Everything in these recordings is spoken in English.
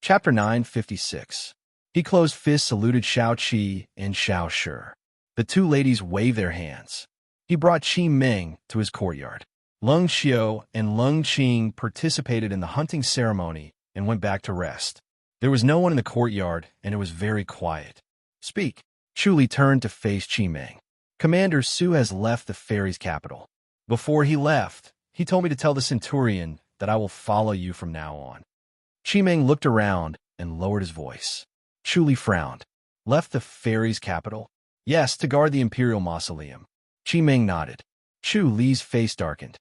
Chapter 956. He closed fists saluted Xiao Qi and Xiao Shi. The two ladies waved their hands. He brought Qi Ming to his courtyard. Lung Xiao and Lung Qing participated in the hunting ceremony and went back to rest. There was no one in the courtyard, and it was very quiet. Speak. Chu Li turned to face Qi Ming. Commander Su has left the fairy's capital. Before he left, he told me to tell the centurion that I will follow you from now on. Qi Ming looked around and lowered his voice. Chu Li frowned. Left the fairy's capital? Yes, to guard the imperial mausoleum. Qi Ming nodded. Chu Li's face darkened.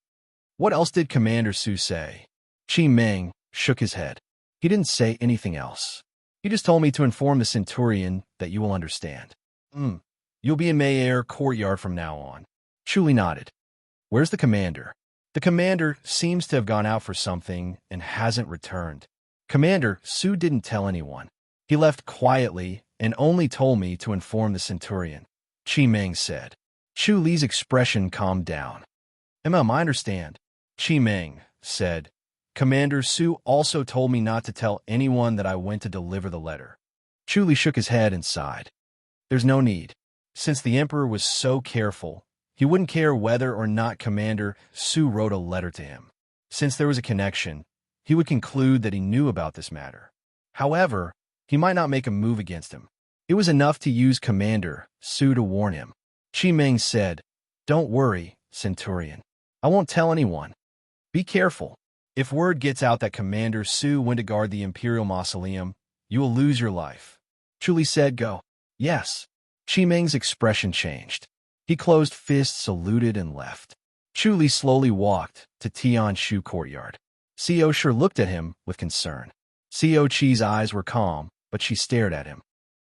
What else did Commander Su say? Qi Ming shook his head. He didn't say anything else. He just told me to inform the centurion that you will understand. You'll be in Mayer courtyard from now on. Chu Li nodded. Where's the commander? The commander seems to have gone out for something and hasn't returned. Commander Su didn't tell anyone. He left quietly and only told me to inform the centurion, Qi Ming said. Chu Li's expression calmed down. I understand, Qi Ming said. Commander Su also told me not to tell anyone that I went to deliver the letter. Chu Li shook his head and sighed. There's no need. Since the emperor was so careful, he wouldn't care whether or not Commander Su wrote a letter to him. Since there was a connection, he would conclude that he knew about this matter. However, he might not make a move against him. It was enough to use Commander Su to warn him. Qi Ming said, Don't worry, Centurion. I won't tell anyone. Be careful. If word gets out that Commander Su went to guard the Imperial Mausoleum, you will lose your life. Chu Li said, Go. Yes. Qi Ming's expression changed. He closed fists, saluted, and left. Chu Li slowly walked to Tianshu courtyard. Xiao Shi looked at him with concern. Xiao Qi's eyes were calm, but she stared at him.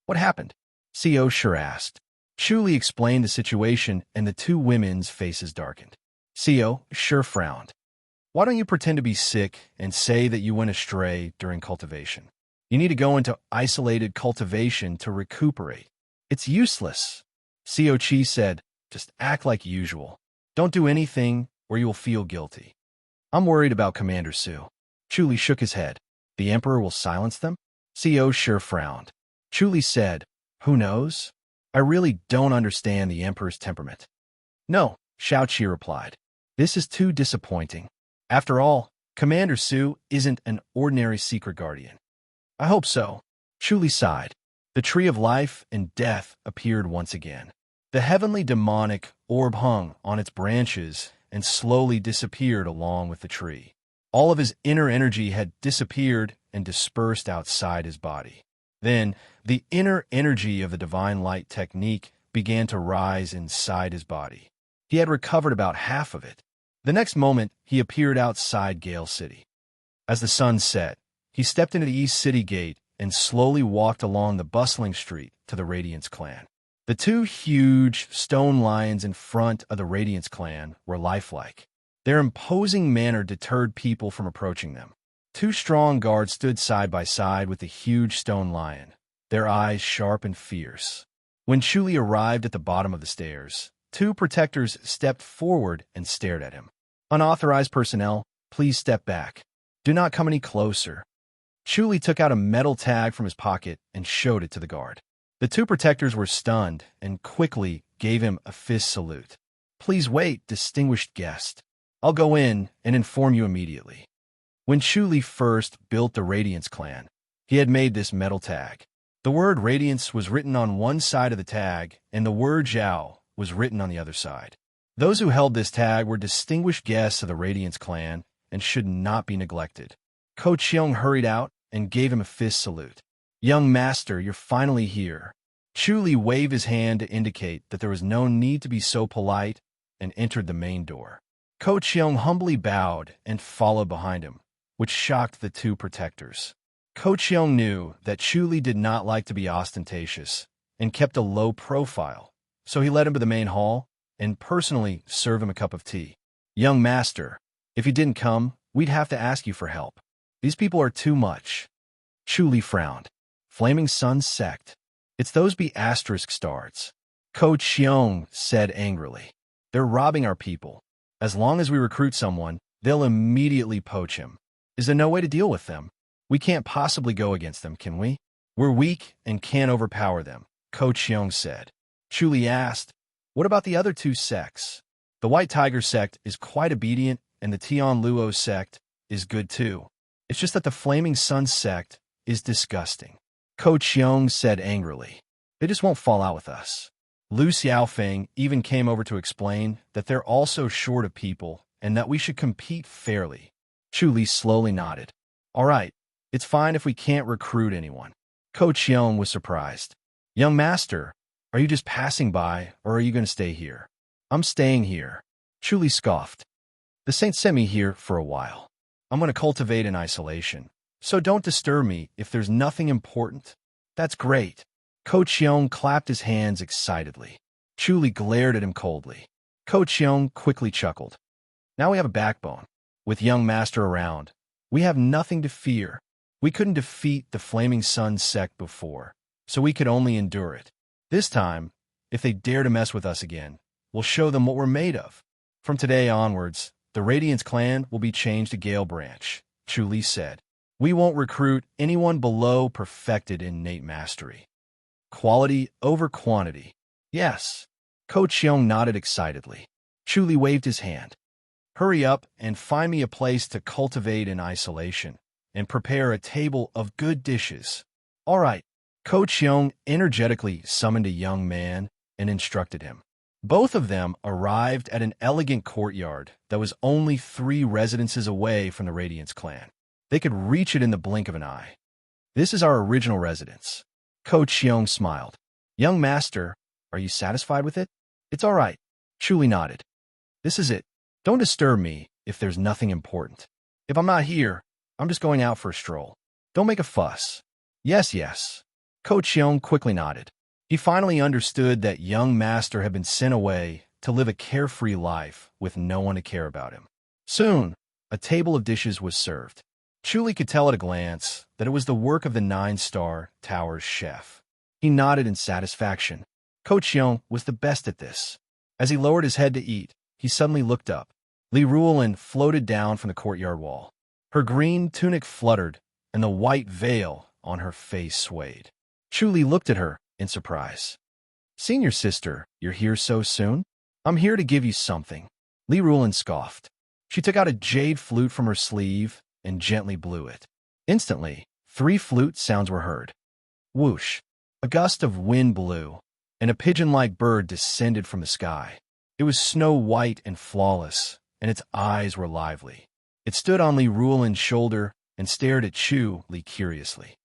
What happened? Xiao Shi asked. Chu Li explained the situation, and the two women's faces darkened. Xiao Shi frowned. Why don't you pretend to be sick and say that you went astray during cultivation? You need to go into isolated cultivation to recuperate. It's useless. Xiao Qi said, Just act like usual. Don't do anything or you will feel guilty. I'm worried about Commander Su. Chu Li shook his head. The emperor will silence them? Xiao Shi frowned. Chu Li said, Who knows? I really don't understand the emperor's temperament. No, Xiao Qi replied. This is too disappointing. After all, Commander Su isn't an ordinary secret guardian. I hope so. Chu Li sighed. The tree of life and death appeared once again. The heavenly demonic orb hung on its branches and slowly disappeared along with the tree. All of his inner energy had disappeared and dispersed outside his body. Then, the inner energy of the divine light technique began to rise inside his body. He had recovered about half of it. The next moment, he appeared outside Gale City. As the sun set, he stepped into the East City Gate and slowly walked along the bustling street to the Radiance Clan. The two huge stone lions in front of the Radiance Clan were lifelike. Their imposing manner deterred people from approaching them. Two strong guards stood side by side with the huge stone lion, their eyes sharp and fierce. When Chu Li arrived at the bottom of the stairs, two protectors stepped forward and stared at him. Unauthorized personnel, please step back. Do not come any closer. Chu Li took out a metal tag from his pocket and showed it to the guard. The two protectors were stunned and quickly gave him a fist salute. Please wait, distinguished guest. I'll go in and inform you immediately. When Chu Li first built the Radiance Clan, he had made this metal tag. The word Radiance was written on one side of the tag, and the word Zhao was written on the other side. Those who held this tag were distinguished guests of the Radiance Clan and should not be neglected. Ko Qiong hurried out and gave him a fist salute. Young master, you're finally here. Chu Li waved his hand to indicate that there was no need to be so polite and entered the main door. Ko Qiong humbly bowed and followed behind him, which shocked the two protectors. Ko Qiong knew that Chu Li did not like to be ostentatious and kept a low profile, so he led him to the main hall and personally served him a cup of tea. Young master, if you didn't come, we'd have to ask you for help. These people are too much. Chu Li frowned. Flaming Sun sect. It's those B** stars. Ko Qiong said angrily. They're robbing our people. As long as we recruit someone, they'll immediately poach him. Is there no way to deal with them? We can't possibly go against them, can we? We're weak and can't overpower them, Coach Young said. Chu Li asked, what about the other two sects? The White Tiger sect is quite obedient, and the Tian Luo sect is good too. It's just that the Flaming Sun sect is disgusting, Coach Young said angrily. They just won't fall out with us. Lu Xiaofeng even came over to explain that they're also short of people and that we should compete fairly. Chu Li slowly nodded. All right, it's fine if we can't recruit anyone. Coach Young was surprised. Young master, are you just passing by or are you going to stay here? I'm staying here. Chu Li scoffed. The saint sent me here for a while. I'm going to cultivate in isolation, so don't disturb me if there's nothing important. That's great. Coach Young clapped his hands excitedly. Chu Li glared at him coldly. Coach Young quickly chuckled. Now we have a backbone. With young master around, we have nothing to fear. We couldn't defeat the Flaming Sun sect before, so we could only endure it. This time, if they dare to mess with us again, we'll show them what we're made of. From today onwards, the Radiance clan will be changed to Gale Branch, Chu Li said. We won't recruit anyone below perfected innate mastery. Quality over quantity. Yes. Coach Young nodded excitedly. Chu Li waved his hand. Hurry up and find me a place to cultivate in isolation and prepare a table of good dishes. All right. Coach Young energetically summoned a young man and instructed him. Both of them arrived at an elegant courtyard that was only 3 residences away from the Radiance clan. They could reach it in the blink of an eye. This is our original residence. Coach Young smiled. Young master, are you satisfied with it? It's all right. Chu Li nodded. This is it. Don't disturb me if there's nothing important. If I'm not here, I'm just going out for a stroll. Don't make a fuss. Yes, yes. Coach Young quickly nodded. He finally understood that young master had been sent away to live a carefree life with no one to care about him. Soon, a table of dishes was served. Chu Li could tell at a glance that it was the work of the 9-star Tower's chef. He nodded in satisfaction. Coach Young was the best at this. As he lowered his head to eat, he suddenly looked up. Li Ruolin floated down from the courtyard wall. Her green tunic fluttered, and the white veil on her face swayed. Chu Li looked at her in surprise. Senior sister, you're here so soon? I'm here to give you something. Li Ruolin scoffed. She took out a jade flute from her sleeve and gently blew it. Instantly, 3 flute sounds were heard. Whoosh! A gust of wind blew, and a pigeon-like bird descended from the sky. It was snow white and flawless, and its eyes were lively. It stood on Li Ruolin's shoulder and stared at Chu Li curiously.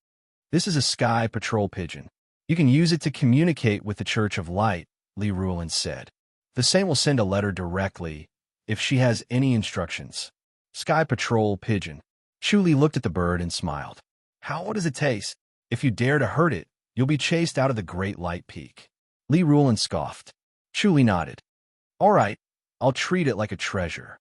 This is a sky patrol pigeon. You can use it to communicate with the Church of Light, Li Ruolin said. The saint will send a letter directly if she has any instructions. Sky patrol pigeon. Chu Li looked at the bird and smiled. How does it taste? If you dare to hurt it, you'll be chased out of the Great Light Peak. Li Ruolin scoffed. Chu Li nodded. All right, I'll treat it like a treasure.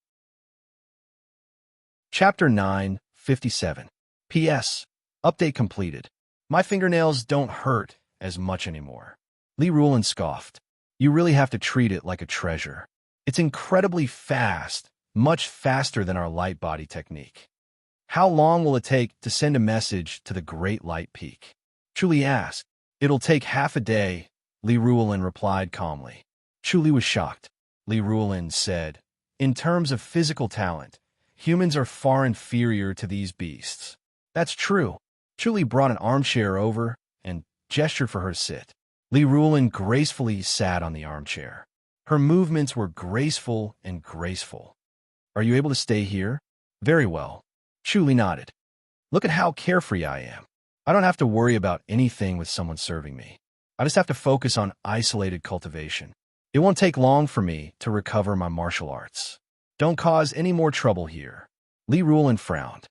Chapter 9:57. P.S. Update completed. My fingernails don't hurt as much anymore. Li Ruolin scoffed. You really have to treat it like a treasure. It's incredibly fast, much faster than our light body technique. How long will it take to send a message to the Great Light Peak? Chu Li asked. It'll take half a day, Li Ruolin replied calmly. Chu Li was shocked. Li Ruolin said, in terms of physical talent, humans are far inferior to these beasts. That's true. Chu Li brought an armchair over and gestured for her to sit. Li Ruolin gracefully sat on the armchair. Her movements were graceful and graceful. Are you able to stay here? Very well. Chu Li nodded. Look at how carefree I am. I don't have to worry about anything with someone serving me. I just have to focus on isolated cultivation. It won't take long for me to recover my martial arts. Don't cause any more trouble here. Li Ruolin frowned.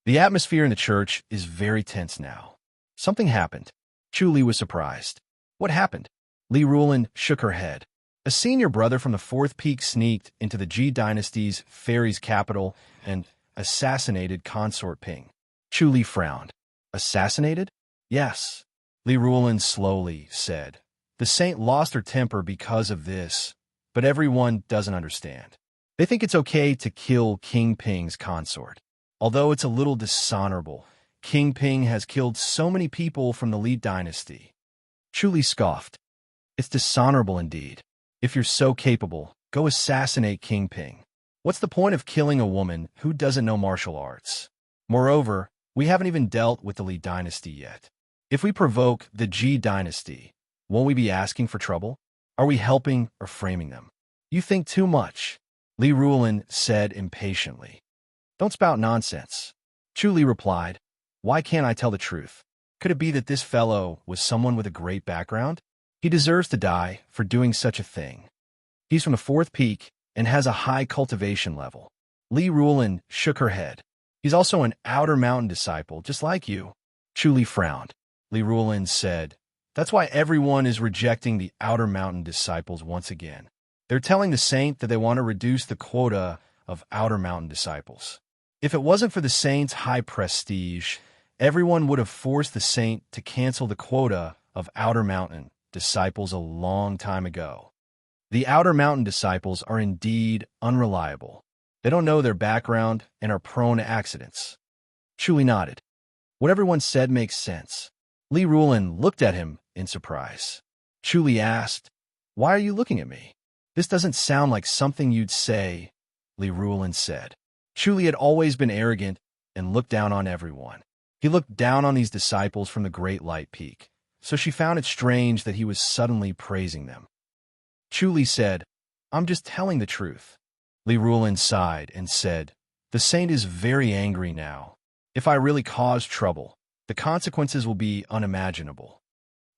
The atmosphere in the church is very tense now. Something happened. Chu Li was surprised. What happened? Li Ruolin shook her head. A senior brother from the 4th Peak sneaked into the Ji Dynasty's fairies' capital and assassinated Consort Ping. Chu Li frowned. Assassinated? Yes. Li Ruolin slowly said. The saint lost her temper because of this, but everyone doesn't understand. They think it's okay to kill King Ping's consort. Although it's a little dishonorable, King Ping has killed so many people from the Li dynasty. Chu Li scoffed. It's dishonorable indeed. If you're so capable, go assassinate King Ping. What's the point of killing a woman who doesn't know martial arts? Moreover, we haven't even dealt with the Li dynasty yet. If we provoke the Ji dynasty, won't we be asking for trouble? Are we helping or framing them? You think too much, Li Ruolin said impatiently. Don't spout nonsense. Chu Li replied, why can't I tell the truth? Could it be that this fellow was someone with a great background? He deserves to die for doing such a thing. He's from the fourth peak and has a high cultivation level. Li Ruolin shook her head. He's also an outer mountain disciple, just like you. Chu Li frowned. Li Ruolin said, that's why everyone is rejecting the outer mountain disciples once again. They're telling the saint that they want to reduce the quota of outer mountain disciples. If it wasn't for the saint's high prestige, everyone would have forced the saint to cancel the quota of outer mountain disciples a long time ago. The outer mountain disciples are indeed unreliable. They don't know their background and are prone to accidents. Chu Li nodded. What everyone said makes sense. Li Ruolin looked at him in surprise. Chu Li asked, why are you looking at me? This doesn't sound like something you'd say, Li Ruolin said. Chu Li had always been arrogant and looked down on everyone. He looked down on these disciples from the Great Light Peak, so she found it strange that he was suddenly praising them. Chu Li said, I'm just telling the truth. Li Ruolin sighed and said, the saint is very angry now. If I really cause trouble, the consequences will be unimaginable.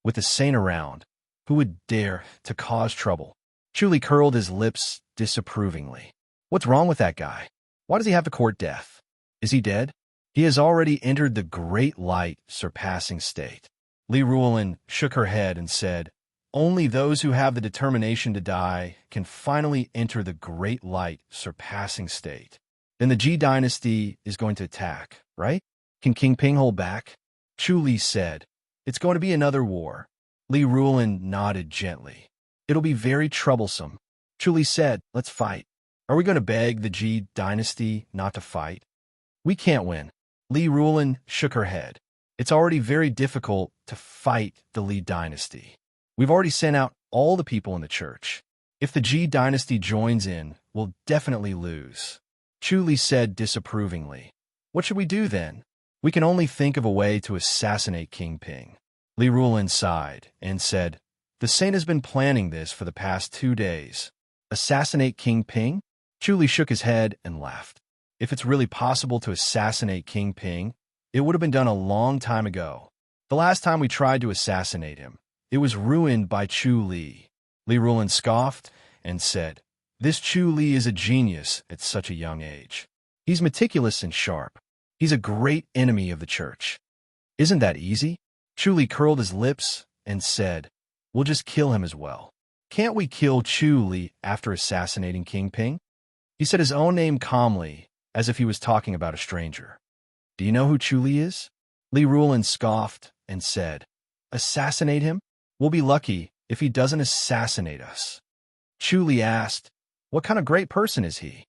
With the saint around, who would dare to cause trouble? Chu Li curled his lips disapprovingly. What's wrong with that guy? Why does he have to court death? Is he dead? He has already entered the great light surpassing state. Li Ruolin shook her head and said, only those who have the determination to die can finally enter the great light surpassing state. Then the Ji dynasty is going to attack, right? Can King Ping hold back? Chu Li said, it's going to be another war. Li Ruolin nodded gently. It'll be very troublesome. Chu Li said, let's fight. Are we going to beg the Ji dynasty not to fight? We can't win. Li Ruolin shook her head. It's already very difficult to fight the Li dynasty. We've already sent out all the people in the church. If the Ji dynasty joins in, we'll definitely lose. Chu Li said disapprovingly. What should we do then? We can only think of a way to assassinate King Ping. Li Ruolin sighed and said, the saint has been planning this for the past 2 days. Assassinate King Ping? Chu Li shook his head and laughed. If it's really possible to assassinate King Ping, it would have been done a long time ago. The last time we tried to assassinate him, it was ruined by Chu Li. Li Ruolin scoffed and said, this Chu Li is a genius at such a young age. He's meticulous and sharp. He's a great enemy of the church. Isn't that easy? Chu Li curled his lips and said, we'll just kill him as well. Can't we kill Chu Li after assassinating King Ping? He said his own name calmly, as if he was talking about a stranger. Do you know who Chu Li is? Li Ruolin scoffed and said, assassinate him? We'll be lucky if he doesn't assassinate us. Chu Li asked, what kind of great person is he?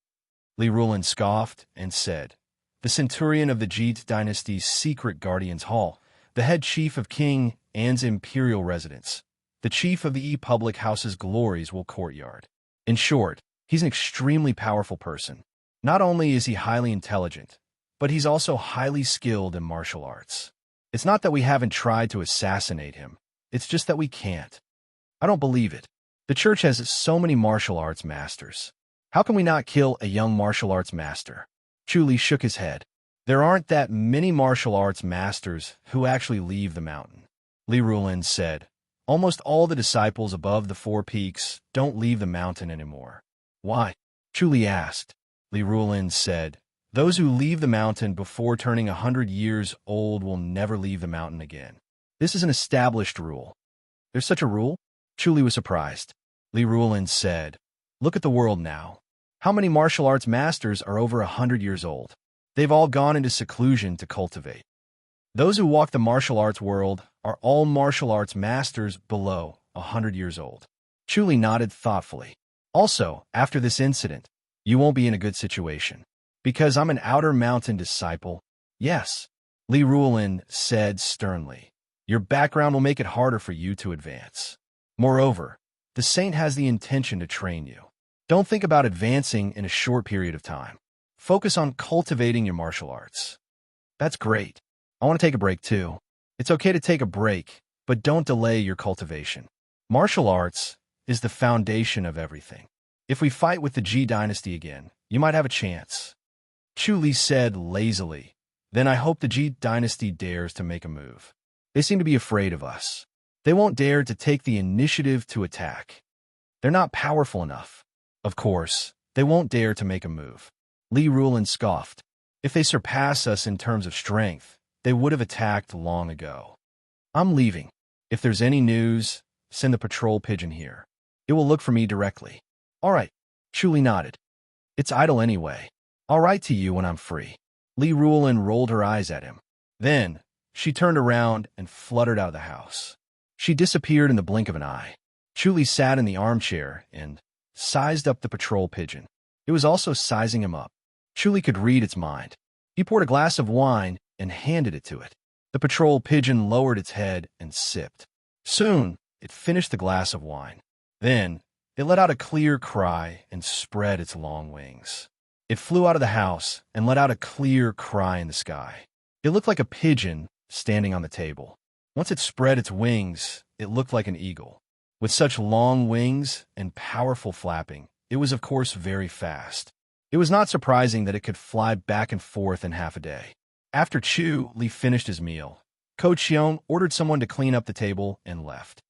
Li Ruolin scoffed and said, the centurion of the Ji dynasty's secret guardians hall, the head chief of King An's imperial residence, the chief of the public house's glories will courtyard. In short, he's an extremely powerful person. Not only is he highly intelligent, but he's also highly skilled in martial arts. It's not that we haven't tried to assassinate him. It's just that we can't. I don't believe it. The church has so many martial arts masters. How can we not kill a young martial arts master? Chu Li shook his head. There aren't that many martial arts masters who actually leave the mountain. Li Ruolin said, almost all the disciples above the 4 peaks don't leave the mountain anymore. Why? Chu Li asked. Li Ruolin said, those who leave the mountain before turning 100 years old will never leave the mountain again. This is an established rule. There's such a rule? Chu Li was surprised. Li Ruolin said, look at the world now. How many martial arts masters are over 100 years old? They've all gone into seclusion to cultivate. Those who walk the martial arts world are all martial arts masters below 100 years old. Chu Li nodded thoughtfully. Also, after this incident, you won't be in a good situation. Because I'm an outer mountain disciple. Yes. Li Ruolin said sternly. Your background will make it harder for you to advance. Moreover, the saint has the intention to train you. Don't think about advancing in a short period of time. Focus on cultivating your martial arts. That's great. I want to take a break too. It's okay to take a break, but don't delay your cultivation. Martial arts is the foundation of everything. If we fight with the Ji dynasty again, you might have a chance. Chu Li said lazily. Then I hope the Ji dynasty dares to make a move. They seem to be afraid of us. They won't dare to take the initiative to attack. They're not powerful enough. Of course, they won't dare to make a move. Li Ruolin scoffed. If they surpass us in terms of strength, they would have attacked long ago. I'm leaving. If there's any news, send the patrol pigeon here. It will look for me directly. All right. Chu Li nodded. It's idle anyway. I'll write to you when I'm free. Li Ruolin rolled her eyes at him. Then, she turned around and fluttered out of the house. She disappeared in the blink of an eye. Chu Li sat in the armchair and sized up the patrol pigeon. It was also sizing him up. Chu Li could read its mind. He poured a glass of wine and handed it to it. The patrol pigeon lowered its head and sipped. Soon, it finished the glass of wine. Then, it let out a clear cry and spread its long wings. It flew out of the house and let out a clear cry in the sky. It looked like a pigeon standing on the table. Once it spread its wings, it looked like an eagle. With such long wings and powerful flapping, it was of course very fast. It was not surprising that it could fly back and forth in half a day. After Chu Li finished his meal, Ko Qion ordered someone to clean up the table and left.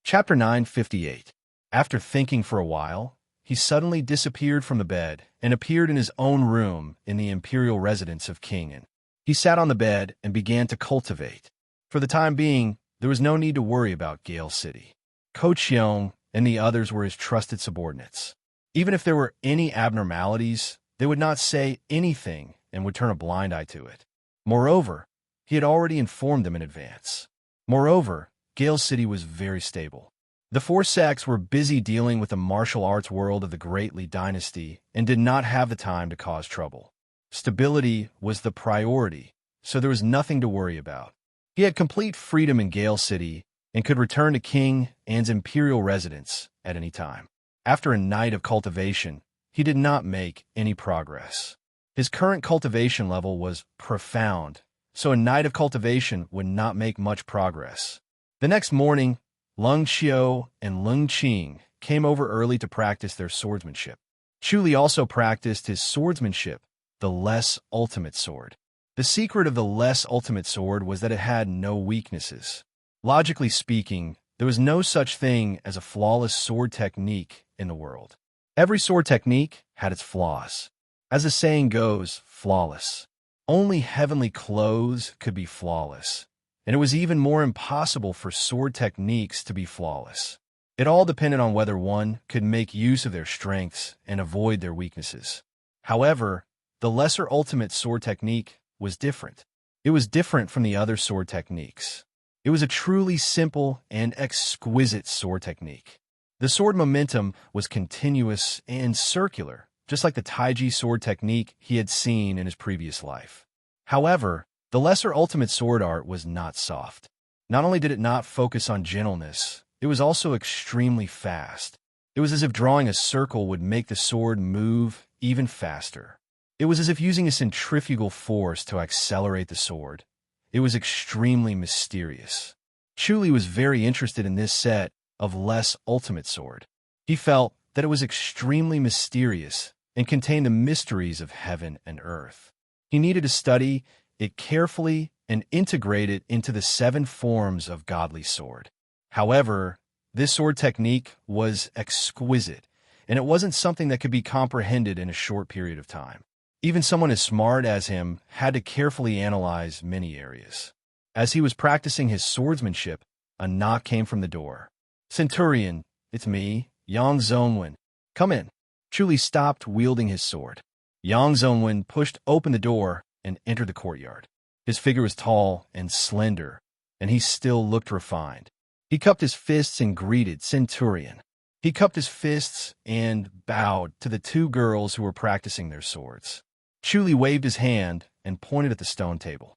Chapter 958. After thinking for a while, he suddenly disappeared from the bed and appeared in his own room in the imperial residence of King An. He sat on the bed and began to cultivate. For the time being, there was no need to worry about Gale City. Ko Qion and the others were his trusted subordinates. Even if there were any abnormalities, they would not say anything and would turn a blind eye to it. Moreover, he had already informed them in advance. Moreover, Gale City was very stable. The four sects were busy dealing with the martial arts world of the Great Li dynasty and did not have the time to cause trouble. Stability was the priority, so there was nothing to worry about. He had complete freedom in Gale City and could return to King An's imperial residence at any time. After a night of cultivation, he did not make any progress. His current cultivation level was profound, so a night of cultivation would not make much progress. The next morning, Lung Xiao and Lung Qing came over early to practice their swordsmanship. Chu Li also practiced his swordsmanship, the less ultimate sword. The secret of the less ultimate sword was that it had no weaknesses. Logically speaking, there was no such thing as a flawless sword technique in the world. Every sword technique had its flaws. As the saying goes, flawless. Only heavenly clothes could be flawless, and it was even more impossible for sword techniques to be flawless. It all depended on whether one could make use of their strengths and avoid their weaknesses. However, the lesser ultimate sword technique was different. It was different from the other sword techniques. It was a truly simple and exquisite sword technique. The sword momentum was continuous and circular, just like the Taiji sword technique he had seen in his previous life. However, the lesser ultimate sword art was not soft. Not only did it not focus on gentleness, it was also extremely fast. It was as if drawing a circle would make the sword move even faster. It was as if using a centrifugal force to accelerate the sword. It was extremely mysterious. Chu Li was very interested in this set of less ultimate sword. He felt that it was extremely mysterious and contained the mysteries of heaven and earth. He needed to study it carefully and integrate it into the 7 forms of godly sword. However, this sword technique was exquisite, and it wasn't something that could be comprehended in a short period of time. Even someone as smart as him had to carefully analyze many areas. As he was practicing his swordsmanship, a knock came from the door. "Centurion, it's me, Yang Zongwen. Come in." Chu Li stopped wielding his sword. Yang Zongwen pushed open the door and entered the courtyard. His figure was tall and slender, and he still looked refined. He cupped his fists and greeted Centurion. He cupped his fists and bowed to the 2 girls who were practicing their swords. Chu Li waved his hand and pointed at the stone table.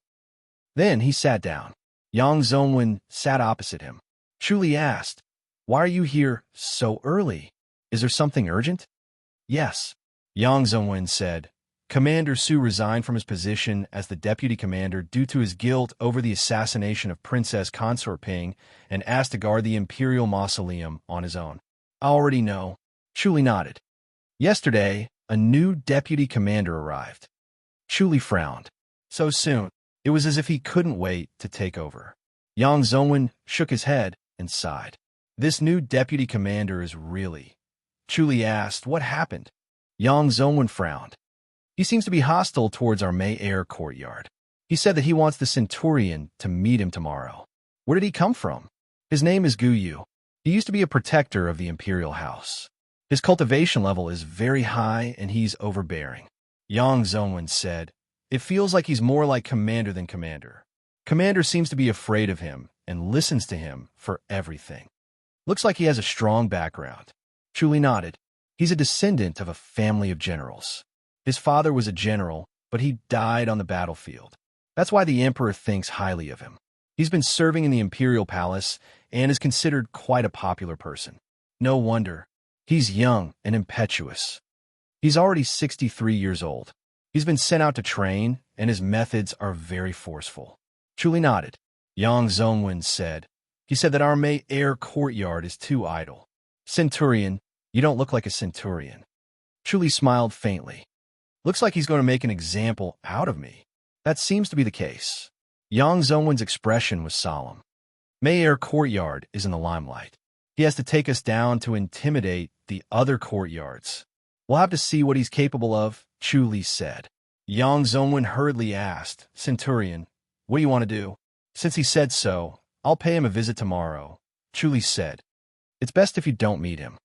Then he sat down. Yang Zongwen sat opposite him. Chu Li asked, "Why are you here so early? Is there something urgent?" "Yes," Yang Zongwen said. "Commander Su resigned from his position as the deputy commander due to his guilt over the assassination of Princess Consort Ping and asked to guard the Imperial Mausoleum on his own." "I already know." Chu Li nodded. "Yesterday, a new deputy commander arrived." Chu Li frowned. "So soon?" It was as if he couldn't wait to take over. Yang Zongwen shook his head and sighed. "This new deputy commander is really..." Chu Li asked, "What happened?" Yang Zongwen frowned. "He seems to be hostile towards our May Air courtyard. He said that he wants the Centurion to meet him tomorrow." "Where did he come from?" "His name is Gu Yu. He used to be a protector of the Imperial House. His cultivation level is very high and he's overbearing." Yang Zongwen said, "It feels like he's more like commander than commander. Commander seems to be afraid of him and listens to him for everything. Looks like he has a strong background." Chu Li nodded. "He's a descendant of a family of generals. His father was a general, but he died on the battlefield. That's why the emperor thinks highly of him. He's been serving in the imperial palace and is considered quite a popular person. No wonder. He's young and impetuous. He's already 63 years old. He's been sent out to train, and his methods are very forceful." Chu Li nodded. Yang Zongwen said, "He said that our May Air courtyard is too idle." "Centurion, you don't look like a centurion." Chu Li smiled faintly. "Looks like he's going to make an example out of me." "That seems to be the case." Yang Zongwen's expression was solemn. "May Air courtyard is in the limelight. He has to take us down to intimidate the other courtyards. We'll have to see what he's capable of," Chu Li said. Yang Zongwen hurriedly asked, "Centurion, what do you want to do?" "Since he said so, I'll pay him a visit tomorrow," Chu Li said. "It's best if you don't meet him."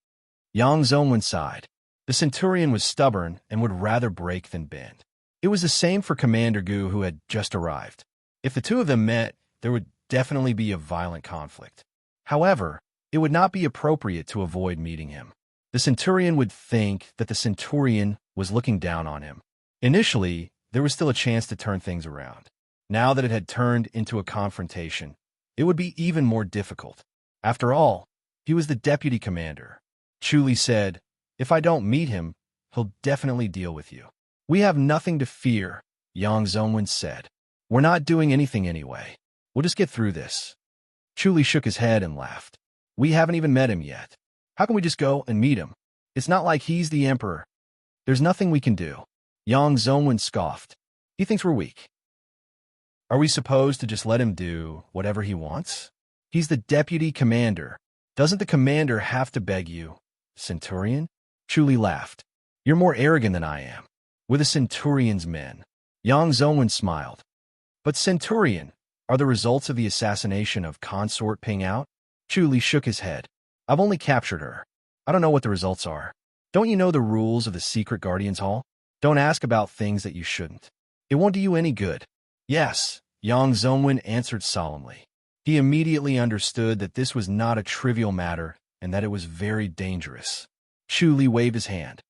Yang Zongwen sighed. The Centurion was stubborn and would rather break than bend. It was the same for Commander Gu, who had just arrived. If the two of them met, there would definitely be a violent conflict. However, it would not be appropriate to avoid meeting him. The Centurion would think that the Centurion was looking down on him. Initially, there was still a chance to turn things around. Now that it had turned into a confrontation, it would be even more difficult. After all, he was the deputy commander. Chu Li said, "If I don't meet him, he'll definitely deal with you." "We have nothing to fear," Yang Zongwen said. "We're not doing anything anyway. We'll just get through this." Chu Li shook his head and laughed. "We haven't even met him yet. How can we just go and meet him? It's not like he's the emperor. There's nothing we can do." Yang Zongwen scoffed. "He thinks we're weak. Are we supposed to just let him do whatever he wants? He's the deputy commander. Doesn't the commander have to beg you, Centurion?" Chu Li laughed. "You're more arrogant than I am. We're the Centurion's men." Yang Zongwen smiled. "But Centurion, are the results of the assassination of Consort Ping out?" Chu Li shook his head. "I've only captured her. I don't know what the results are. Don't you know the rules of the Secret Guardians Hall? Don't ask about things that you shouldn't. It won't do you any good." "Yes," Yang Zongwen answered solemnly. He immediately understood that this was not a trivial matter and that it was very dangerous. Chu Li waved his hand.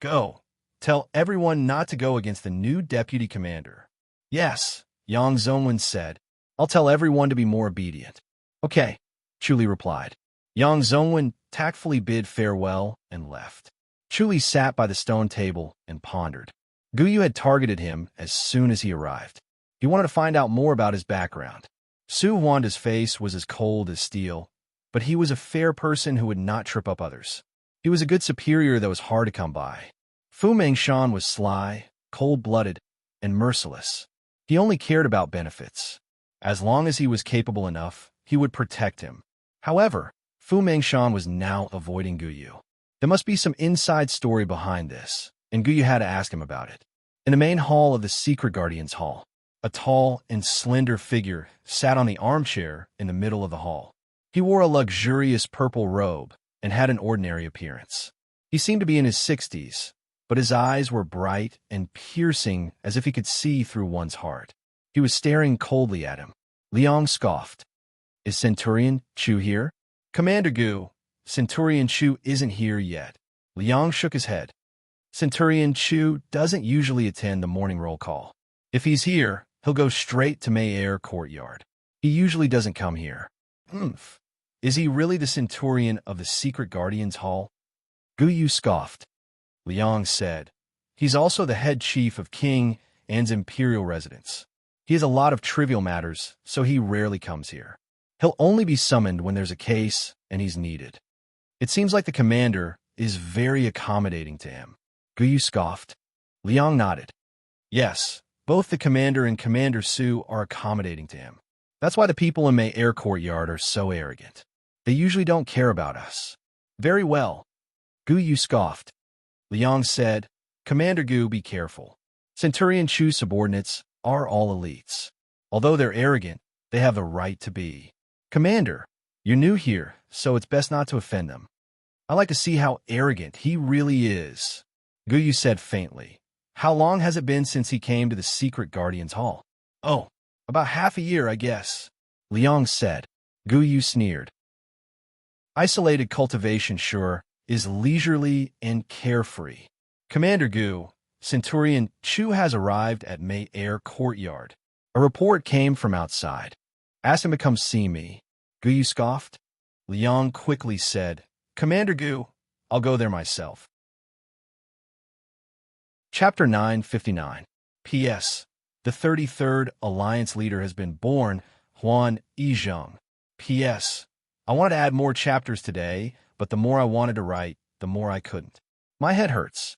"Go. Tell everyone not to go against the new deputy commander." "Yes," Yang Zongwen said. "I'll tell everyone to be more obedient." "Okay," Chu Li replied. Yang Zongwen tactfully bid farewell and left. Chu Li sat by the stone table and pondered. Gu Yu had targeted him as soon as he arrived. He wanted to find out more about his background. Su Wanda's face was as cold as steel, but he was a fair person who would not trip up others. He was a good superior that was hard to come by. Fu Mengshan was sly, cold-blooded, and merciless. He only cared about benefits. As long as he was capable enough, he would protect him. However, Fu Mengshan was now avoiding Gu Yu. There must be some inside story behind this, and Gu Yu had to ask him about it. In the main hall of the Secret Guardians Hall, a tall and slender figure sat on the armchair in the middle of the hall. He wore a luxurious purple robe and had an ordinary appearance. He seemed to be in his 60s, but his eyes were bright and piercing as if he could see through one's heart. He was staring coldly at him. Liang scoffed. "Is Centurion Chu here?" "Commander Gu, Centurion Chu isn't here yet." Liang shook his head. "Centurion Chu doesn't usually attend the morning roll call. If he's here, he'll go straight to May courtyard. He usually doesn't come here. Humph. Is he really the centurion of the secret guardians hall? Guyu scoffed. Liang said. He's also the head chief of King An's imperial residence. He has a lot of trivial matters, so he rarely comes here. He'll only be summoned when there's a case and he's needed. It seems like the commander is very accommodating to him. Guyu scoffed. Liang nodded. Yes, both the commander and Commander Su are accommodating to him. That's why the people in May courtyard are so arrogant. They usually don't care about us. Very well. Guyu scoffed. Liang said, Commander Gu, be careful. Centurion Chu's subordinates are all elites. Although they're arrogant, they have the right to be. Commander, you're new here, so it's best not to offend them. I like to see how arrogant he really is. Guyu said faintly. How long has it been since he came to the secret guardians hall? Oh, about half a year, I guess. Liang said. Guyu sneered. Isolated cultivation, sure, is leisurely and carefree. Commander Gu, Centurion Chu has arrived at May courtyard. A report came from outside. Ask him to come see me. Guyu scoffed. Liang quickly said, Commander Gu, I'll go there myself. Chapter 959. P.S. The 33rd Alliance leader has been born, Huan Yizheng. P.S. I wanted to add more chapters today, but the more I wanted to write, the more I couldn't. My head hurts.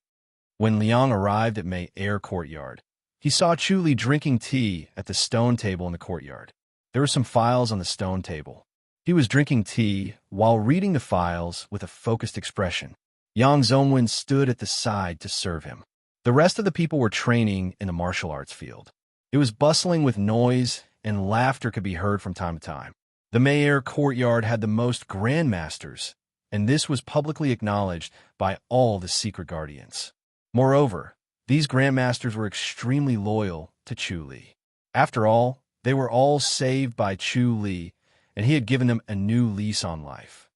When Liang arrived at May courtyard, he saw Chu Li drinking tea at the stone table in the courtyard. There were some files on the stone table. He was drinking tea while reading the files with a focused expression. Yang Zongwen stood at the side to serve him. The rest of the people were training in the martial arts field. It was bustling with noise, and laughter could be heard from time to time. The May courtyard had the most grandmasters, and this was publicly acknowledged by all the secret guardians. Moreover, these grandmasters were extremely loyal to Chu Li. After all, they were all saved by Chu Li, and he had given them a new lease on life.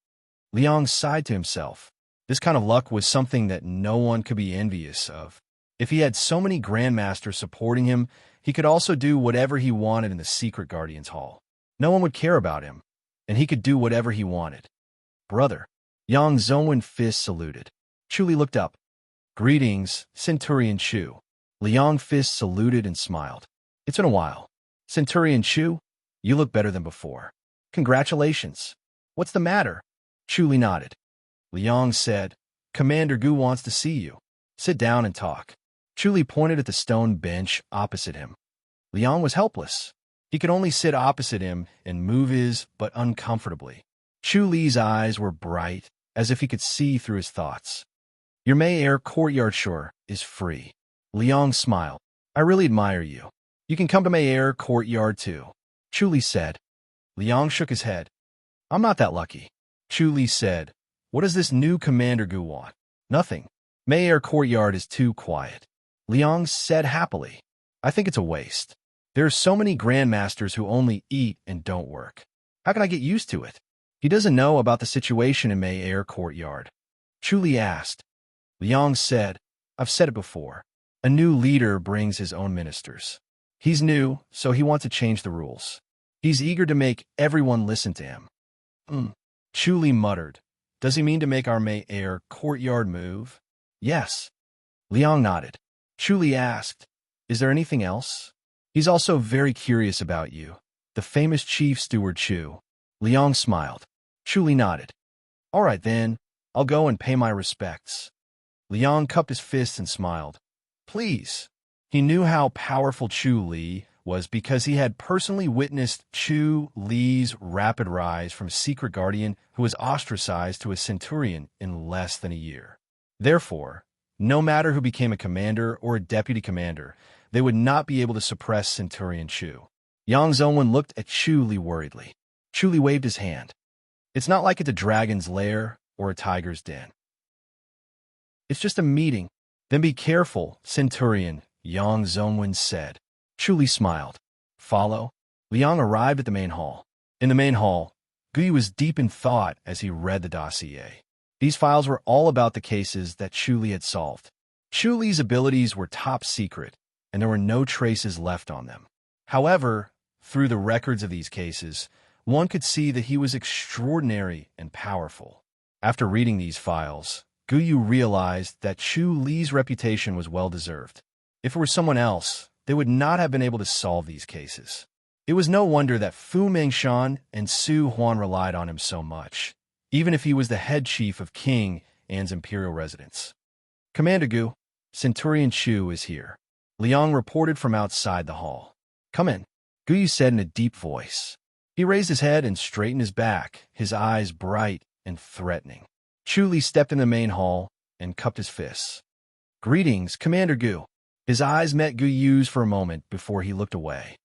Liang sighed to himself. This kind of luck was something that no one could be envious of. If he had so many grandmasters supporting him, he could also do whatever he wanted in the secret guardians hall. No one would care about him, and he could do whatever he wanted. Brother. Yang Zongwen fist saluted. Chu Li looked up. Greetings, Centurion Chu. Liang fist saluted and smiled. It's been a while. Centurion Chu, you look better than before. Congratulations. What's the matter? Chu Li nodded. Liang said, Commander Gu wants to see you. Sit down and talk. Chu Li pointed at the stone bench opposite him. Liang was helpless. He could only sit opposite him and move his but uncomfortably. Chu Li's eyes were bright, as if he could see through his thoughts. Your May courtyard shore is free. Liang smiled. I really admire you. You can come to May courtyard too. Chu Li said. Liang shook his head. I'm not that lucky. Chu Li said. What does this new Commander Gu want? Nothing. May courtyard is too quiet. Liang said happily. I think it's a waste. There are so many grandmasters who only eat and don't work. How can I get used to it? He doesn't know about the situation in May courtyard. Chu Li asked. Liang said, I've said it before. A new leader brings his own ministers. He's new, so he wants to change the rules. He's eager to make everyone listen to him. Chu Li muttered. Does he mean to make our May courtyard move? Yes. Liang nodded. Chu Li asked, Is there anything else? He's also very curious about you, the famous chief steward Chu. Liang smiled. Chu Li nodded. All right then, I'll go and pay my respects. Liang cupped his fists and smiled. Please. He knew how powerful Chu Li was because he had personally witnessed Chu Li's rapid rise from a secret guardian who was ostracized to a centurion in less than a year. Therefore, no matter who became a commander or a deputy commander, they would not be able to suppress Centurion Chu. Yang Zongwen looked at Chu Li worriedly. Chu Li waved his hand. It's not like it's a dragon's lair or a tiger's den. It's just a meeting. Then be careful, Centurion, Yang Zongwen said. Chu Li smiled. Follow? Liang arrived at the main hall. In the main hall, Guyu was deep in thought as he read the dossier. These files were all about the cases that Chu Li had solved. Chu Li's abilities were top secret. and there were no traces left on them. However, through the records of these cases, one could see that he was extraordinary and powerful. After reading these files, Guyu realized that Chu Li's reputation was well-deserved. If it were someone else, they would not have been able to solve these cases. It was no wonder that Fu Mengshan and Su Huan relied on him so much, even if he was the head chief of King An's imperial residence. "Commander Gu, Centurion Chu is here," Liang reported from outside the hall. "Come in," Guyu said in a deep voice. He raised his head and straightened his back, his eyes bright and threatening. Chu Li stepped in the main hall and cupped his fists. "Greetings, Commander Gu." His eyes met Guyu's for a moment before he looked away.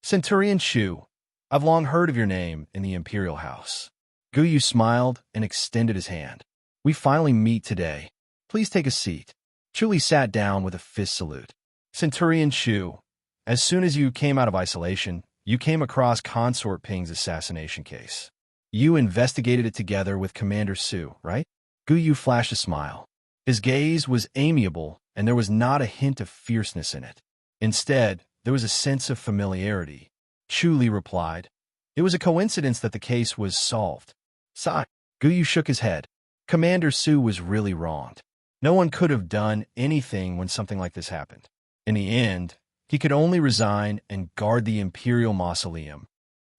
"Centurion Chu, I've long heard of your name in the Imperial House." Guyu smiled and extended his hand. "We finally meet today. Please take a seat." Chu Li sat down with a fist salute. "Centurion Chu, as soon as you came out of isolation, you came across Consort Ping's assassination case. You investigated it together with Commander Su, right?" Guyu flashed a smile. His gaze was amiable, and there was not a hint of fierceness in it. Instead, there was a sense of familiarity. Chu Li replied, "It was a coincidence that the case was solved." Sigh. Guyu shook his head. Commander Su was really wronged. No one could have done anything when something like this happened. In the end, he could only resign and guard the Imperial Mausoleum.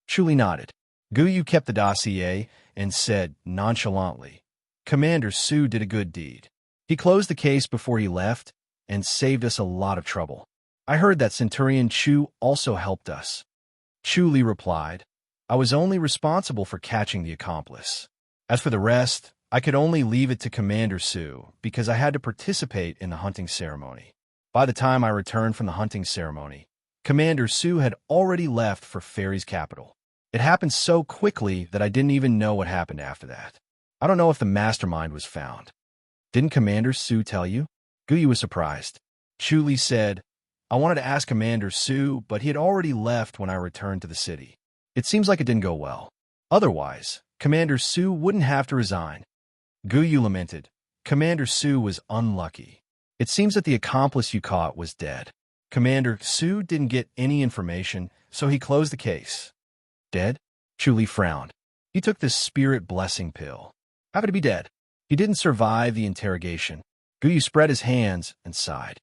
Chu Li nodded. Guyu kept the dossier and said nonchalantly, "Commander Su did a good deed. He closed the case before he left and saved us a lot of trouble. I heard that Centurion Chu also helped us." Chu Li replied, "I was only responsible for catching the accomplice. As for the rest, I could only leave it to Commander Su because I had to participate in the hunting ceremony." By the time I returned from the hunting ceremony, Commander Su had already left for Fairy's capital. It happened so quickly that I didn't even know what happened after that. I don't know if the mastermind was found. "Didn't Commander Su tell you?" Guyu was surprised. Chu Li said, "I wanted to ask Commander Su, but he had already left when I returned to the city. It seems like it didn't go well. Otherwise, Commander Su wouldn't have to resign." Guyu lamented, "Commander Su was unlucky. It seems that the accomplice you caught was dead. Commander Su didn't get any information, so he closed the case." "Dead?" Chu Li frowned. "He took this spirit blessing pill. How could he be dead? He didn't survive the interrogation." Guyu spread his hands and sighed.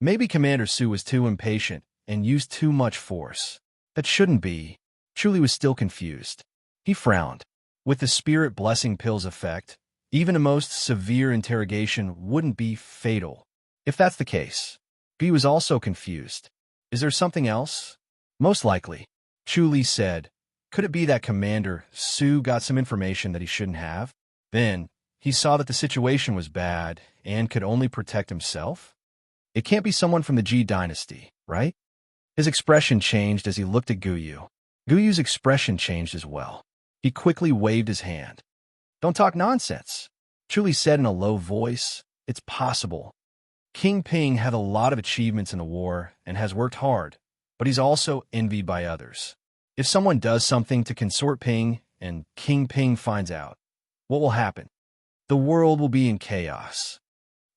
"Maybe Commander Su was too impatient and used too much force. That shouldn't be." Chu Li was still confused. He frowned. With the spirit blessing pill's effect, even a most severe interrogation wouldn't be fatal. If that's the case, Guyu was also confused. "Is there something else?" "Most likely," Chu Li said. "Could it be that Commander Su got some information that he shouldn't have? Then, he saw that the situation was bad and could only protect himself? It can't be someone from the Ji dynasty, right?" His expression changed as he looked at Guyu. Guyu's expression changed as well. He quickly waved his hand. "Don't talk nonsense," Chu Li said in a low voice. "It's possible. King Ping had a lot of achievements in the war and has worked hard, but he's also envied by others. If someone does something to Consort Ping and King Ping finds out, what will happen? The world will be in chaos."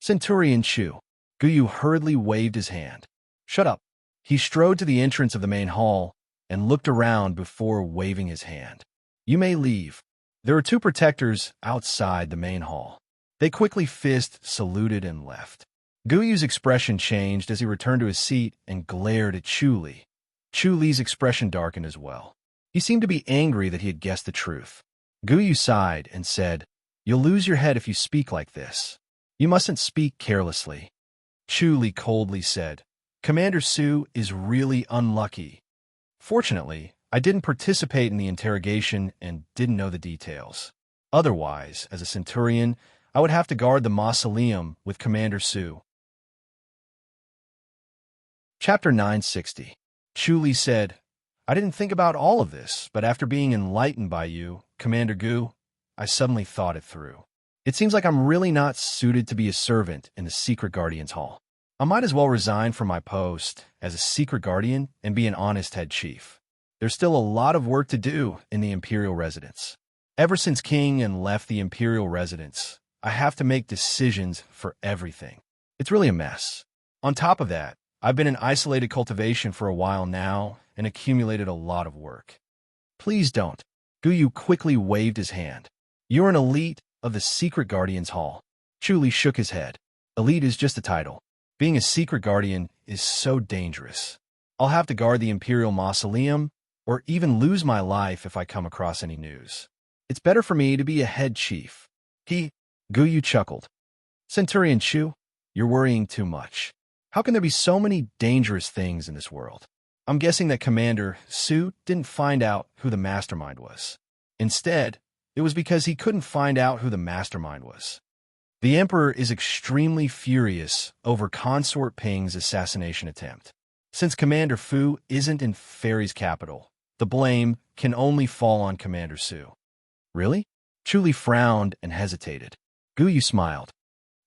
"Centurion Chu." Guyu hurriedly waved his hand. "Shut up." He strode to the entrance of the main hall and looked around before waving his hand. "You may leave." There were two protectors outside the main hall. They quickly saluted and left. Guyu's expression changed as he returned to his seat and glared at Chu Li. Chu Li's expression darkened as well. He seemed to be angry that he had guessed the truth. Guyu sighed and said, "You'll lose your head if you speak like this. You mustn't speak carelessly." Chu Li coldly said, "Commander Su is really unlucky. Fortunately, I didn't participate in the interrogation and didn't know the details. Otherwise, as a centurion, I would have to guard the mausoleum with Commander Su." Chapter 960. Chu Li said, "I didn't think about all of this, but after being enlightened by you, Commander Gu, I suddenly thought it through. It seems like I'm really not suited to be a servant in the Secret Guardian's Hall. I might as well resign from my post as a Secret Guardian and be an honest head chief. There's still a lot of work to do in the Imperial residence. Ever since King An left the Imperial residence, I have to make decisions for everything. It's really a mess. On top of that, I've been in isolated cultivation for a while now and accumulated a lot of work. Please don't. Guyu quickly waved his hand. You're an elite of the Secret Guardian's Hall. Chuli shook his head. Elite is just a title. Being a secret guardian is so dangerous. I'll have to guard the Imperial Mausoleum, or even lose my life if I come across any news. It's better for me to be a head chief. Guyu chuckled. Centurion Chu, you're worrying too much. How can there be so many dangerous things in this world? I'm guessing that Commander Su didn't find out who the mastermind was. Instead, it was because he couldn't find out who the mastermind was. The Emperor is extremely furious over Consort Ping's assassination attempt. Since Commander Fu isn't in Fairy's capital, the blame can only fall on Commander Su. Really? Chuli frowned and hesitated. Guyu smiled.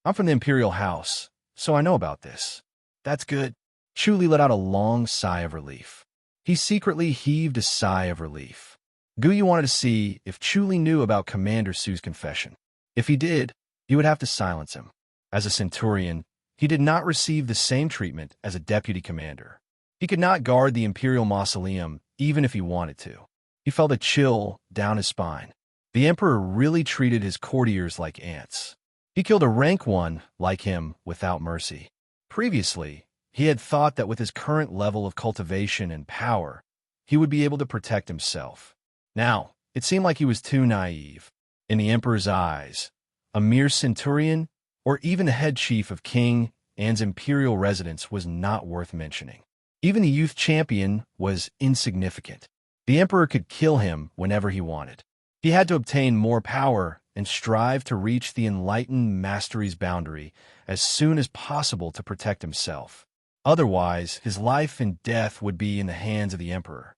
I'm from the Imperial House, so I know about this. That's good. Chuli let out a long sigh of relief. He secretly heaved a sigh of relief. Guyu wanted to see if Chuli knew about Commander Su's confession. If he did, he would have to silence him. As a centurion, he did not receive the same treatment as a deputy commander. He could not guard the Imperial Mausoleum even if he wanted to. He felt a chill down his spine. The Emperor really treated his courtiers like ants. He killed a rank one like him without mercy. Previously, he had thought that with his current level of cultivation and power, he would be able to protect himself. Now, it seemed like he was too naive. In the Emperor's eyes, a mere centurion, or even a head chief of King An's imperial residence was not worth mentioning. Even the youth champion was insignificant. The Emperor could kill him whenever he wanted. He had to obtain more power and strive to reach the enlightened mastery's boundary as soon as possible to protect himself. Otherwise, his life and death would be in the hands of the Emperor.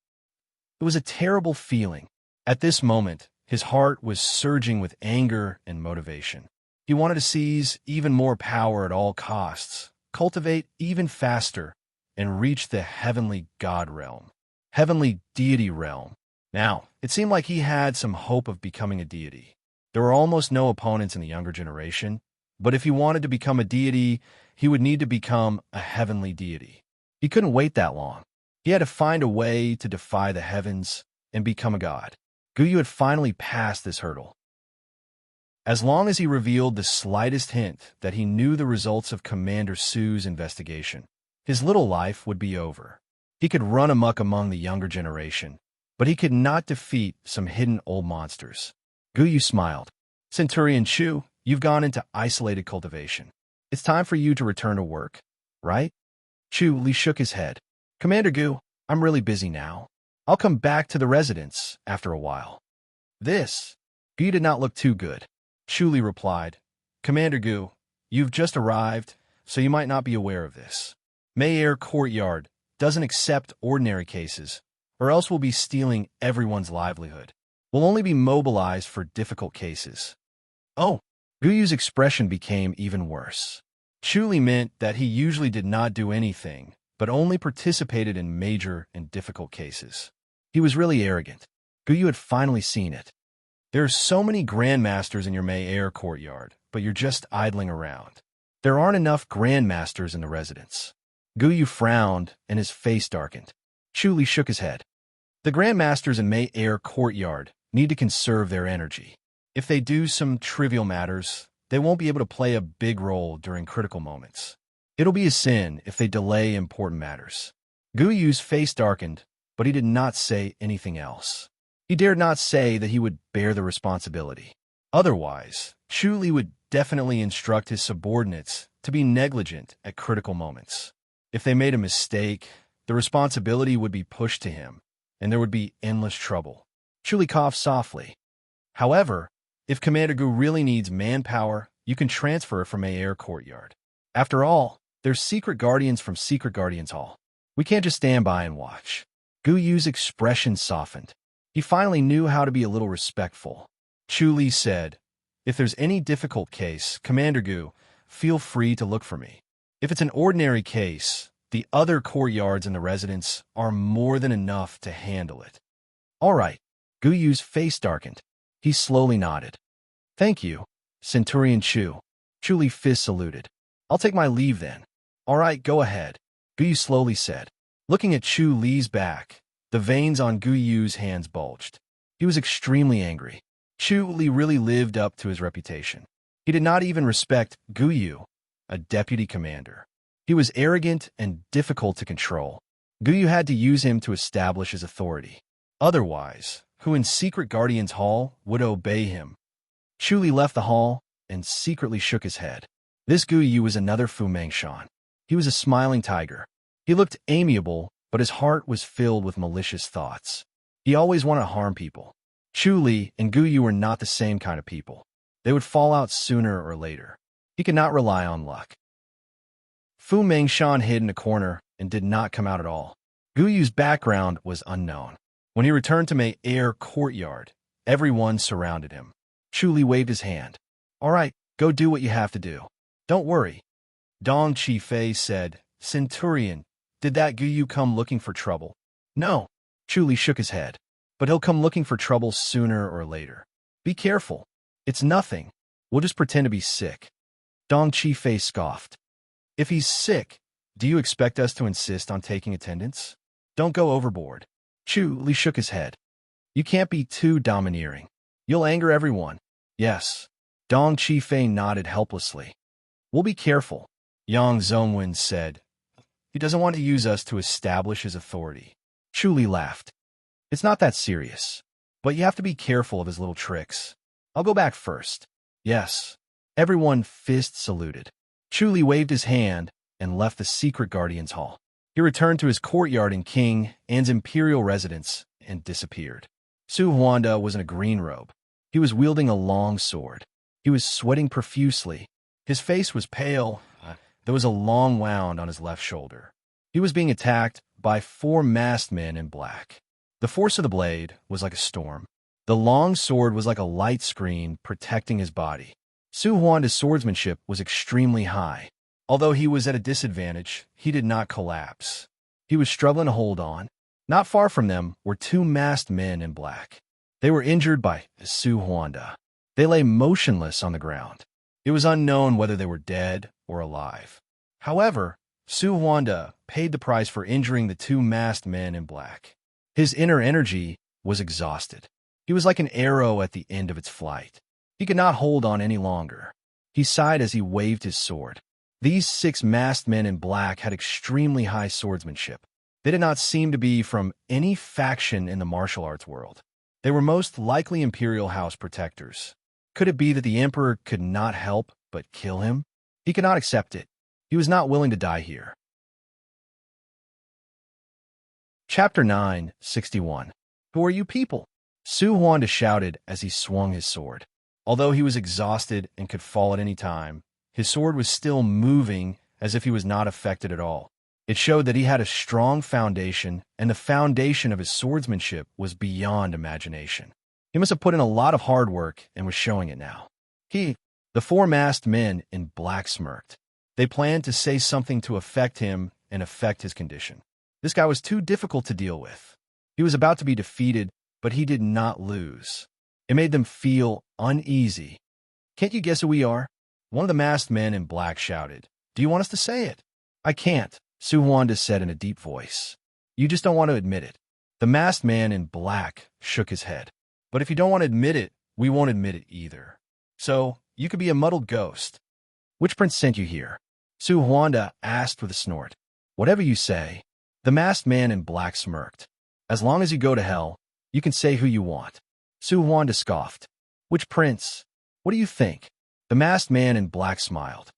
It was a terrible feeling. At this moment, his heart was surging with anger and motivation. He wanted to seize even more power at all costs, cultivate even faster, and reach the heavenly god realm, heavenly deity realm. Now, it seemed like he had some hope of becoming a deity. There were almost no opponents in the younger generation, but if he wanted to become a deity, he would need to become a heavenly deity. He couldn't wait that long. He had to find a way to defy the heavens and become a god. Guyu had finally passed this hurdle. As long as he revealed the slightest hint that he knew the results of Commander Su's investigation, his little life would be over. He could run amok among the younger generation, but he could not defeat some hidden old monsters. Guyu smiled. Centurion Chu, you've gone into isolated cultivation. It's time for you to return to work, right? Chu Li shook his head. Commander Gu, I'm really busy now. I'll come back to the residence after a while. Gu did not look too good. Chu Li replied, Commander Gu, you've just arrived, so you might not be aware of this. Mayor Courtyard doesn't accept ordinary cases, or else we'll be stealing everyone's livelihood. We'll only be mobilized for difficult cases. Oh, Guyu's expression became even worse. Chu Li meant that he usually did not do anything, but only participated in major and difficult cases. He was really arrogant. Guyu had finally seen it. There are so many grandmasters in your Mayor Courtyard, but you're just idling around. There aren't enough grandmasters in the residence. Guyu frowned and his face darkened. Chu Li shook his head. The grandmasters in Mayor Courtyard need to conserve their energy. If they do some trivial matters, they won't be able to play a big role during critical moments. It'll be a sin if they delay important matters. Guyu's face darkened, but he did not say anything else. He dared not say that he would bear the responsibility. Otherwise, Chu Li would definitely instruct his subordinates to be negligent at critical moments. If they made a mistake, the responsibility would be pushed to him, and there would be endless trouble. Chu Li coughed softly. However, if Commander Gu really needs manpower, you can transfer it from Mayor Courtyard. After all, there's secret guardians from Secret Guardians Hall. We can't just stand by and watch. Guyu's expression softened. He finally knew how to be a little respectful. Chu Li said, If there's any difficult case, Commander Gu, feel free to look for me. If it's an ordinary case, the other courtyards in the residence are more than enough to handle it. All right. Guyu's face darkened. He slowly nodded. Thank you, Centurion Chu. Chu Li fist saluted. I'll take my leave then. All right, go ahead. Gu slowly said. Looking at Chu Li's back, the veins on Gu hands bulged. He was extremely angry. Chu Li really lived up to his reputation. He did not even respect Gu, a deputy commander. He was arrogant and difficult to control. Gu had to use him to establish his authority. Otherwise, who in Secret Guardian's Hall would obey him? Chu Li left the hall and secretly shook his head. This Gu was another Fu Mengshan. He was a smiling tiger. He looked amiable, but his heart was filled with malicious thoughts. He always wanted to harm people. Chu Li and Gu were not the same kind of people. They would fall out sooner or later. He could not rely on luck. Fu Mengshan hid in a corner and did not come out at all. Gu's background was unknown. When he returned to May Air Courtyard, everyone surrounded him. Chu Li waved his hand. All right, go do what you have to do. Don't worry. Dong Qifei said, Centurion, did that Gu come looking for trouble? No. Chu Li shook his head. But he'll come looking for trouble sooner or later. Be careful. It's nothing. We'll just pretend to be sick. Dong Qifei scoffed. If he's sick, do you expect us to insist on taking attendance? Don't go overboard. Chu Li shook his head. You can't be too domineering. You'll anger everyone. Yes. Dong Qifei nodded helplessly. We'll be careful, Yang Zongwen said. He doesn't want to use us to establish his authority. Chu Li laughed. It's not that serious, but you have to be careful of his little tricks. I'll go back first. Yes. Everyone fist saluted. Chu Li waved his hand and left the Secret Guardian's Hall. He returned to his courtyard in King An's imperial residence and disappeared. Su Huanda was in a green robe. He was wielding a long sword. He was sweating profusely. His face was pale. There was a long wound on his left shoulder. He was being attacked by 4 masked men in black. The force of the blade was like a storm. The long sword was like a light screen protecting his body. Su Huanda's swordsmanship was extremely high. Although he was at a disadvantage, he did not collapse. He was struggling to hold on. Not far from them were 2 masked men in black. They were injured by Su Huanda. They lay motionless on the ground. It was unknown whether they were dead or alive. However, Su Huanda paid the price for injuring the 2 masked men in black. His inner energy was exhausted. He was like an arrow at the end of its flight. He could not hold on any longer. He sighed as he waved his sword. These 6 masked men in black had extremely high swordsmanship. They did not seem to be from any faction in the martial arts world. They were most likely Imperial House protectors. Could it be that the Emperor could not help but kill him? He could not accept it. He was not willing to die here. Chapter 9:61. Who are you people? Su Huanda shouted as he swung his sword. Although he was exhausted and could fall at any time, his sword was still moving as if he was not affected at all. It showed that he had a strong foundation, and the foundation of his swordsmanship was beyond imagination. He must have put in a lot of hard work and was showing it now. The 4 masked men in black smirked. They planned to say something to affect him and affect his condition. This guy was too difficult to deal with. He was about to be defeated, but he did not lose. It made them feel uneasy. Can't you guess who we are? One of the masked men in black shouted. Do you want us to say it? I can't, Su Huanda said in a deep voice. You just don't want to admit it. The masked man in black shook his head. But if you don't want to admit it, we won't admit it either. So, you could be a muddled ghost. Which prince sent you here? Su Huanda asked with a snort. Whatever you say. The masked man in black smirked. As long as you go to hell, you can say who you want. Su Huanda scoffed. Which prince? What do you think? The masked man in black smiled.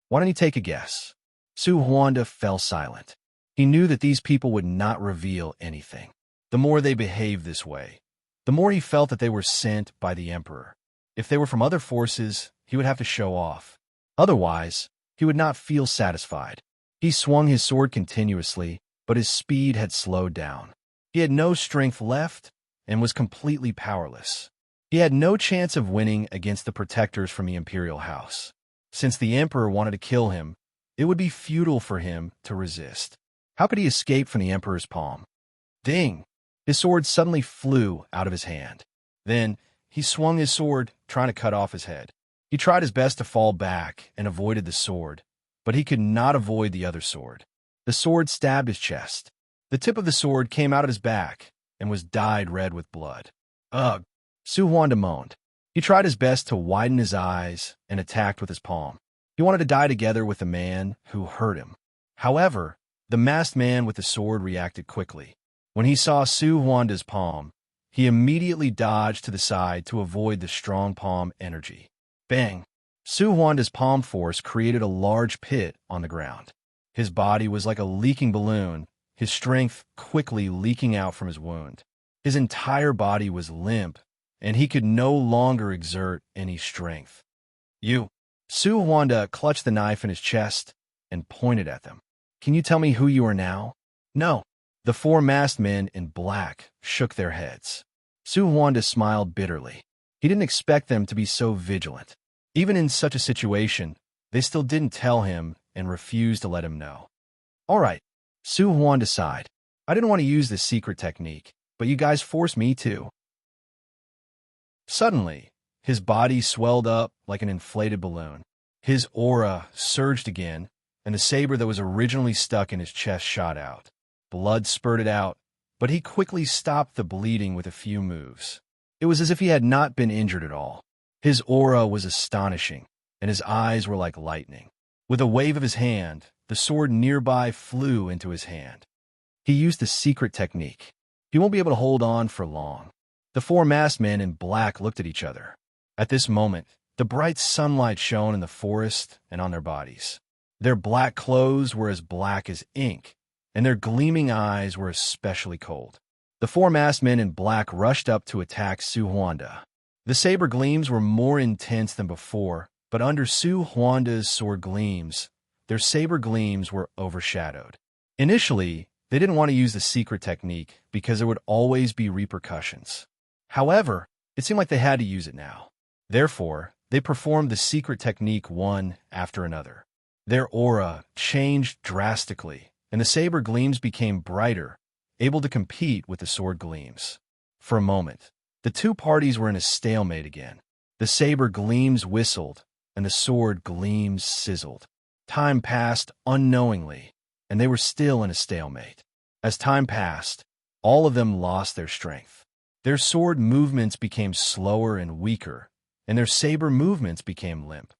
Why don't you take a guess? Su Huanda fell silent. He knew that these people would not reveal anything. The more they behaved this way, the more he felt that they were sent by the Emperor. If they were from other forces, he would have to show off. Otherwise, he would not feel satisfied. He swung his sword continuously, but his speed had slowed down. He had no strength left and was completely powerless. He had no chance of winning against the protectors from the Imperial House. Since the Emperor wanted to kill him, it would be futile for him to resist. How could he escape from the Emperor's palm? Ding! His sword suddenly flew out of his hand. Then, he swung his sword, trying to cut off his head. He tried his best to fall back and avoided the sword, but he could not avoid the other sword. The sword stabbed his chest. The tip of the sword came out at his back and was dyed red with blood. Ugh, Su Huanda moaned. He tried his best to widen his eyes and attacked with his palm. He wanted to die together with the man who hurt him. However, the masked man with the sword reacted quickly. When he saw Su Huanda's palm, he immediately dodged to the side to avoid the strong palm energy. Bang! Su Huanda's palm force created a large pit on the ground. His body was like a leaking balloon, his strength quickly leaking out from his wound. His entire body was limp, and he could no longer exert any strength. You! Su Huanda clutched the knife in his chest and pointed at them. Can you tell me who you are now? No. The four masked men in black shook their heads. Su Huanda smiled bitterly. He didn't expect them to be so vigilant. Even in such a situation, they still didn't tell him and refused to let him know. All right, Su Huanda sighed. I didn't want to use this secret technique, but you guys forced me to. Suddenly, his body swelled up like an inflated balloon. His aura surged again, and the saber that was originally stuck in his chest shot out. Blood spurted out, but he quickly stopped the bleeding with a few moves. It was as if he had not been injured at all. His aura was astonishing, and his eyes were like lightning. With a wave of his hand, the sword nearby flew into his hand. He used the secret technique. He won't be able to hold on for long. The four masked men in black looked at each other. At this moment, the bright sunlight shone in the forest and on their bodies. Their black clothes were as black as ink, and their gleaming eyes were especially cold. The four masked men in black rushed up to attack Su Huanda. The saber gleams were more intense than before, but under Su Huanda's sword gleams, their saber gleams were overshadowed. Initially, they didn't want to use the secret technique because there would always be repercussions. However, it seemed like they had to use it now. Therefore, they performed the secret technique one after another. Their aura changed drastically, and the saber gleams became brighter, able to compete with the sword gleams. For a moment, the two parties were in a stalemate again. The saber gleams whistled, and the sword gleams sizzled. Time passed unknowingly, and they were still in a stalemate. As time passed, all of them lost their strength. Their sword movements became slower and weaker, and their saber movements became limp.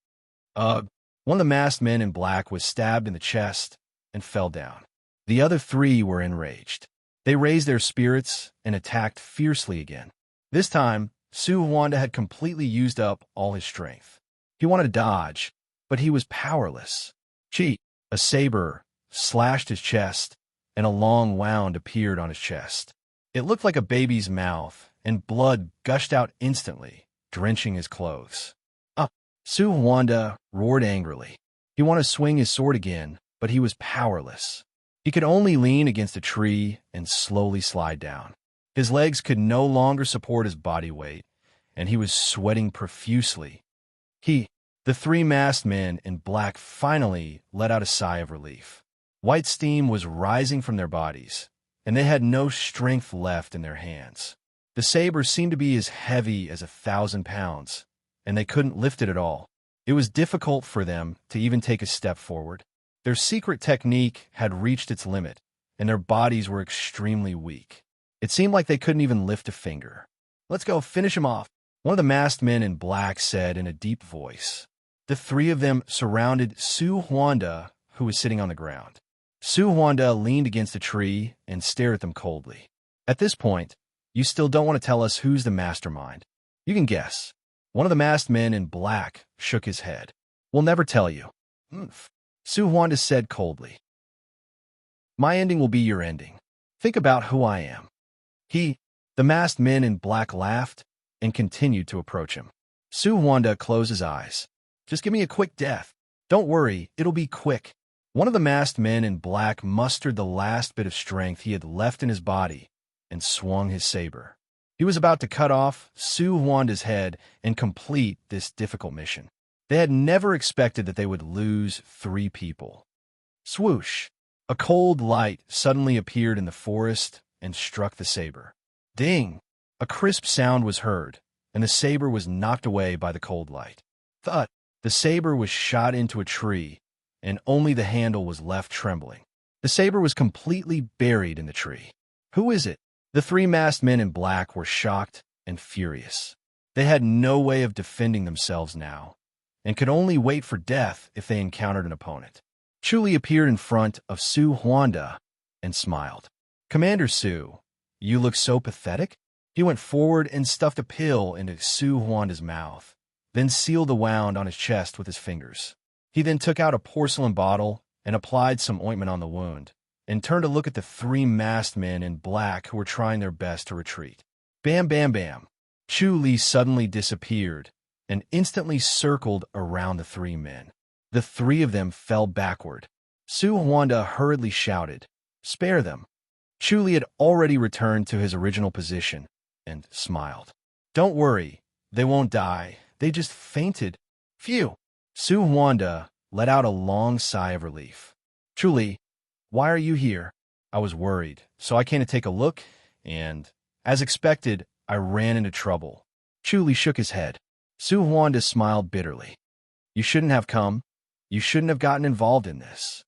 One of the masked men in black was stabbed in the chest and fell down. The other three were enraged. They raised their spirits and attacked fiercely again. This time, Su Huanda had completely used up all his strength. He wanted to dodge, but he was powerless. Cheat! A saber slashed his chest, and a long wound appeared on his chest. It looked like a baby's mouth, and blood gushed out instantly, drenching his clothes. Su Huanda roared angrily. He wanted to swing his sword again, but he was powerless. He could only lean against a tree and slowly slide down. His legs could no longer support his body weight, and he was sweating profusely. The three masked men in black finally let out a sigh of relief. White steam was rising from their bodies, and they had no strength left in their hands. The saber seemed to be as heavy as 1,000 pounds, and they couldn't lift it at all. It was difficult for them to even take a step forward. Their secret technique had reached its limit, and their bodies were extremely weak. It seemed like they couldn't even lift a finger. Let's go, finish him off, one of the masked men in black said in a deep voice. The three of them surrounded Su Huanda, who was sitting on the ground. Su Huanda leaned against a tree and stared at them coldly. At this point, you still don't want to tell us who's the mastermind. You can guess. One of the masked men in black shook his head. We'll never tell you. Su Huanda said coldly. My ending will be your ending. Think about who I am. The masked men in black laughed and continued to approach him. Su Huanda closed his eyes. Just give me a quick death. Don't worry, it'll be quick. One of the masked men in black mustered the last bit of strength he had left in his body and swung his saber. He was about to cut off Su Huanda's head and complete this difficult mission. They had never expected that they would lose 3 people. Swoosh! A cold light suddenly appeared in the forest and struck the saber. Ding! A crisp sound was heard, and the saber was knocked away by the cold light. Thud! The saber was shot into a tree, and only the handle was left trembling. The saber was completely buried in the tree. Who is it? The three masked men in black were shocked and furious. They had no way of defending themselves now, and could only wait for death if they encountered an opponent. Chuli appeared in front of Su Huanda and smiled. Commander Su, you look so pathetic? He went forward and stuffed a pill into Su Huanda's mouth, then sealed the wound on his chest with his fingers. He then took out a porcelain bottle and applied some ointment on the wound, and turned to look at the three masked men in black who were trying their best to retreat. Bam, bam, bam. Chu Li suddenly disappeared and instantly circled around the three men. The three of them fell backward. Su Huanda hurriedly shouted, "Spare them." Chu Li had already returned to his original position and smiled. "Don't worry, they won't die. They just fainted." Phew! Su Huanda let out a long sigh of relief. "Chu Li, why are you here?" "I was worried, so I came to take a look, and, as expected, I ran into trouble." Chu Li shook his head. Su Huanda smiled bitterly. "You shouldn't have come. You shouldn't have gotten involved in this."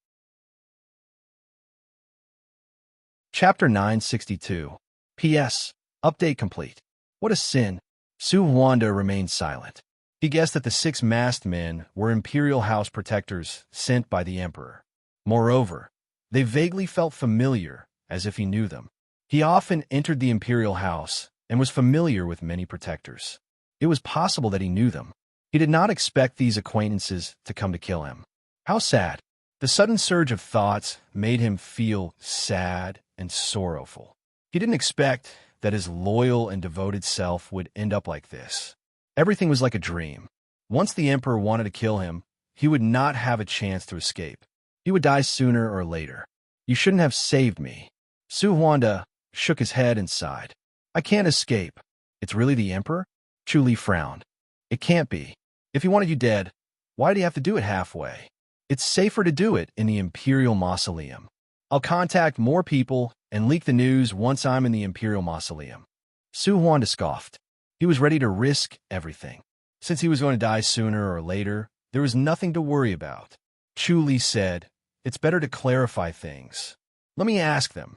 Chapter 962. P.S. Update complete. What a sin. Su Huanda remained silent. He guessed that the six masked men were Imperial House protectors sent by the Emperor. Moreover, they vaguely felt familiar, as if he knew them. He often entered the Imperial House and was familiar with many protectors. It was possible that he knew them. He did not expect these acquaintances to come to kill him. How sad. The sudden surge of thoughts made him feel sad and sorrowful. He didn't expect that his loyal and devoted self would end up like this. Everything was like a dream. Once the Emperor wanted to kill him, he would not have a chance to escape. He would die sooner or later. "You shouldn't have saved me." Su Huanda shook his head and sighed. "I can't escape." "It's really the Emperor?" Chu Li frowned. "It can't be. If he wanted you dead, why did he have to do it halfway? It's safer to do it in the Imperial Mausoleum. I'll contact more people and leak the news once I'm in the Imperial Mausoleum." Su Huanda scoffed. He was ready to risk everything. Since he was going to die sooner or later, there was nothing to worry about. Chu Li said, "It's better to clarify things. Let me ask them."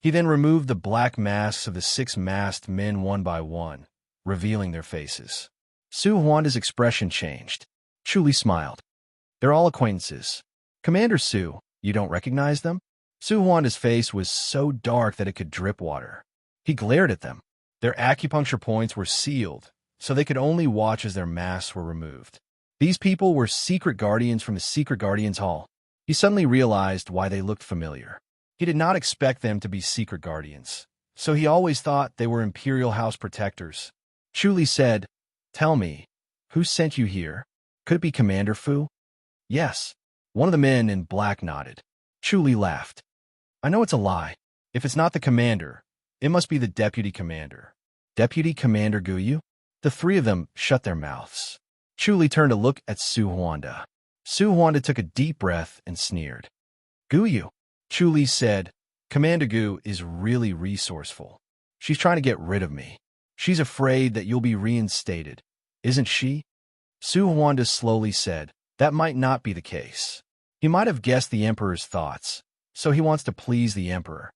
He then removed the black masks of the six masked men one by one, revealing their faces. Su Huanda's expression changed. Chu Li smiled. "They're all acquaintances. Commander Su, you don't recognize them?" Su Huanda's face was so dark that it could drip water. He glared at them. Their acupuncture points were sealed, so they could only watch as their masks were removed. These people were secret guardians from the Secret Guardians Hall. He suddenly realized why they looked familiar. He did not expect them to be secret guardians, so he always thought they were Imperial House protectors. Chu Li said, "Tell me, who sent you here? Could it be Commander Fu?" "Yes." One of the men in black nodded. Chu Li laughed. "I know it's a lie. If it's not the commander, it must be the deputy commander." "Deputy Commander Guyu?" The three of them shut their mouths. Chu Li turned to look at Su Huanda. Su Huanda took a deep breath and sneered. "Guyu?" Chu Li said, "Commander Gu is really resourceful. She's trying to get rid of me. She's afraid that you'll be reinstated. Isn't she?" Su Huanda slowly said, "That might not be the case. He might have guessed the Emperor's thoughts, so he wants to please the Emperor.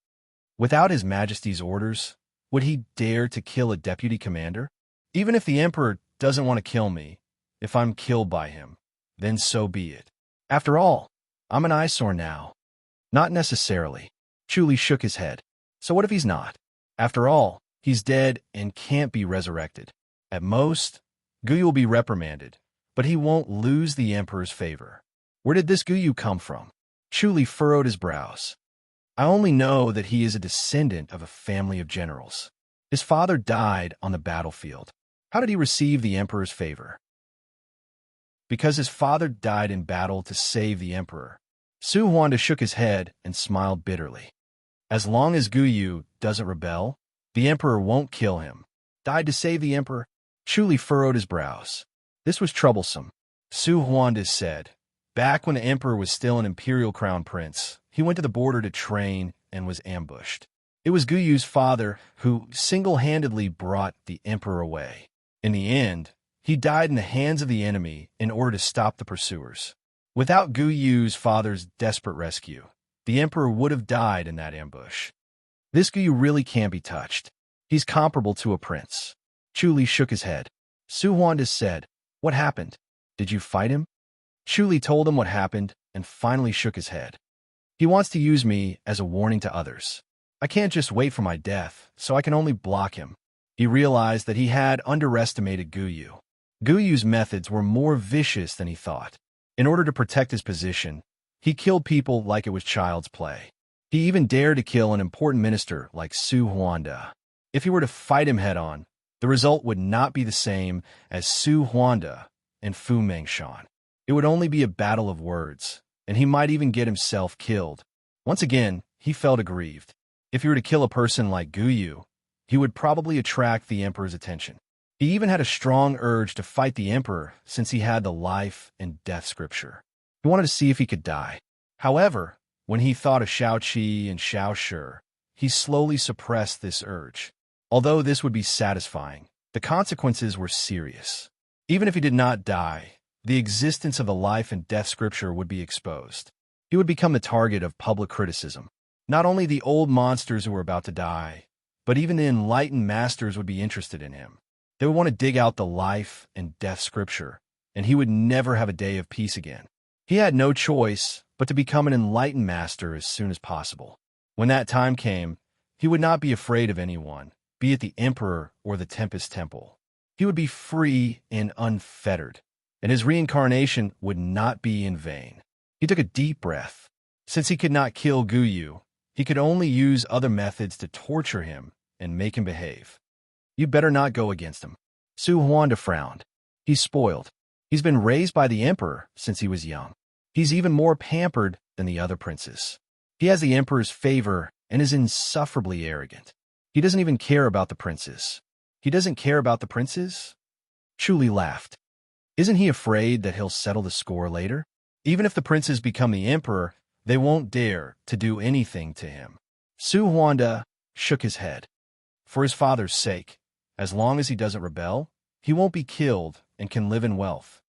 Without His Majesty's orders, would he dare to kill a deputy commander? Even if the Emperor doesn't want to kill me, if I'm killed by him, then so be it. After all, I'm an eyesore now." "Not necessarily." Chu Li shook his head. "So what if he's not? After all, he's dead and can't be resurrected. At most, Guyu will be reprimanded, but he won't lose the Emperor's favor. Where did this Guyu come from?" Chu Li furrowed his brows. "I only know that he is a descendant of a family of generals. His father died on the battlefield. How did he receive the Emperor's favor?" "Because his father died in battle to save the Emperor." Su Huanda shook his head and smiled bitterly. "As long as Guyu doesn't rebel, the Emperor won't kill him. Died to save the Emperor?" Chu Li furrowed his brows. This was troublesome. Su Huanda said, "Back when the Emperor was still an Imperial Crown Prince, he went to the border to train and was ambushed. It was Guyu's father who single-handedly brought the Emperor away. In the end, he died in the hands of the enemy in order to stop the pursuers. Without Guyu's father's desperate rescue, the emperor would have died in that ambush. This Guyu really can't be touched. He's comparable to a prince. Chu Li shook his head. Su Huanda said, "What happened? Did you fight him?" Chu Li told him what happened and finally shook his head. "He wants to use me as a warning to others. I can't just wait for my death, so I can only block him." He realized that he had underestimated Guyu. Guyu's methods were more vicious than he thought. In order to protect his position, he killed people like it was child's play. He even dared to kill an important minister like Su Huanda. If he were to fight him head-on, the result would not be the same as Su Huanda and Fu Mengshan. It would only be a battle of words, and he might even get himself killed. Once again, he felt aggrieved. If he were to kill a person like Guyu, he would probably attract the emperor's attention. He even had a strong urge to fight the emperor since he had the life and death scripture. He wanted to see if he could die. However, when he thought of Shao Qi and Shao Shi, he slowly suppressed this urge. Although this would be satisfying, the consequences were serious. Even if he did not die, the existence of the life and death scripture would be exposed. He would become the target of public criticism. Not only the old monsters who were about to die, but even the enlightened masters would be interested in him. They would want to dig out the life and death scripture, and he would never have a day of peace again. He had no choice but to become an enlightened master as soon as possible. When that time came, he would not be afraid of anyone, be it the emperor or the Tempest Temple. He would be free and unfettered, and his reincarnation would not be in vain. He took a deep breath. Since he could not kill Guyu, he could only use other methods to torture him and make him behave. "You better not go against him." Su Huanda frowned. "He's spoiled. He's been raised by the emperor since he was young. He's even more pampered than the other princes. He has the emperor's favor and is insufferably arrogant. He doesn't even care about the princes." "He doesn't care about the princes?" Chu Li laughed. "Isn't he afraid that he'll settle the score later? Even if the princes become the emperor, they won't dare to do anything to him." Su Huanda shook his head. "For his father's sake, as long as he doesn't rebel, he won't be killed and can live in wealth."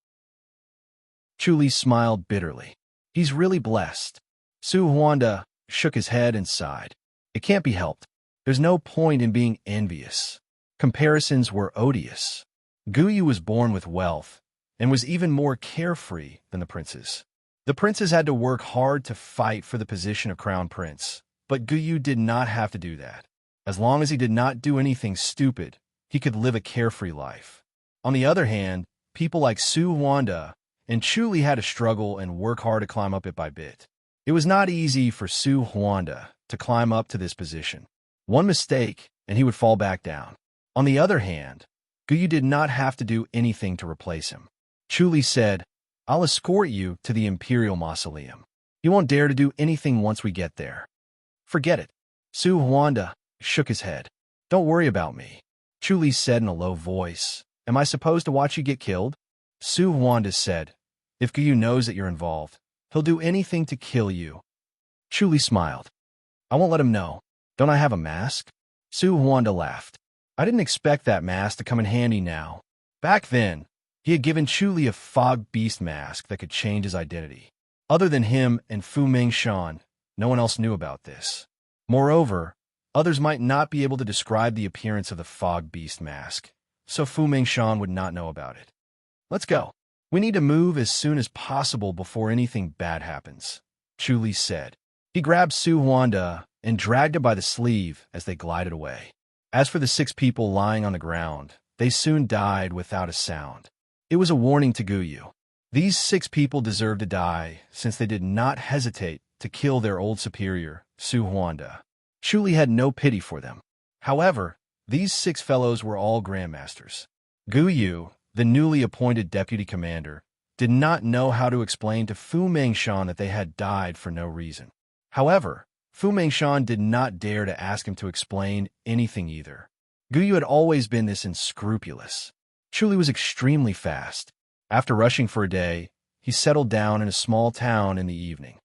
Chu Li smiled bitterly. "He's really blessed." Su Huanda shook his head and sighed. "It can't be helped. There's no point in being envious. Comparisons were odious. Guyu was born with wealth and was even more carefree than the princes. The princes had to work hard to fight for the position of crown prince, but Guyu did not have to do that. As long as he did not do anything stupid, he could live a carefree life. On the other hand, people like Su Huanda and Chu Li had to struggle and work hard to climb up it by bit. It was not easy for Su Huanda to climb up to this position. One mistake, and he would fall back down. On the other hand, Guyu did not have to do anything to replace him. Chu Li said, "I'll escort you to the Imperial Mausoleum. You won't dare to do anything once we get there." "Forget it." Su Huanda shook his head. "Don't worry about me." Chu Li said in a low voice, "Am I supposed to watch you get killed?" Su Huanda said, "If Guyu knows that you're involved, he'll do anything to kill you." Chu Li smiled. "I won't let him know. Don't I have a mask?" Su Huanda laughed. "I didn't expect that mask to come in handy now." Back then, he had given Chu Li a fog beast mask that could change his identity. Other than him and Fu Mengshan, no one else knew about this. Moreover, others might not be able to describe the appearance of the fog beast mask, so Fu Mengshan would not know about it. "Let's go. We need to move as soon as possible before anything bad happens," Chu Li said. He grabbed Su Huanda and dragged her by the sleeve as they glided away. As for the 6 people lying on the ground, they soon died without a sound. It was a warning to Guyu. These 6 people deserved to die since they did not hesitate to kill their old superior, Su Huanda. Chu Li had no pity for them. However, these 6 fellows were all grandmasters. Guyu, the newly appointed deputy commander, did not know how to explain to Fu Mengshan that they had died for no reason. However, Fu Mengshan did not dare to ask him to explain anything either. Guyu had always been this unscrupulous. Chu Li was extremely fast. After rushing for a day, he settled down in a small town in the evening.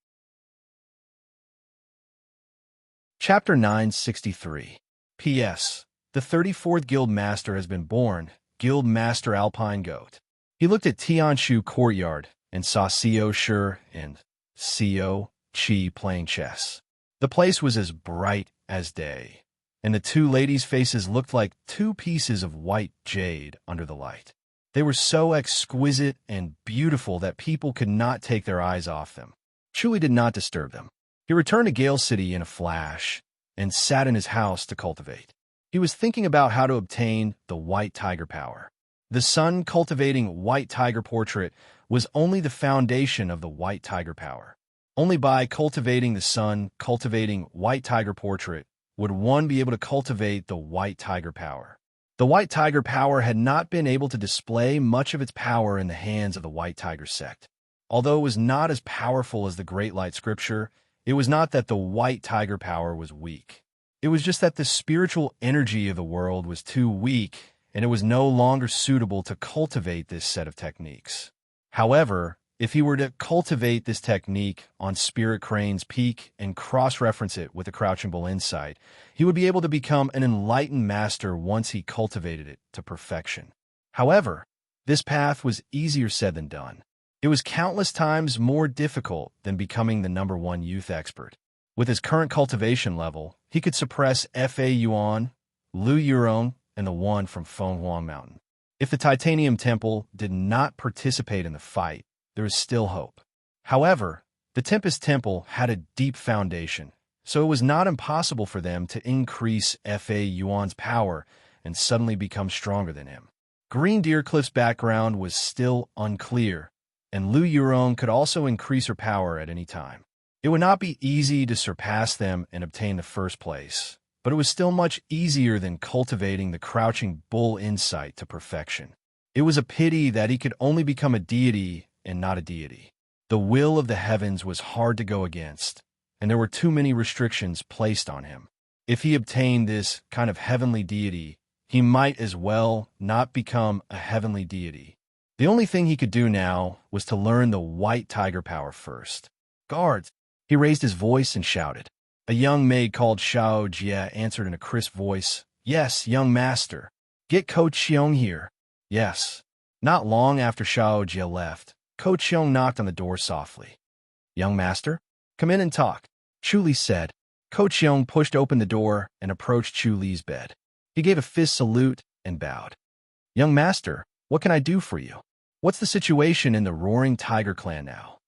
Chapter 963. P.S. The 34th Guild Master has been born, Guild Master Alpine Goat. He looked at Tianshu Courtyard and saw Co. Shi and Co. Chi playing chess. The place was as bright as day, and the two ladies' faces looked like two pieces of white jade under the light. They were so exquisite and beautiful that people could not take their eyes off them. Chuli did not disturb them. He returned to Gale City in a flash and sat in his house to cultivate. He was thinking about how to obtain the white tiger power. The sun cultivating white tiger portrait was only the foundation of the white tiger power. Only by cultivating the sun cultivating white tiger portrait would one be able to cultivate the white tiger power. The white tiger power had not been able to display much of its power in the hands of the white tiger sect. Although it was not as powerful as the Great Light Scripture, it was not that the white tiger power was weak. It was just that the spiritual energy of the world was too weak, and it was no longer suitable to cultivate this set of techniques. However, if he were to cultivate this technique on Spirit Crane's peak and cross-reference it with the Crouching Bull insight, he would be able to become an enlightened master once he cultivated it to perfection. However, this path was easier said than done. It was countless times more difficult than becoming the #1 youth expert. With his current cultivation level, he could suppress Fa Yuan, Lu Yurong, and the one from Feng Huang Mountain. If the Titanium Temple did not participate in the fight, there is still hope. However, the Tempest Temple had a deep foundation, so it was not impossible for them to increase Fa Yuan's power and suddenly become stronger than him. Green Deer Cliff's background was still unclear, and Lu Yurong could also increase her power at any time. It would not be easy to surpass them and obtain the first place, but it was still much easier than cultivating the Crouching Bull insight to perfection. It was a pity that he could only become a deity and not a deity. The will of the heavens was hard to go against, and there were too many restrictions placed on him. If he obtained this kind of heavenly deity, he might as well not become a heavenly deity. The only thing he could do now was to learn the white tiger power first. Guards! He raised his voice and shouted. A young maid called Xiao Jie answered in a crisp voice, "Yes, young master. Get Coach Xiong here." Yes. Not long after Xiao Jie left, Coach Xiong knocked on the door softly. "Young master, come in and talk," Chu Li said. Coach Xiong pushed open the door and approached Chu Li's bed. He gave a fist salute and bowed. "Young master, what can I do for you? What's the situation in the Roaring Tiger clan now?"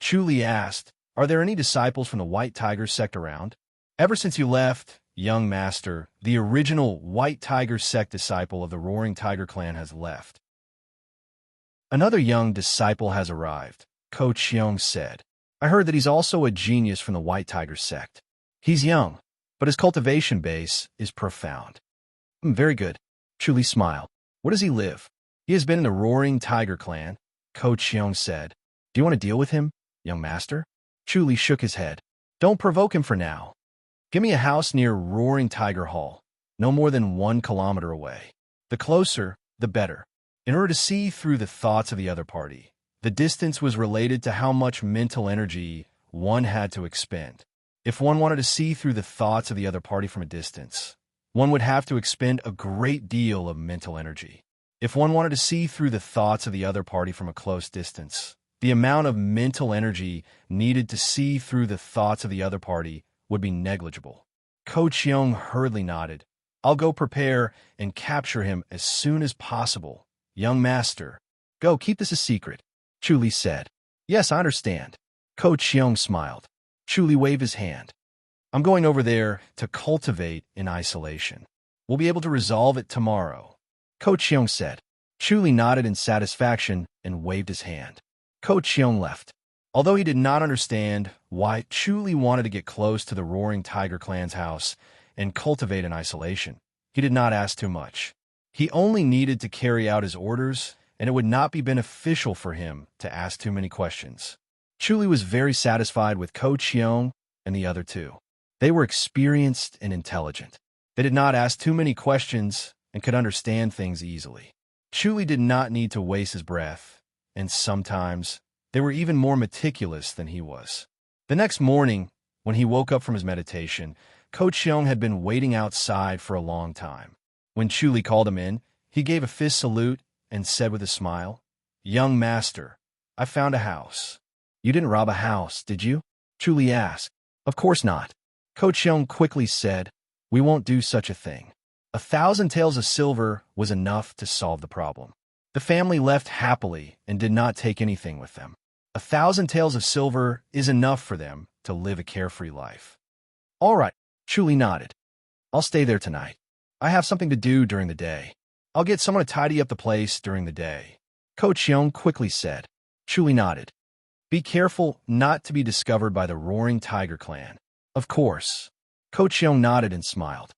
Chu Li asked, "Are there any disciples from the White Tiger sect around?" "Ever since you left, young master, the original White Tiger sect disciple of the Roaring Tiger clan has left. Another young disciple has arrived," Coach Xiong said. "I heard that he's also a genius from the White Tiger sect. He's young, but his cultivation base is profound." Very good," Chu Li smiled. "Where does he live?" "He has been in the Roaring Tiger clan," Coach Xiong said. "Do you want to deal with him, young master?" Chu Li shook his head. "Don't provoke him for now. Give me a house near Roaring Tiger Hall, no more than 1 kilometer away. The closer, the better. In order to see through the thoughts of the other party, the distance was related to how much mental energy one had to expend. If one wanted to see through the thoughts of the other party from a distance, one would have to expend a great deal of mental energy. If one wanted to see through the thoughts of the other party from a close distance, the amount of mental energy needed to see through the thoughts of the other party would be negligible. Coach Xiong hurriedly nodded. "I'll go prepare and capture him as soon as possible, young master." "Go, keep this a secret," Chu Li said. "Yes, I understand." Coach Xiong smiled. Chu Li waved his hand. "I'm going over there to cultivate in isolation. We'll be able to resolve it tomorrow," Coach Xiong said. Chu Li nodded in satisfaction and waved his hand. Coach Xiong left. Although he did not understand why Chu Li wanted to get close to the Roaring Tiger clan's house and cultivate in isolation, he did not ask too much. He only needed to carry out his orders, and it would not be beneficial for him to ask too many questions. Chu Li was very satisfied with Coach Xiong and the other two. They were experienced and intelligent. They did not ask too many questions and could understand things easily. Chu Li did not need to waste his breath, and sometimes they were even more meticulous than he was. The next morning, when he woke up from his meditation, Coach Xiong had been waiting outside for a long time. When Chu Li called him in, he gave a fist salute and said with a smile, "Young master, I found a house." "You didn't rob a house, did you?" Chu asked. Of course not. Ko Cheong quickly said, we won't do such a thing. 1,000 taels of silver was enough to solve the problem. The family left happily and did not take anything with them. 1,000 taels of silver is enough for them to live a carefree life. All right, Chu nodded. I'll stay there tonight. I have something to do during the day. I'll get someone to tidy up the place during the day. Ko Cheong quickly said. Chu nodded. Be careful not to be discovered by the Roaring Tiger clan. Of course. Ko Cheong nodded and smiled.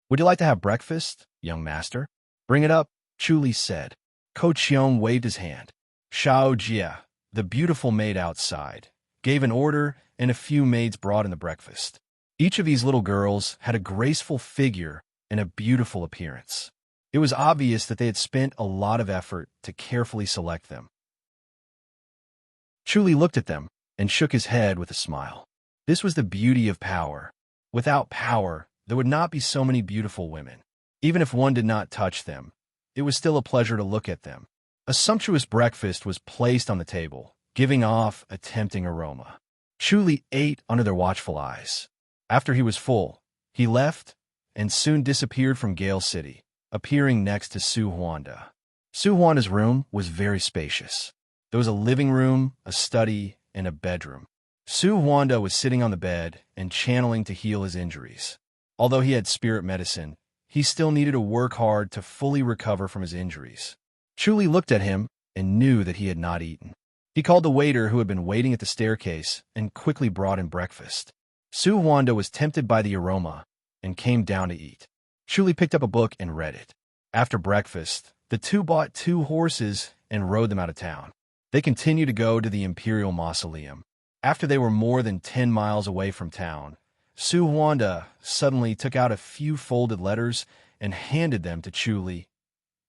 Would you like to have breakfast, young master? Bring it up, Chu said. Ko Cheong waved his hand. Xiao Jia, the beautiful maid outside, gave an order, and a few maids brought in the breakfast. Each of these little girls had a graceful figure and a beautiful appearance. It was obvious that they had spent a lot of effort to carefully select them. Chu looked at them and shook his head with a smile. This was the beauty of power. Without power, there would not be so many beautiful women. Even if one did not touch them, it was still a pleasure to look at them. A sumptuous breakfast was placed on the table, giving off a tempting aroma. Chu ate under their watchful eyes. After he was full, he left and soon disappeared from Gale City, appearing next to Su Huanda. Su Huanda's room was very spacious. There was a living room, a study, and a bedroom. Su Huanda was sitting on the bed and channeling to heal his injuries. Although he had spirit medicine, he still needed to work hard to fully recover from his injuries. Chu looked at him and knew that he had not eaten. He called the waiter who had been waiting at the staircase and quickly brought him breakfast. Su Huanda was tempted by the aroma and came down to eat. Chu picked up a book and read it. After breakfast, the two bought 2 horses and rode them out of town. They continued to go to the Imperial Mausoleum. After they were more than 10 miles away from town, Su Huanda suddenly took out a few folded letters and handed them to Chu.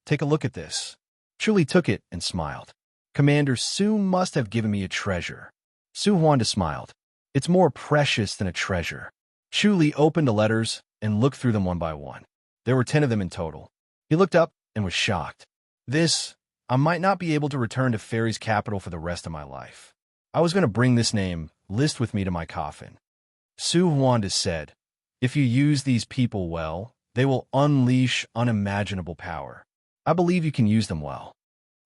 Take a look at this. Chu took it and smiled. Commander Su must have given me a treasure. Su Huanda smiled. It's more precious than a treasure. Chu opened the letters and looked through them one by one. There were 10 of them in total. He looked up and was shocked. I might not be able to return to Fairy's capital for the rest of my life. I was going to bring this name list with me to my coffin. Su Huanda said, if you use these people well, they will unleash unimaginable power. I believe you can use them well.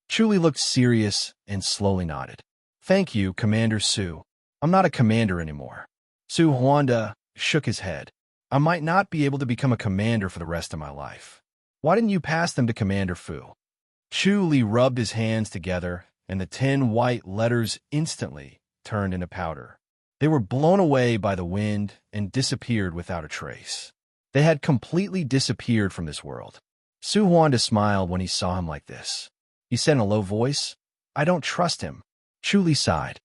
Chu looked serious and slowly nodded. Thank you, Commander Su. I'm not a commander anymore. Su Huanda shook his head. I might not be able to become a commander for the rest of my life. Why didn't you pass them to Commander Fu? Chu rubbed his hands together, and the 10 white letters instantly turned into powder. They were blown away by the wind and disappeared without a trace. They had completely disappeared from this world. Su Huanda smiled when he saw him like this. He said in a low voice, I don't trust him. Chu sighed.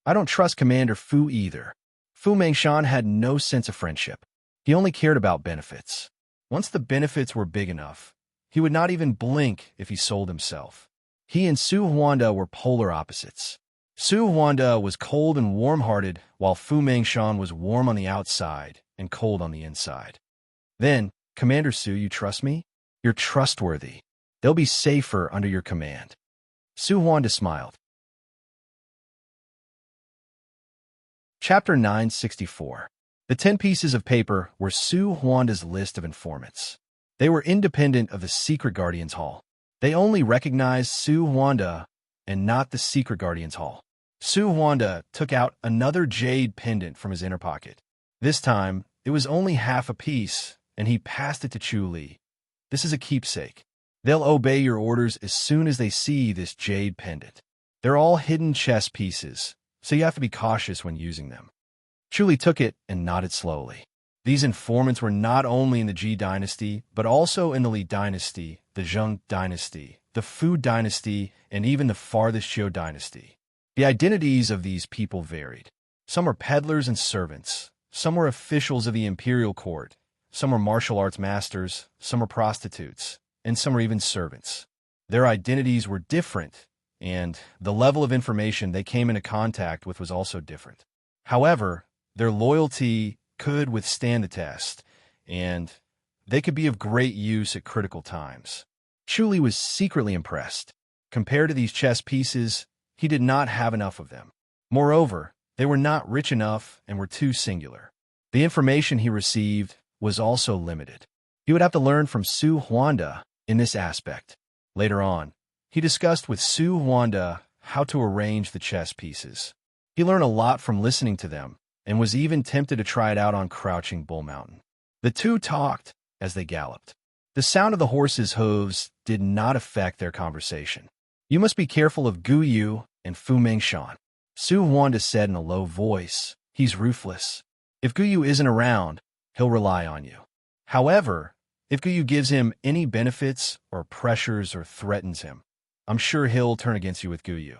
I don't trust Commander Fu either. Fu Mengshan had no sense of friendship. He only cared about benefits. Once the benefits were big enough, he would not even blink if he sold himself. He and Su Huanda were polar opposites. Su Huanda was cold and warm-hearted, while Fu Mengshan was warm on the outside and cold on the inside. Then, Commander Su, you trust me? You're trustworthy. They'll be safer under your command. Su Huanda smiled. Chapter 964. The 10 pieces of paper were Su Huanda's list of informants. They were independent of the Secret Guardians Hall. They only recognized Su Huanda and not the Secret Guardians Hall. Su Huanda took out another jade pendant from his inner pocket. This time, it was only half a piece, and he passed it to Chu. This is a keepsake. They'll obey your orders as soon as they see this jade pendant. They're all hidden chess pieces, so you have to be cautious when using them. Chu took it and nodded slowly. These informants were not only in the Ji dynasty, but also in the Li dynasty, the Zheng dynasty, the Fu dynasty, and even the farthest Zhou dynasty. The identities of these people varied. Some were peddlers and servants. Some were officials of the imperial court. Some were martial arts masters. Some were prostitutes. And some were even servants. Their identities were different, and the level of information they came into contact with was also different. However, their loyalty could withstand the test, and they could be of great use at critical times. Chu was secretly impressed. Compared to these chess pieces, he did not have enough of them. Moreover, They were not rich enough and were too singular. The information he received was also limited. He would have to learn from Su Huanda in this aspect. Later on, he discussed with Su Huanda how to arrange the chess pieces. He learned a lot from listening to them and was even tempted to try it out on Crouching Bull Mountain. The two talked as they galloped. The sound of the horses' hooves did not affect their conversation. You must be careful of Gu Yu and Fu Mengshan, Su Huanda said in a low voice. He's ruthless. If Gu Yu isn't around, he'll rely on you. However, if Gu Yu gives him any benefits or pressures or threatens him, I'm sure he'll turn against you with Gu Yu.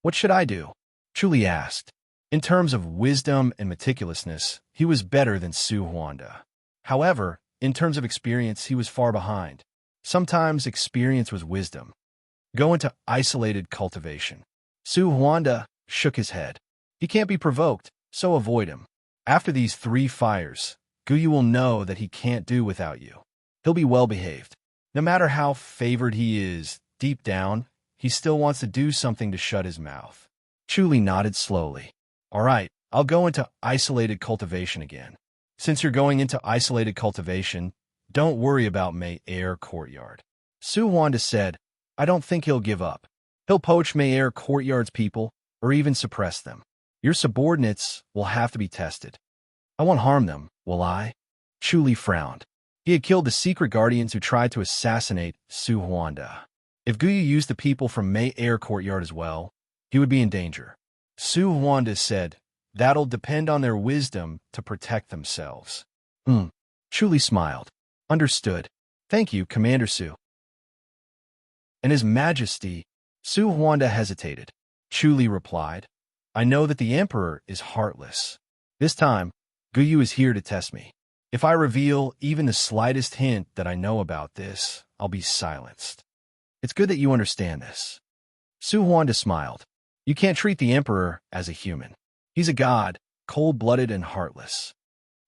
What should I do? Chuli asked. In terms of wisdom and meticulousness, he was better than Su Huanda. However, in terms of experience, he was far behind. Sometimes experience was wisdom. Go into isolated cultivation. Su Huanda shook his head. He can't be provoked, so avoid him. After these 3 fires, Gu Yu will know that he can't do without you. He'll be well-behaved. No matter how favored he is, deep down, he still wants to do something to shut his mouth. Chuli nodded slowly. All right, I'll go into isolated cultivation again. Since you're going into isolated cultivation, don't worry about May Air Courtyard. Su Huanda said, I don't think he'll give up. He'll poach May Air Courtyard's people, or even suppress them. Your subordinates will have to be tested. I won't harm them, will I? Chuli frowned. He had killed the secret guardians who tried to assassinate Su Huanda. If Gu Yu used the people from May Air Courtyard as well, he would be in danger. Su Huanda said, that'll depend on their wisdom to protect themselves. Chuli smiled. Understood. Thank you, Commander Su. And His Majesty, Su Huanda hesitated. Chuli replied, I know that the Emperor is heartless. This time, Gu Yu is here to test me. If I reveal even the slightest hint that I know about this, I'll be silenced. It's good that you understand this. Su Huanda smiled. You can't treat the Emperor as a human. He's a god, cold-blooded and heartless.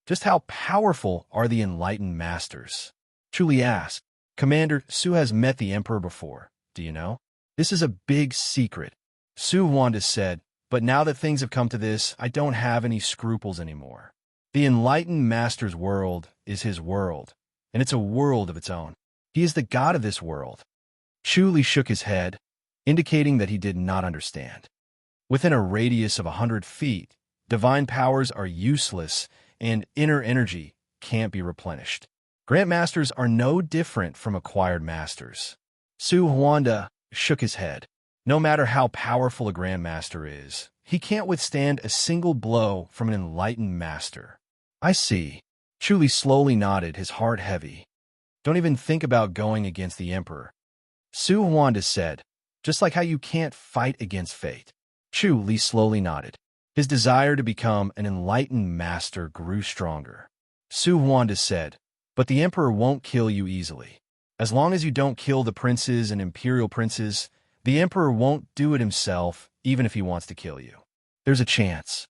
Just how powerful are the enlightened masters? Chuli asked. Commander, Su has met the Emperor before. Do you know? This is a big secret. Su Huanda said, but now that things have come to this, I don't have any scruples anymore. The enlightened master's world is his world, and it's a world of its own. He is the god of this world. Chuli shook his head, indicating that he did not understand. Within a radius of 100 feet, divine powers are useless and inner energy can't be replenished. Grandmasters are no different from acquired masters. Su Huanda shook his head. No matter how powerful a grandmaster is, he can't withstand a single blow from an enlightened master. I see. Chuli slowly nodded, his heart heavy. Don't even think about going against the Emperor. Su Huanda said, just like how you can't fight against fate. Chuli slowly nodded. His desire to become an enlightened master grew stronger. Su Huanda said, but the Emperor won't kill you easily. As long as you don't kill the princes and imperial princes, the Emperor won't do it himself, even if he wants to kill you. There's a chance.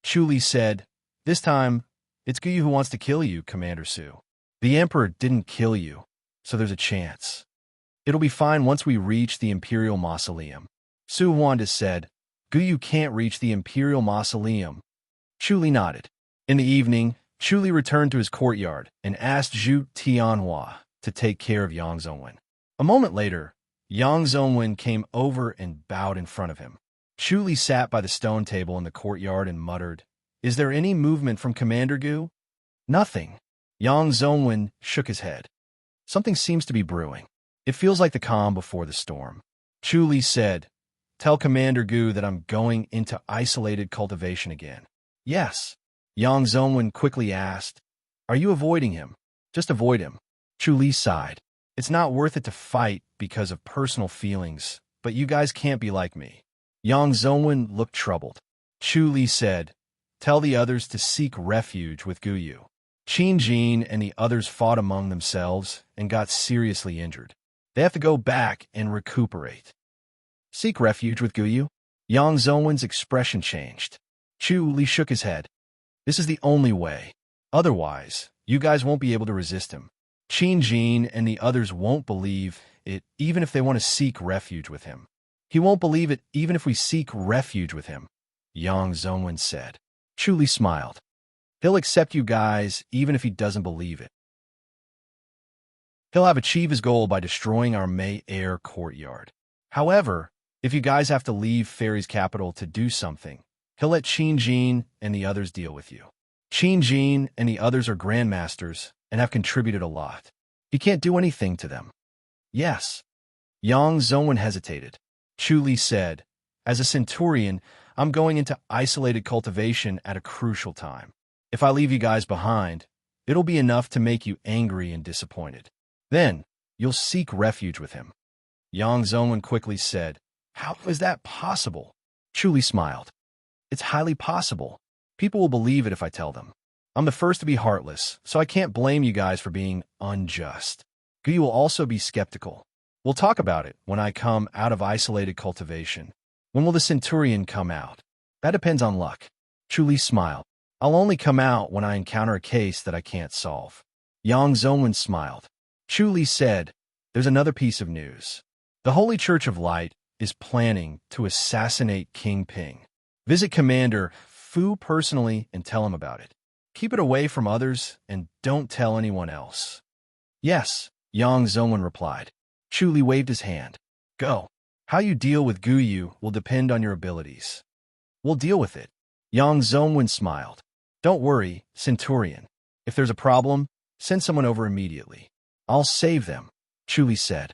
Chuli said, this time, it's Gu Yu who wants to kill you, Commander Su. The Emperor didn't kill you, so there's a chance. It'll be fine once we reach the Imperial Mausoleum. Su Huanda said, Gu Yu can't reach the Imperial Mausoleum. Chuli nodded. In the evening, Chuli returned to his courtyard and asked Zhu Tianhua to take care of Yang Zongwen. A moment later, Yang Zongwen came over and bowed in front of him. Chuli sat by the stone table in the courtyard and muttered, Is there any movement from Commander Gu? Nothing. Yang Zongwen shook his head. Something seems to be brewing. It feels like the calm before the storm. Chuli said, Tell Commander Gu that I'm going into isolated cultivation again. Yes. Yang Zongwen quickly asked, Are you avoiding him? Just avoid him. Chuli sighed. It's not worth it to fight because of personal feelings, but you guys can't be like me. Yang Zongwen looked troubled. Chuli said, Tell the others to seek refuge with Gu Yu. Qin Jin and the others fought among themselves and got seriously injured. They have to go back and recuperate. Seek refuge with Gu Yu? Yang Zongwen's expression changed. Chuli shook his head. This is the only way. Otherwise, you guys won't be able to resist him. Qin Jin and the others won't believe it even if they want to seek refuge with him. He won't believe it even if we seek refuge with him. Yang Zongwen said. Chu Li smiled. He'll accept you guys even if he doesn't believe it. He'll have achieved his goal by destroying our May Air courtyard. However, if you guys have to leave Fairy's capital to do something, he'll let Qin Jin and the others deal with you. Qin Jin and the others are grandmasters and have contributed a lot. He can't do anything to them. Yes. Yang Zongwen hesitated. Chu Li said, as a centurion, I'm going into isolated cultivation at a crucial time. If I leave you guys behind, it'll be enough to make you angry and disappointed. Then, you'll seek refuge with him. Yang Zongwen quickly said, How is that possible? Chu Li smiled. It's highly possible. People will believe it if I tell them. I'm the first to be heartless, so I can't blame you guys for being unjust. You will also be skeptical. We'll talk about it when I come out of isolated cultivation. When will the centurion come out? That depends on luck. Chu Li smiled. I'll only come out when I encounter a case that I can't solve. Yang Zongwen smiled. Chu Li said, There's another piece of news. The Holy Church of Light is planning to assassinate King Ping. Visit Commander Fu personally and tell him about it. Keep it away from others and don't tell anyone else. Yes, Yang Zongwen replied. Chu Li waved his hand. Go. How you deal with Guyu will depend on your abilities. We'll deal with it. Yang Zongwen smiled. Don't worry, Centurion. If there's a problem, send someone over immediately. I'll save them, Chu Li said.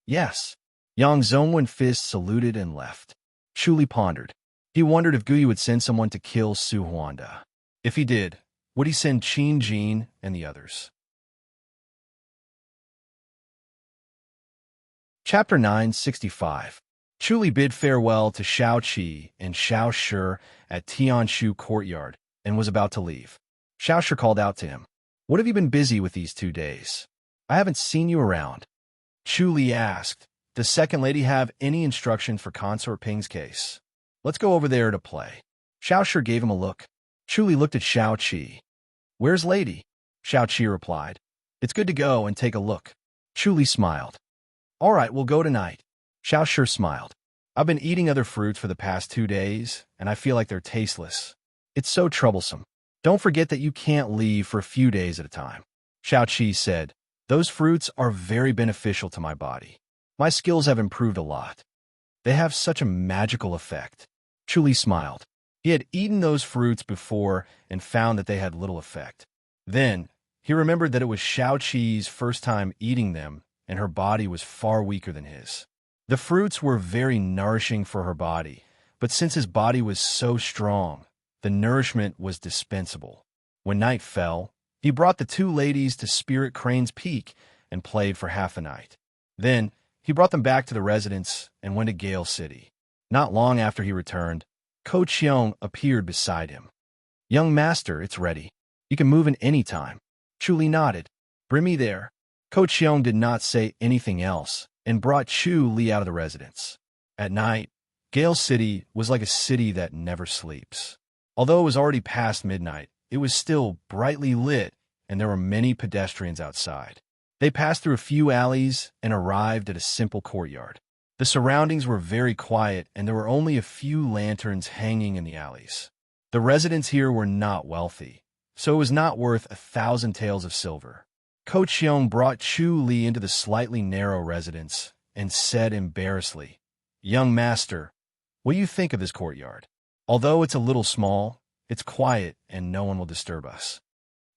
Yes. Yang Zongwen fist saluted and left. Chu Li pondered. He wondered if Guyu would send someone to kill Su Huanda. If he did, would he send Qin Jin and the others? Chapter 965. Chu Li bid farewell to Shao Qi and Shao Shi at Tianshu Courtyard and was about to leave. Shao Shi called out to him. What have you been busy with these 2 days? I haven't seen you around. Chu Li asked, Does second lady have any instructions for Consort Ping's case? Let's go over there to play. Shao Shi gave him a look. Chu Li looked at Shao Qi. Where's lady? Shao Qi replied. It's good to go and take a look. Chu Li smiled. All right, we'll go tonight. Shao Shi smiled. I've been eating other fruits for the past 2 days, and I feel like they're tasteless. It's so troublesome. Don't forget that you can't leave for a few days at a time. Shao Qi said, Those fruits are very beneficial to my body. My skills have improved a lot. They have such a magical effect. Chu Li smiled. He had eaten those fruits before and found that they had little effect. Then, he remembered that it was Shao Qi's first time eating them, and her body was far weaker than his. The fruits were very nourishing for her body, but since his body was so strong, the nourishment was dispensable. When night fell, he brought the 2 ladies to Spirit Crane's Peak and played for half the night. Then, he brought them back to the residence and went to Gale City. Not long after he returned, Ko Chiong appeared beside him. Young master, it's ready. You can move in any time. Chu Li nodded. Bring me there. Ko Chiong did not say anything else and brought Chu Li out of the residence. At night, Gale City was like a city that never sleeps. Although it was already past midnight, it was still brightly lit and there were many pedestrians outside. They passed through a few alleys and arrived at a simple courtyard. The surroundings were very quiet and there were only a few lanterns hanging in the alleys. The residents here were not wealthy, so it was not worth 1,000 taels of silver. Ko Chiong brought Chu Li into the slightly narrow residence and said embarrassedly, Young master, what do you think of this courtyard? Although it's a little small, it's quiet and no one will disturb us.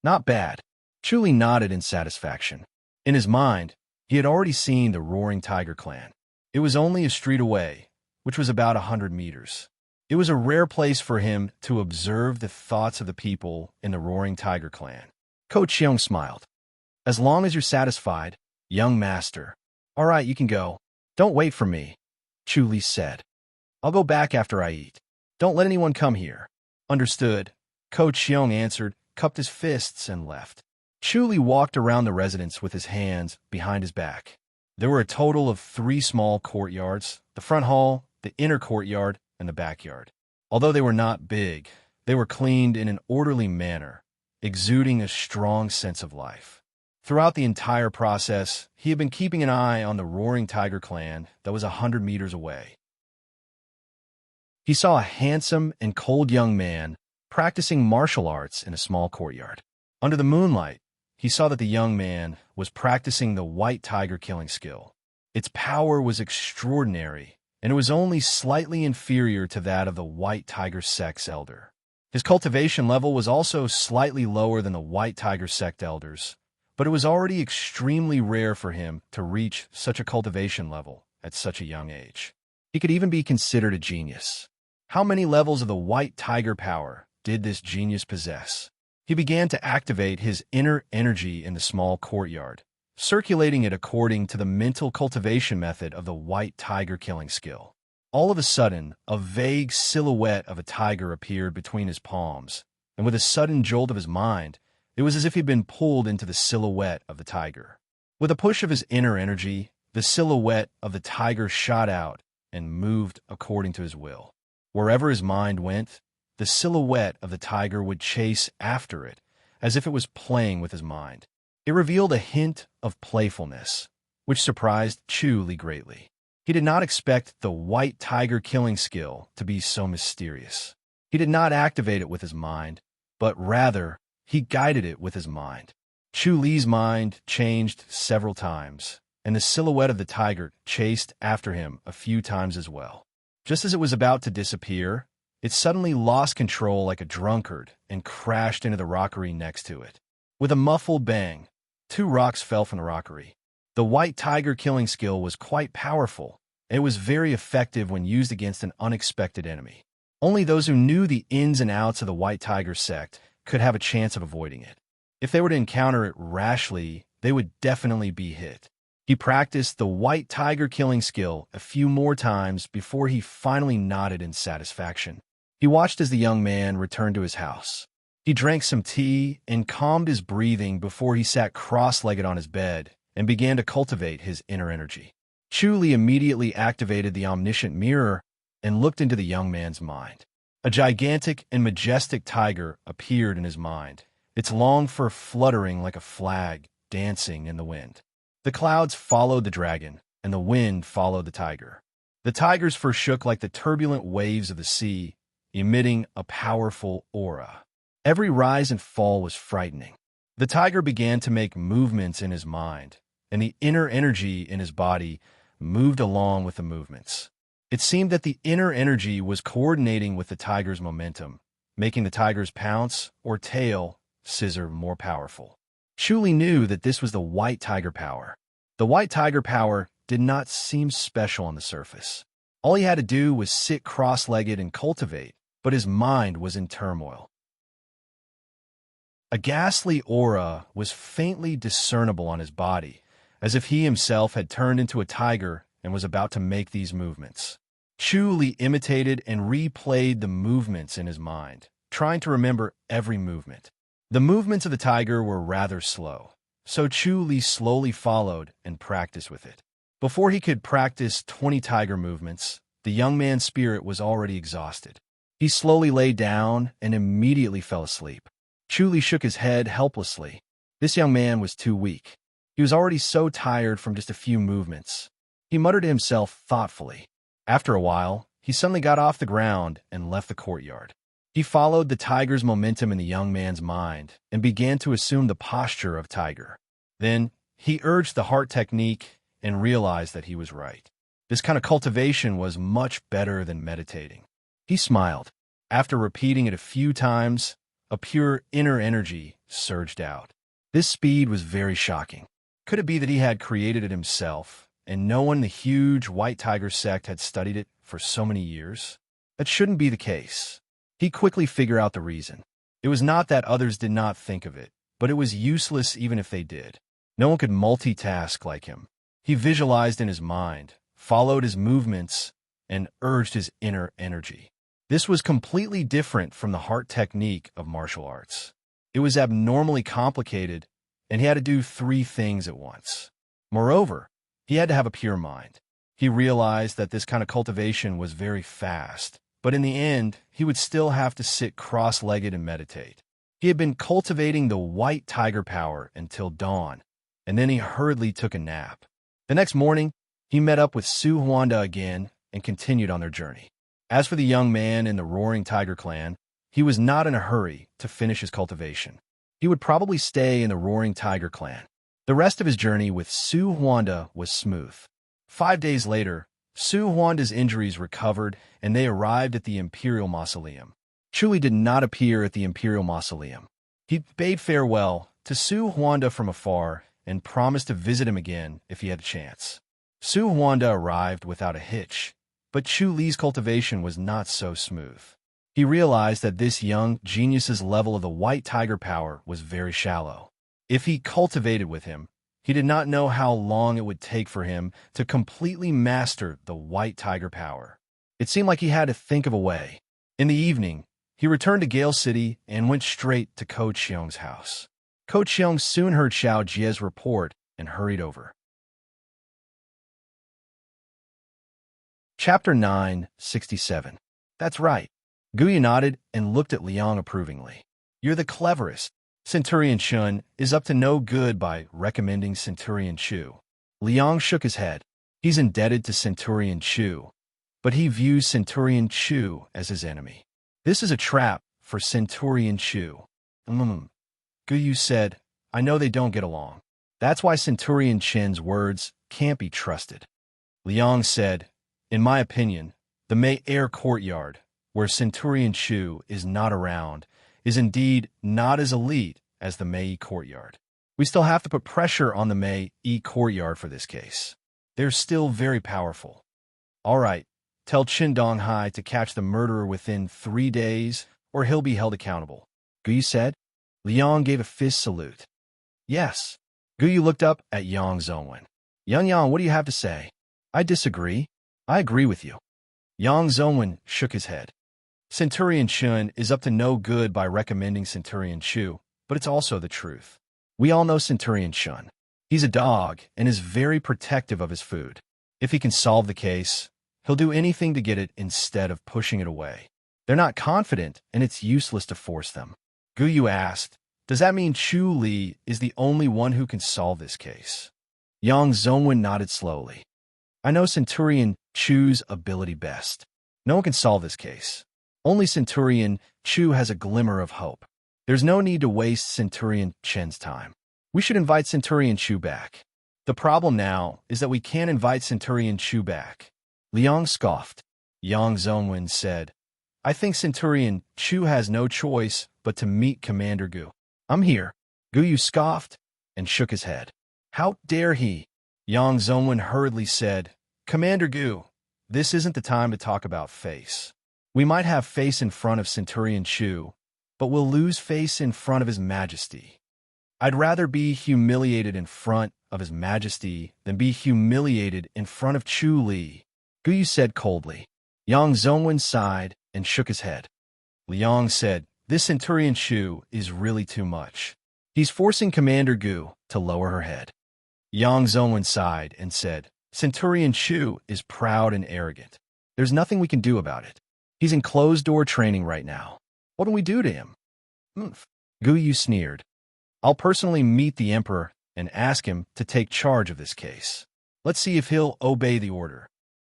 Not bad. Chu Li nodded in satisfaction. In his mind, he had already seen the Roaring Tiger clan. It was only a street away, which was about 100 meters. It was a rare place for him to observe the thoughts of the people in the Roaring Tiger clan. Ko Chiong smiled. As long as you're satisfied, young master. All right, you can go. Don't wait for me, Chu Li said. I'll go back after I eat. Don't let anyone come here. Understood, Ko Chiong answered, cupped his fists, and left. Chu Li walked around the residence with his hands behind his back. There were a total of 3 small courtyards, the front hall, the inner courtyard, and the backyard. Although they were not big, they were cleaned in an orderly manner, exuding a strong sense of life. Throughout the entire process, he had been keeping an eye on the Roaring Tiger clan that was 100 meters away. He saw a handsome and cold young man practicing martial arts in a small courtyard. Under the moonlight, he saw that the young man was practicing the white tiger killing skill. Its power was extraordinary, and it was only slightly inferior to that of the white tiger sect's elder. His cultivation level was also slightly lower than the white tiger sect elders, but it was already extremely rare for him to reach such a cultivation level at such a young age. He could even be considered a genius. How many levels of the white tiger power did this genius possess? He began to activate his inner energy in the small courtyard, circulating it according to the mental cultivation method of the white tiger killing skill. All of a sudden, a vague silhouette of a tiger appeared between his palms, and with a sudden jolt of his mind, it was as if he'd been pulled into the silhouette of the tiger. With a push of his inner energy, the silhouette of the tiger shot out and moved according to his will. Wherever his mind went, the silhouette of the tiger would chase after it, as if it was playing with his mind. It revealed a hint of playfulness, which surprised Chu Li greatly. He did not expect the white tiger killing skill to be so mysterious. He did not activate it with his mind, but rather, he guided it with his mind. Chu Li's mind changed several times, and the silhouette of the tiger chased after him a few times as well. Just as it was about to disappear, it suddenly lost control like a drunkard and crashed into the rockery next to it. With a muffled bang, 2 rocks fell from the rockery. The white tiger killing skill was quite powerful, and it was very effective when used against an unexpected enemy. Only those who knew the ins and outs of the white tiger sect could have a chance of avoiding it. If they were to encounter it rashly, they would definitely be hit. He practiced the white tiger killing skill a few more times before he finally nodded in satisfaction. He watched as the young man returned to his house. He drank some tea and calmed his breathing before he sat cross-legged on his bed and began to cultivate his inner energy. Chu Li immediately activated the omniscient mirror and looked into the young man's mind. A gigantic and majestic tiger appeared in his mind, its long fur fluttering like a flag dancing in the wind. The clouds followed the dragon, and the wind followed the tiger. The tiger's fur shook like the turbulent waves of the sea, emitting a powerful aura. Every rise and fall was frightening. The tiger began to make movements in his mind, and the inner energy in his body moved along with the movements. It seemed that the inner energy was coordinating with the tiger's momentum, making the tiger's pounce or tail scissor more powerful. Chu Li knew that this was the white tiger power. The white tiger power did not seem special on the surface. All he had to do was sit cross-legged and cultivate, but his mind was in turmoil. A ghastly aura was faintly discernible on his body, as if he himself had turned into a tiger and was about to make these movements. Chu Li imitated and replayed the movements in his mind, trying to remember every movement. The movements of the tiger were rather slow, so Chu Li slowly followed and practiced with it. Before he could practice 20 tiger movements, the young man's spirit was already exhausted. He slowly lay down and immediately fell asleep. Chu Li shook his head helplessly. This young man was too weak. He was already so tired from just a few movements. He muttered to himself thoughtfully. After a while, he suddenly got off the ground and left the courtyard. He followed the tiger's momentum in the young man's mind and began to assume the posture of tiger. Then, he urged the heart technique and realized that he was right. This kind of cultivation was much better than meditating. He smiled. After repeating it a few times, a pure inner energy surged out. This speed was very shocking. Could it be that he had created it himself, and no one in the huge white tiger sect had studied it for so many years? That shouldn't be the case. He quickly figured out the reason. It was not that others did not think of it, but it was useless even if they did. No one could multitask like him. He visualized in his mind, followed his movements, and urged his inner energy. This was completely different from the heart technique of martial arts. It was abnormally complicated, and he had to do 3 things at once. Moreover, he had to have a pure mind. He realized that this kind of cultivation was very fast, but in the end, he would still have to sit cross-legged and meditate. He had been cultivating the white tiger power until dawn, and then he hurriedly took a nap. The next morning, he met up with Su Huanda again and continued on their journey. As for the young man in the Roaring Tiger clan, he was not in a hurry to finish his cultivation. He would probably stay in the Roaring Tiger clan. The rest of his journey with Su Huanda was smooth. 5 days later, Su Huanda's injuries recovered and they arrived at the Imperial Mausoleum. Chu Li did not appear at the Imperial Mausoleum. He bade farewell to Su Huanda from afar and promised to visit him again if he had a chance. Su Huanda arrived without a hitch, but Chu Li's cultivation was not so smooth. He realized that this young genius's level of the White Tiger power was very shallow. If he cultivated with him, he did not know how long it would take for him to completely master the White Tiger power. It seemed like he had to think of a way. In the evening, he returned to Gale City and went straight to Ko Qiong's house. Ko Qiong soon heard Xiao Jie's report and hurried over. Chapter 967. That's right. Guyu nodded and looked at Liang approvingly. You're the cleverest. Centurion Chun is up to no good by recommending Centurion Chu. Liang shook his head. He's indebted to Centurion Chu, but he views Centurion Chu as his enemy. This is a trap for Centurion Chu. Guyu said, I know they don't get along. That's why Centurion Chen's words can't be trusted. Liang said, in my opinion, the Mei Air Courtyard, where Centurion Chu is not around, is indeed not as elite as the Mei Courtyard. We still have to put pressure on the Mei Courtyard for this case. They're still very powerful. All right, tell Qin Donghai to catch the murderer within 3 days, or he'll be held accountable. Guyu said. Liang gave a fist salute. Yes. Guyu looked up at Yang Zongwen. Yang, what do you have to say? I disagree. I agree with you. Yang Zongwen shook his head. Centurion Chun is up to no good by recommending Centurion Chu, but it's also the truth. We all know Centurion Chun. He's a dog and is very protective of his food. If he can solve the case, he'll do anything to get it instead of pushing it away. They're not confident, and it's useless to force them. Guyu asked, does that mean Chu Li is the only one who can solve this case? Yang Zongwen nodded slowly. I know Centurion Chu's ability best. No one can solve this case. Only Centurion Chu has a glimmer of hope. There's no need to waste Centurion Chen's time. We should invite Centurion Chu back. The problem now is that we can't invite Centurion Chu back. Liang scoffed. Yang Zongwen said, I think Centurion Chu has no choice but to meet Commander Gu. I'm here. Guyu scoffed and shook his head. How dare he? Yang Zongwen hurriedly said, Commander Gu, this isn't the time to talk about face. We might have face in front of Centurion Chu, but we'll lose face in front of His Majesty. I'd rather be humiliated in front of His Majesty than be humiliated in front of Chu Li, Guyu said coldly. Yang Zongwen sighed and shook his head. Liang said, this Centurion Chu is really too much. He's forcing Commander Gu to lower her head. Yang Zongwen sighed and said, Centurion Chu is proud and arrogant. There's nothing we can do about it. He's in closed-door training right now. What can we do to him? Guyu sneered. I'll personally meet the Emperor and ask him to take charge of this case. Let's see if he'll obey the order.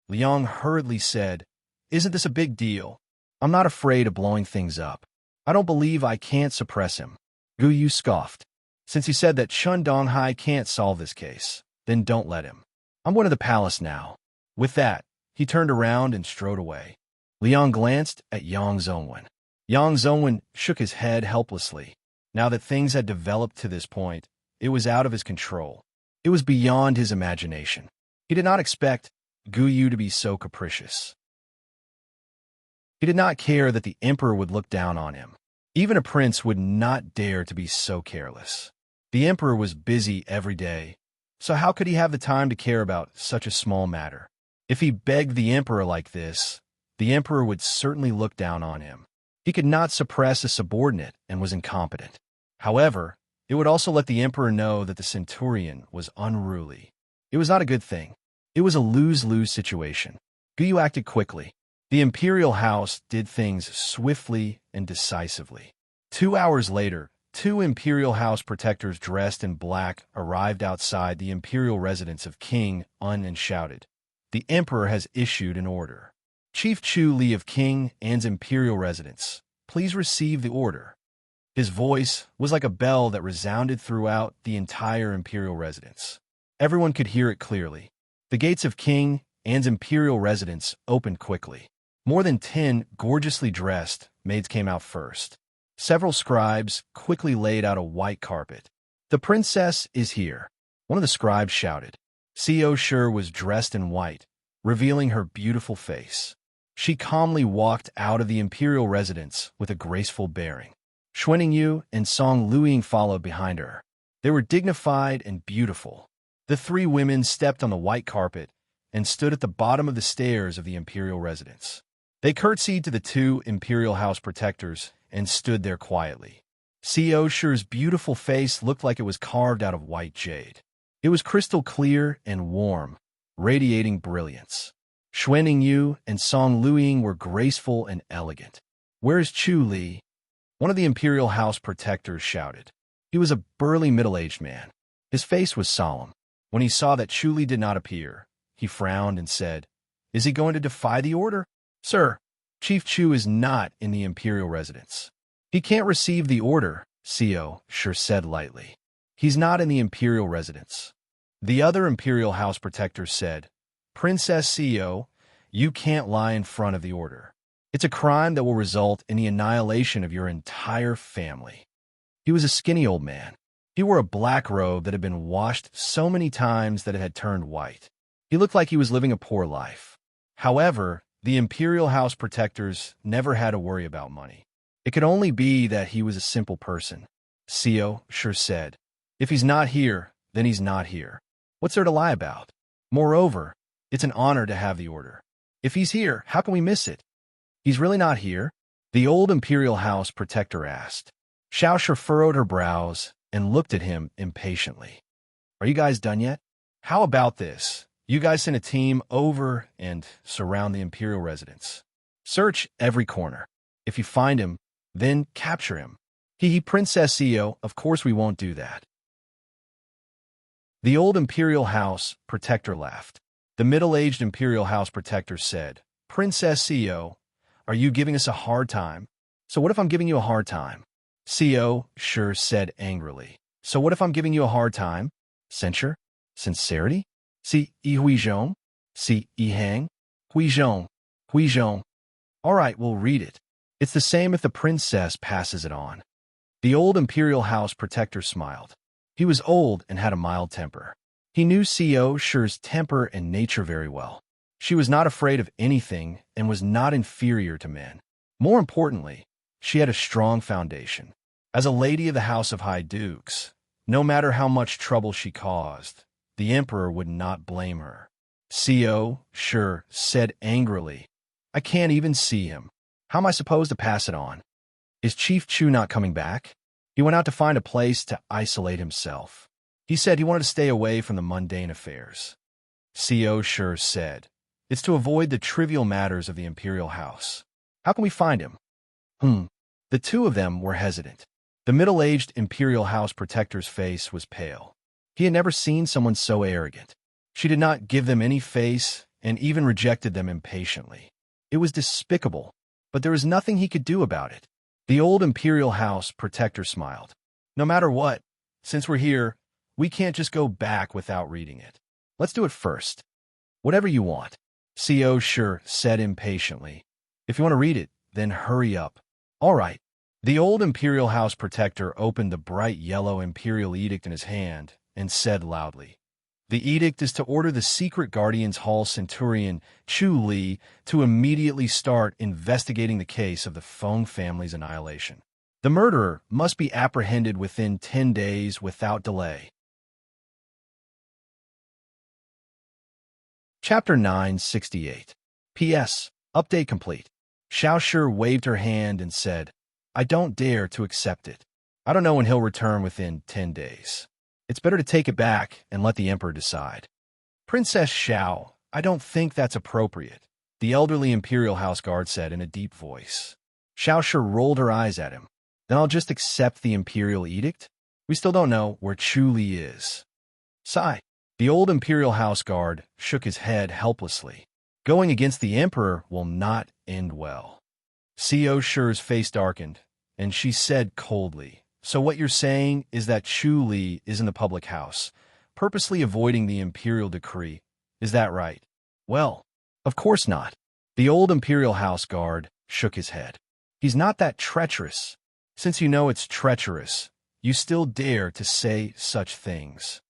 Liang hurriedly said, isn't this a big deal? I'm not afraid of blowing things up. I don't believe I can't suppress him. Guyu scoffed. Since he said that Chun Donghai can't solve this case, then don't let him. I'm one of the palace now. With that, he turned around and strode away. Liang glanced at Yang Zongwen. Yang Zongwen shook his head helplessly. Now that things had developed to this point, it was out of his control. It was beyond his imagination. He did not expect Guyu to be so capricious. He did not care that the emperor would look down on him. Even a prince would not dare to be so careless. The emperor was busy every day, so how could he have the time to care about such a small matter? If he begged the emperor like this, the emperor would certainly look down on him. He could not suppress a subordinate and was incompetent. However, it would also let the emperor know that the centurion was unruly. It was not a good thing. It was a lose-lose situation. Guyu acted quickly. The imperial house did things swiftly and decisively. 2 hours later, 2 imperial house protectors dressed in black arrived outside the imperial residence of King Un and shouted, "The emperor has issued an order." Chief Chu Li of King An's imperial residence, please receive the order. His voice was like a bell that resounded throughout the entire imperial residence. Everyone could hear it clearly. The gates of King An's imperial residence opened quickly. More than 10 gorgeously dressed maids came out first. Several scribes quickly laid out a white carpet. "The princess is here," one of the scribes shouted. Co Shi was dressed in white, revealing her beautiful face. She calmly walked out of the imperial residence with a graceful bearing. Xuanning Yu and Song Luiying followed behind her. They were dignified and beautiful. The three women stepped on the white carpet and stood at the bottom of the stairs of the imperial residence. They curtsied to the two imperial house protectors and stood there quietly. Co Shi's beautiful face looked like it was carved out of white jade. It was crystal clear and warm, radiating brilliance. Xuanning Yu and Song Luiying were graceful and elegant. "Where is Chu Li?" one of the imperial house protectors shouted. He was a burly middle-aged man. His face was solemn. When he saw that Chu Li did not appear, he frowned and said, "Is he going to defy the order?" "Sir, Chief Chu is not in the imperial residence. He can't receive the order," Co Shi said lightly. "He's not in the imperial residence." The other imperial house protectors said, "Princess Co, you can't lie in front of the order. It's a crime that will result in the annihilation of your entire family." He was a skinny old man. He wore a black robe that had been washed so many times that it had turned white. He looked like he was living a poor life. However, the imperial house protectors never had to worry about money. It could only be that he was a simple person. Co Shi said, "If he's not here, then he's not here. What's there to lie about? Moreover, it's an honor to have the order. If he's here, how can we miss it?" "He's really not here?" the old imperial house protector asked. Xiao Shi furrowed her brows and looked at him impatiently. "Are you guys done yet? How about this? You guys send a team over and surround the imperial residence. Search every corner. If you find him, then capture him." Princess Co, of course we won't do that." The old imperial house protector laughed. The middle-aged imperial house protector said, "Princess Co, are you giving us a hard time?" "So what if I'm giving you a hard time?" Co Shi said angrily. "So what if I'm giving you a hard time? Censure? Sincerity? Si hui zhong? Si hang? Hui zhong? Hui zhong. All right, we'll read it. It's the same if the princess passes it on." The old imperial house protector smiled. He was old and had a mild temper. He knew Co Shi's temper and nature very well. She was not afraid of anything and was not inferior to men. More importantly, she had a strong foundation. As a lady of the House of High Dukes, no matter how much trouble she caused, the emperor would not blame her. Co Shi said angrily, "I can't even see him. How am I supposed to pass it on? Is Chief Chu not coming back?" He went out to find a place to isolate himself. He said he wanted to stay away from the mundane affairs. Co Shi said, "It's to avoid the trivial matters of the imperial house. How can we find him?" The two of them were hesitant. The middle-aged imperial house protector's face was pale. He had never seen someone so arrogant. She did not give them any face and even rejected them impatiently. It was despicable, but there was nothing he could do about it. The old imperial house protector smiled. "No matter what, since we're here, we can't just go back without reading it. Let's do it first." "Whatever you want," Co Shi said impatiently. "If you want to read it, then hurry up." "All right." The old imperial house protector opened the bright yellow imperial edict in his hand and said loudly, "The edict is to order the secret guardians hall centurion Chu Li to immediately start investigating the case of the Feng family's annihilation. The murderer must be apprehended within 10 days without delay." Chapter 968. P.S. Update complete. Xiao Shi waved her hand and said, "I don't dare to accept it. I don't know when he'll return within 10 days. It's better to take it back and let the emperor decide." "Princess Xiao, I don't think that's appropriate," the elderly imperial house guard said in a deep voice. Xiao Shi rolled her eyes at him. "Then I'll just accept the imperial edict? We still don't know where Chu Li is." Sigh. The old imperial house guard shook his head helplessly. Going against the emperor will not end well. Co Shi's face darkened, and she said coldly, "So what you're saying is that Chu Li is in the public house, purposely avoiding the imperial decree. Is that right?" "Well, of course not." The old imperial house guard shook his head. "He's not that treacherous. Since you know it's treacherous, you still dare to say such things."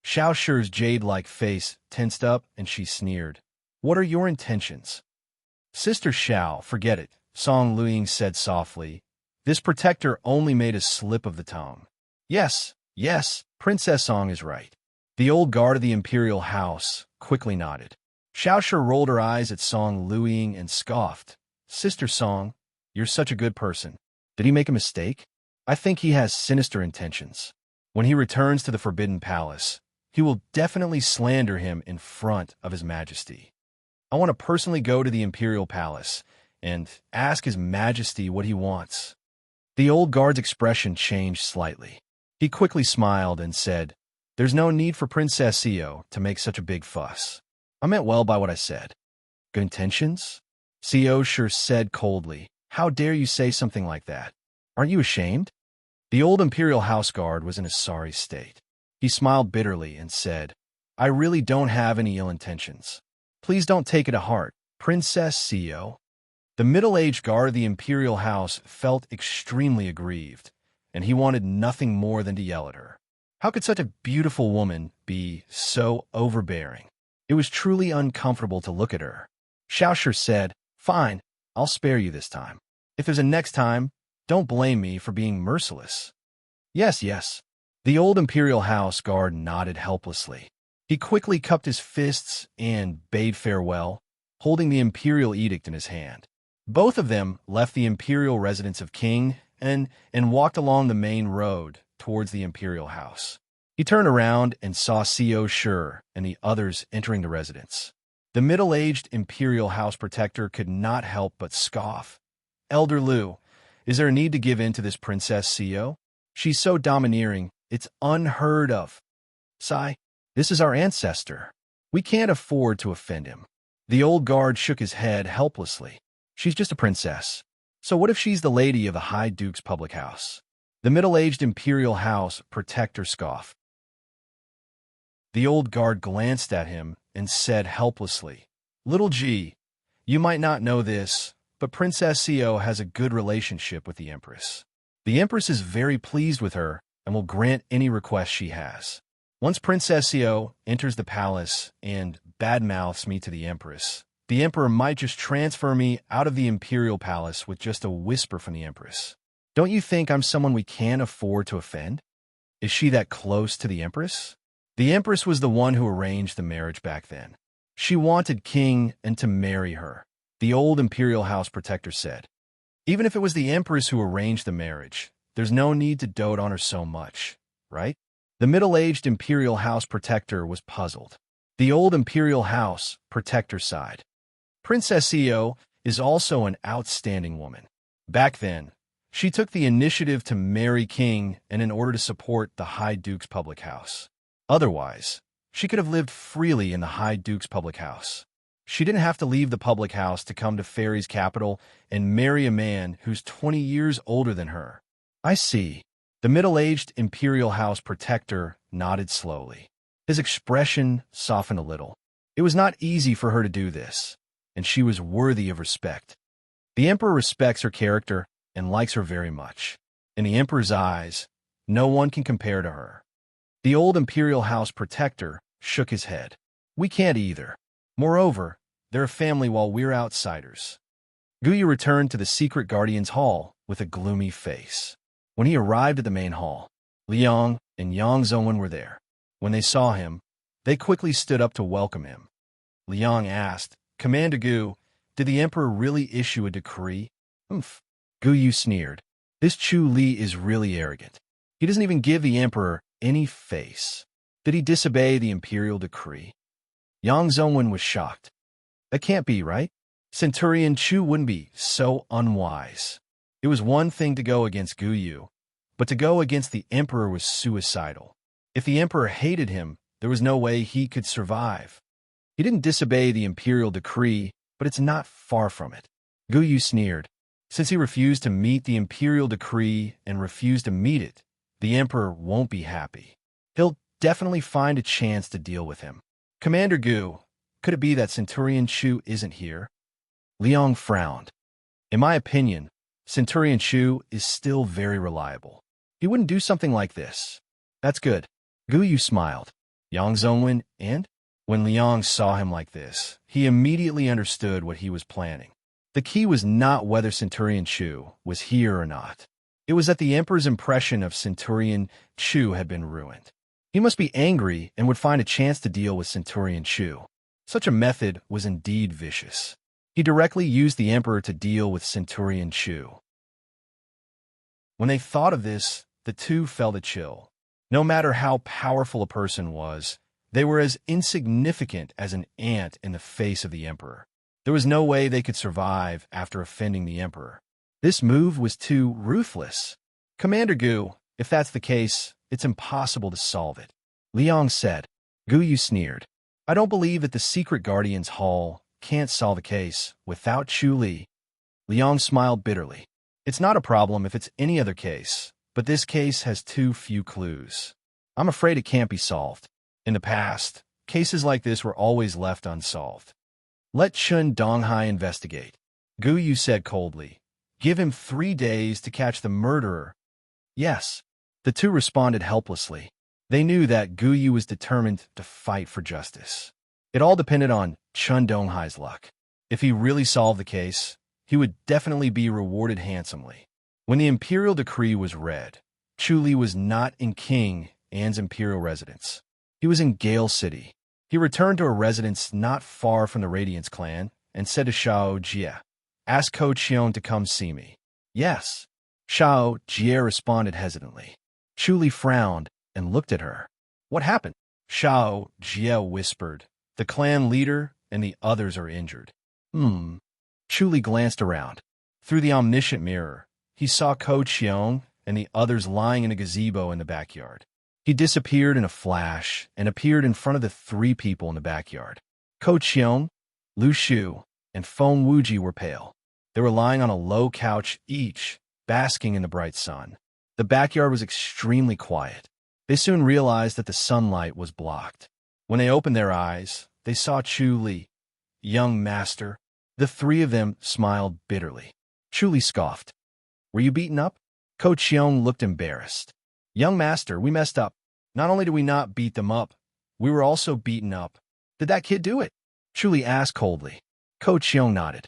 Xiao Shi's jade-like face tensed up, and she sneered. "What are your intentions?" "Sister Xiao, forget it," Song Luiying said softly. "This protector only made a slip of the tongue." Yes, Princess Song is right." The old guard of the imperial house quickly nodded. Xiao Shi rolled her eyes at Song Luiying and scoffed. "Sister Song, you're such a good person. Did he make a mistake? I think he has sinister intentions. When he returns to the Forbidden Palace, he will definitely slander him in front of His Majesty. I want to personally go to the Imperial Palace and ask His Majesty what he wants." The old guard's expression changed slightly. He quickly smiled and said, "There's no need for Princess Co to make such a big fuss. I meant well by what I said." "Good intentions?" Co Shi said coldly. "How dare you say something like that? Aren't you ashamed?" The old imperial house guard was in a sorry state. He smiled bitterly and said, "I really don't have any ill intentions. Please don't take it to heart, Princess Co." The middle-aged guard of the imperial house felt extremely aggrieved, and he wanted nothing more than to yell at her. How could such a beautiful woman be so overbearing? It was truly uncomfortable to look at her. Xiao Shi said, "Fine, I'll spare you this time. If there's a next time, don't blame me for being merciless." Yes. The old imperial house guard nodded helplessly. He quickly cupped his fists and bade farewell, holding the imperial edict in his hand. Both of them left the imperial residence of King and walked along the main road towards the imperial house. He turned around and saw Co Shi and the others entering the residence. The middle-aged imperial house protector could not help but scoff. "Elder Lu, is there a need to give in to this Princess Co? She's so domineering, it's unheard of." "Sai, this is our ancestor. We can't afford to offend him." The old guard shook his head helplessly. "She's just a princess. So what if she's the lady of the High Duke's public house?" The middle-aged imperial house protector scoffed. The old guard glanced at him and said helplessly, "Little G, you might not know this, but Princess Co has a good relationship with the Empress. The Empress is very pleased with her and will grant any request she has. Once Princess Co enters the palace and badmouths me to the Empress, the Emperor might just transfer me out of the Imperial Palace with just a whisper from the Empress. Don't you think I'm someone we can't afford to offend? Is she that close to the Empress?" The Empress was the one who arranged the marriage back then. She wanted King and to marry her, the old Imperial House protector said. Even if it was the Empress who arranged the marriage, there's no need to dote on her so much, right? The middle-aged Imperial House protector was puzzled. The old Imperial House protector sighed. Princess Co is also an outstanding woman. Back then, she took the initiative to marry King and in order to support the High Duke's public house. Otherwise, she could have lived freely in the High Duke's public house. She didn't have to leave the public house to come to Fairy's capital and marry a man who's 20 years older than her. "I see." The middle-aged Imperial House protector nodded slowly. His expression softened a little. It was not easy for her to do this, and she was worthy of respect. The Emperor respects her character and likes her very much. In the Emperor's eyes, no one can compare to her. The old Imperial House protector shook his head. "We can't either. Moreover, they're a family while we're outsiders." Guyu returned to the secret guardian's hall with a gloomy face. When he arrived at the main hall, Liang and Yang Zhongwen were there. When they saw him, they quickly stood up to welcome him. Liang asked, "Commander Gu, did the Emperor really issue a decree?" "Humph." Guyu sneered. "This Chu Li is really arrogant. He doesn't even give the Emperor any face. Did he disobey the imperial decree?" Yang Zhongwen was shocked. "That can't be, right? Centurion Chu wouldn't be so unwise." It was one thing to go against Guyu, but to go against the Emperor was suicidal. If the Emperor hated him, there was no way he could survive. He didn't disobey the imperial decree, but it's not far from it. Gu Yu sneered. Since he refused to meet the imperial decree and refused to meet it, the emperor won't be happy. He'll definitely find a chance to deal with him. Commander Gu, could it be that Centurion Chu isn't here? Liang frowned. In my opinion, Centurion Chu is still very reliable. He wouldn't do something like this. That's good. Gu Yu smiled. Yang Zongwen, and? When Liang saw him like this, he immediately understood what he was planning. The key was not whether Centurion Chu was here or not. It was that the emperor's impression of Centurion Chu had been ruined. He must be angry and would find a chance to deal with Centurion Chu. Such a method was indeed vicious. He directly used the emperor to deal with Centurion Chu. When they thought of this, the two felt a chill. No matter how powerful a person was, they were as insignificant as an ant in the face of the emperor. There was no way they could survive after offending the emperor. This move was too ruthless. Commander Gu, if that's the case, it's impossible to solve it. Liang said. Gu Yu sneered. I don't believe that the secret guardian's hall can't solve a case without Chu Li. Liang smiled bitterly. It's not a problem if it's any other case, but this case has too few clues. I'm afraid it can't be solved. In the past, cases like this were always left unsolved. Let Chun Donghai investigate. Gu Yu said coldly. Give him 3 days to catch the murderer. Yes. The two responded helplessly. They knew that Gu Yu was determined to fight for justice. It all depended on Chun Donghai's luck. If he really solved the case, he would definitely be rewarded handsomely. When the imperial decree was read, Chu Li was not in King An's imperial residence. He was in Gale City. He returned to a residence not far from the Radiance clan and said to Shao Jie, Ask Ko Qion to come see me. Yes. Shao Jie responded hesitantly. Chu Li frowned and looked at her. What happened? Shao Jie whispered. The clan leader and the others are injured. Chu Li glanced around. Through the omniscient mirror, he saw Ko Qion and the others lying in a gazebo in the backyard. He disappeared in a flash and appeared in front of the 3 people in the backyard. Ko Qion, Lu Shu, and Feng Wuji were pale. They were lying on a low couch each, basking in the bright sun. The backyard was extremely quiet. They soon realized that the sunlight was blocked. When they opened their eyes, they saw Chu Li. Young master. The 3 of them smiled bitterly. Chu Li scoffed. Were you beaten up? Ko Qion looked embarrassed. Young master, we messed up. Not only did we not beat them up, we were also beaten up. Did that kid do it? Chu Li asked coldly. Ko Qion nodded.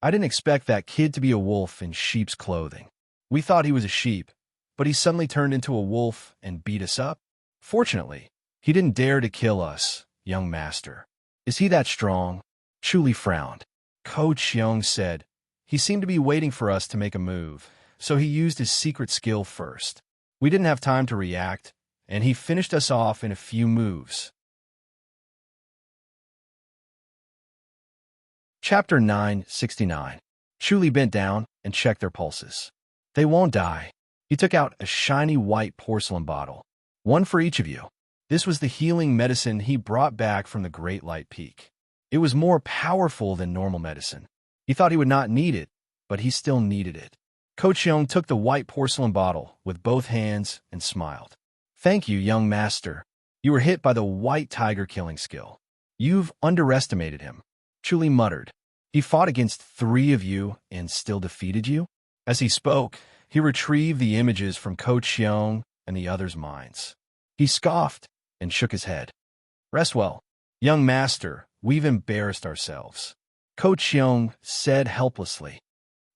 I didn't expect that kid to be a wolf in sheep's clothing. We thought he was a sheep, but he suddenly turned into a wolf and beat us up. Fortunately, he didn't dare to kill us, young master. Is he that strong? Chu Li frowned. Ko Qion said, he seemed to be waiting for us to make a move, so he used his secret skill first. We didn't have time to react, and he finished us off in a few moves. Chapter 969. Chu Li bent down and checked their pulses. They won't die. He took out a shiny white porcelain bottle. One for each of you. This was the healing medicine he brought back from the Great Light Peak. It was more powerful than normal medicine. He thought he would not need it, but he still needed it. Ko Qion took the white porcelain bottle with both hands and smiled. Thank you, young master. You were hit by the white tiger killing skill. You've underestimated him. Chu Li muttered. He fought against 3 of you and still defeated you? As he spoke, he retrieved the images from Ko Qion and the others' minds. He scoffed and shook his head. Rest well. Young master, we've embarrassed ourselves. Ko Qion said helplessly.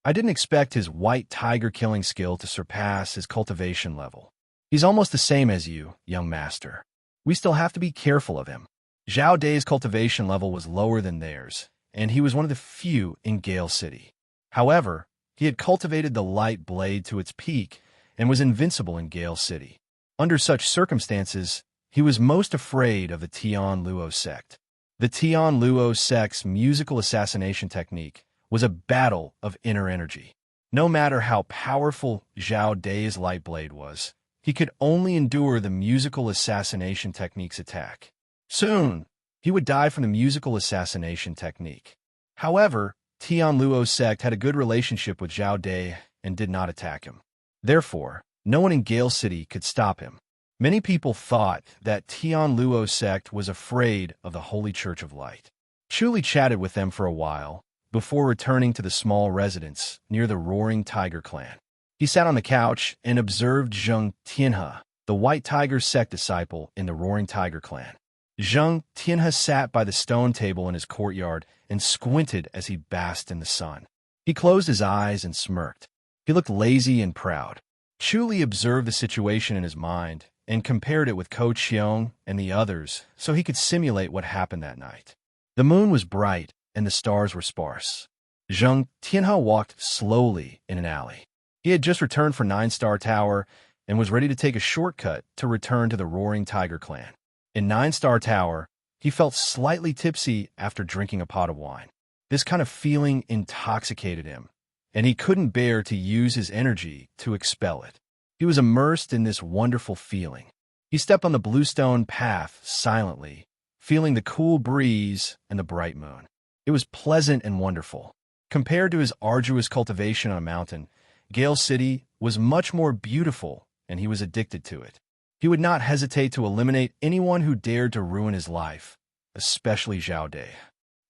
I didn't expect his white tiger killing skill to surpass his cultivation level. He's almost the same as you, young master. We still have to be careful of him. Zhao Dai's cultivation level was lower than theirs, and he was one of the few in Gale City. However, he had cultivated the light blade to its peak and was invincible in Gale City. Under such circumstances, he was most afraid of the Tian Luo sect. The Tian Luo sect's musical assassination technique was a battle of inner energy. No matter how powerful Zhao Dai's light blade was, he could only endure the musical assassination technique's attack. Soon, He would die from the musical assassination technique. However, Tianluo's sect had a good relationship with Zhao Dai and did not attack him. Therefore, no one in Gale City could stop him. Many people thought that Tianluo's sect was afraid of the Holy Church of Light. Chu chatted with them for a while before returning to the small residence near the Roaring Tiger clan. He sat on the couch and observed Zheng Tianhe, the White Tiger sect disciple in the Roaring Tiger clan. Zheng Tianhe sat by the stone table in his courtyard and squinted as he basked in the sun. He closed his eyes and smirked. He looked lazy and proud. Chu observed the situation in his mind and compared it with Ko Qiong and the others so he could simulate what happened that night. The moon was bright and the stars were sparse. Zheng Tianhe walked slowly in an alley. He had just returned from 9-Star Tower and was ready to take a shortcut to return to the Roaring Tiger clan. In 9-Star Tower, he felt slightly tipsy after drinking a pot of wine. This kind of feeling intoxicated him, and he couldn't bear to use his energy to expel it. He was immersed in this wonderful feeling. He stepped on the bluestone path silently, feeling the cool breeze and the bright moon. It was pleasant and wonderful. Compared to his arduous cultivation on a mountain, Gale City was much more beautiful, and he was addicted to it. He would not hesitate to eliminate anyone who dared to ruin his life, especially Zhao Dai.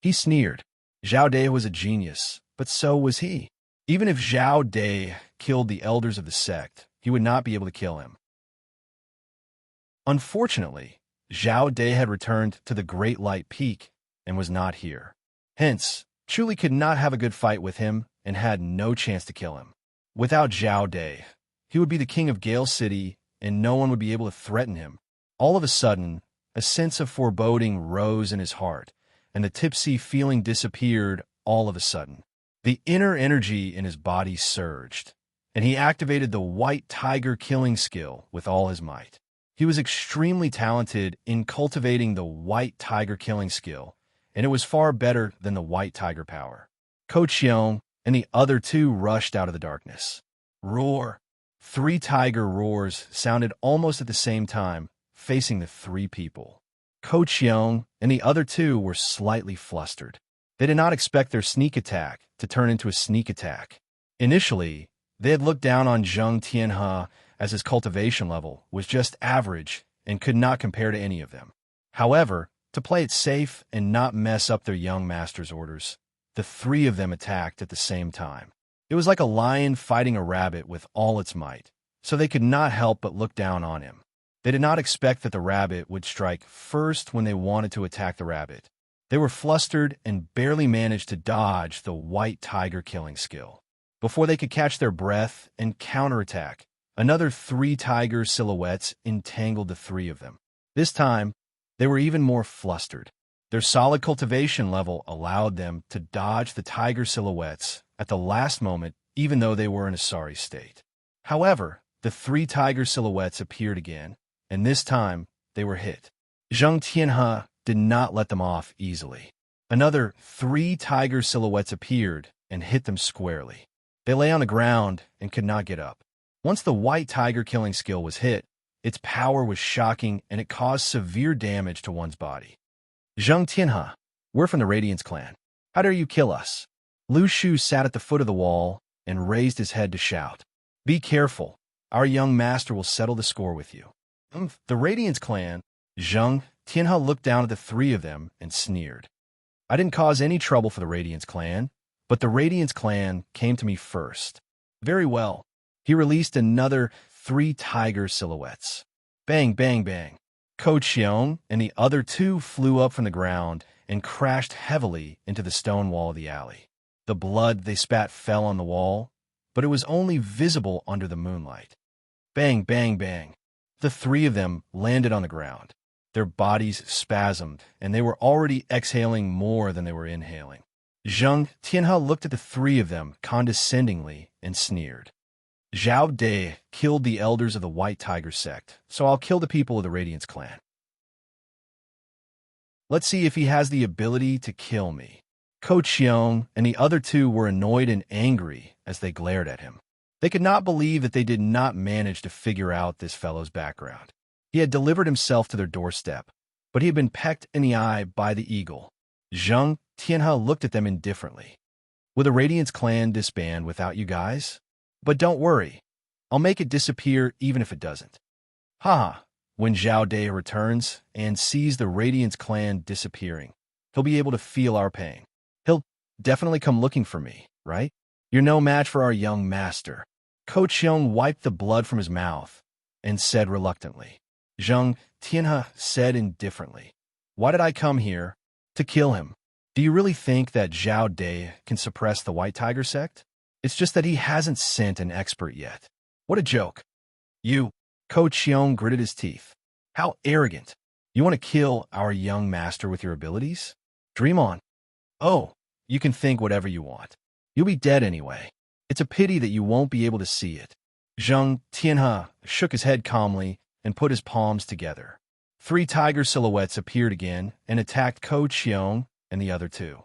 He sneered. Zhao Dai was a genius, but so was he. Even if Zhao Dai killed the elders of the sect, he would not be able to kill him. Unfortunately, Zhao Dai had returned to the Great Light Peak and was not here. Hence, Chu could not have a good fight with him and had no chance to kill him. Without Zhao Dai, he would be the king of Gale City and no one would be able to threaten him. All of a sudden, a sense of foreboding rose in his heart, and the tipsy feeling disappeared all of a sudden. The inner energy in his body surged, and he activated the White Tiger killing skill with all his might. He was extremely talented in cultivating the White Tiger killing skill, and it was far better than the White Tiger power. Ko Qiong and the other two rushed out of the darkness. Roar! 3 tiger roars sounded almost at the same time, facing the 3 people. Ko Qiong and the other 2 were slightly flustered. They did not expect their sneak attack to turn into a sneak attack. Initially, they had looked down on Zheng Tianhe as his cultivation level was just average and could not compare to any of them. However, to play it safe and not mess up their young master's orders, the 3 of them attacked at the same time. It was like a lion fighting a rabbit with all its might, so they could not help but look down on him. They did not expect that the rabbit would strike first when they wanted to attack the rabbit. They were flustered and barely managed to dodge the White Tiger killing skill. Before they could catch their breath and counterattack, another 3 tiger silhouettes entangled the 3 of them. This time, they were even more flustered. Their solid cultivation level allowed them to dodge the tiger silhouettes at the last moment, even though they were in a sorry state. However, the 3 tiger silhouettes appeared again, and this time they were hit. Zheng Tianhe did not let them off easily. Another 3 tiger silhouettes appeared and hit them squarely. They lay on the ground and could not get up. Once the White Tiger killing skill was hit, its power was shocking and it caused severe damage to one's body. Zheng Tianhe, we're from the Radiance clan. How dare you kill us? Lu Shu sat at the foot of the wall and raised his head to shout. Be careful. Our young master will settle the score with you. The Radiance clan. Zheng Tianhe looked down at the 3 of them and sneered. I didn't cause any trouble for the Radiance clan, but the Radiance clan came to me first. Very well. He released another 3 tiger silhouettes. Bang, bang, bang. Ko Qiong and the other 2 flew up from the ground and crashed heavily into the stone wall of the alley. The blood they spat fell on the wall, but it was only visible under the moonlight. Bang, bang, bang. The 3 of them landed on the ground. Their bodies spasmed, and they were already exhaling more than they were inhaling. Zheng Tianhe looked at the 3 of them condescendingly and sneered. Zhao Dai killed the elders of the White Tiger sect, so I'll kill the people of the Radiance clan. Let's see if he has the ability to kill me. Ko Qiong and the other 2 were annoyed and angry as they glared at him. They could not believe that they did not manage to figure out this fellow's background. He had delivered himself to their doorstep, but he had been pecked in the eye by the eagle. Zhang Tianhe looked at them indifferently. Will the Radiance clan disband without you guys? But don't worry. I'll make it disappear even if it doesn't. Haha, when Zhao Dai returns and sees the Radiance clan disappearing, he'll be able to feel our pain. He'll definitely come looking for me, right? You're no match for our young master. Ko Qiong wiped the blood from his mouth and said reluctantly. Zhang Tianhe said indifferently. Why did I come here? To kill him. Do you really think that Zhao Dai can suppress the White Tiger sect? It's just that he hasn't sent an expert yet. What a joke. You, Ko Qiong gritted his teeth. How arrogant. You want to kill our young master with your abilities? Dream on. Oh, you can think whatever you want. You'll be dead anyway. It's a pity that you won't be able to see it. Zhang Tianhe shook his head calmly and put his palms together. 3 tiger silhouettes appeared again and attacked Ko Qiong and the other 2.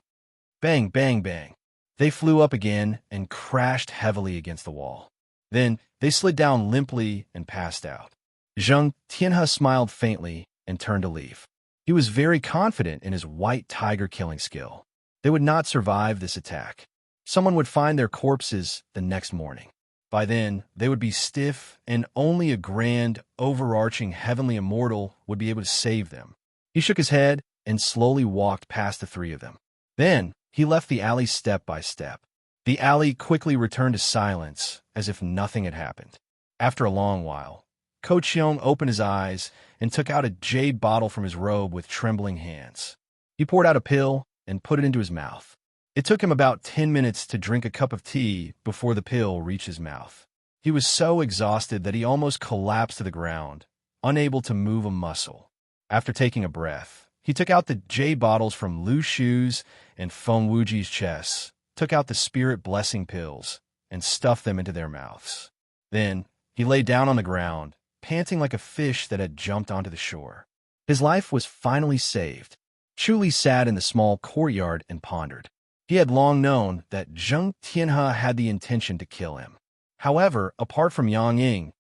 Bang, bang, bang. They flew up again and crashed heavily against the wall. Then they slid down limply and passed out. Zhang Tianhe smiled faintly and turned to leave. He was very confident in his white tiger killing skill. They would not survive this attack. Someone would find their corpses the next morning. By then, they would be stiff, and only a grand, overarching heavenly immortal would be able to save them. He shook his head and slowly walked past the 3 of them. Then, he left the alley step by step. The alley quickly returned to silence, as if nothing had happened. After a long while, Ko Qiong opened his eyes and took out a jade bottle from his robe with trembling hands. He poured out a pill and put it into his mouth. It took him about 10 minutes to drink a cup of tea before the pill reached his mouth. He was so exhausted that he almost collapsed to the ground, unable to move a muscle. After taking a breath, he took out the jade bottles from Lu Shu's and Feng Wuji's chests, took out the spirit blessing pills, and stuffed them into their mouths. Then, he lay down on the ground, panting like a fish that had jumped onto the shore. His life was finally saved. Chu Li sat in the small courtyard and pondered. He had long known that Zhang Tianhe had the intention to kill him. However, apart from Yang Ying,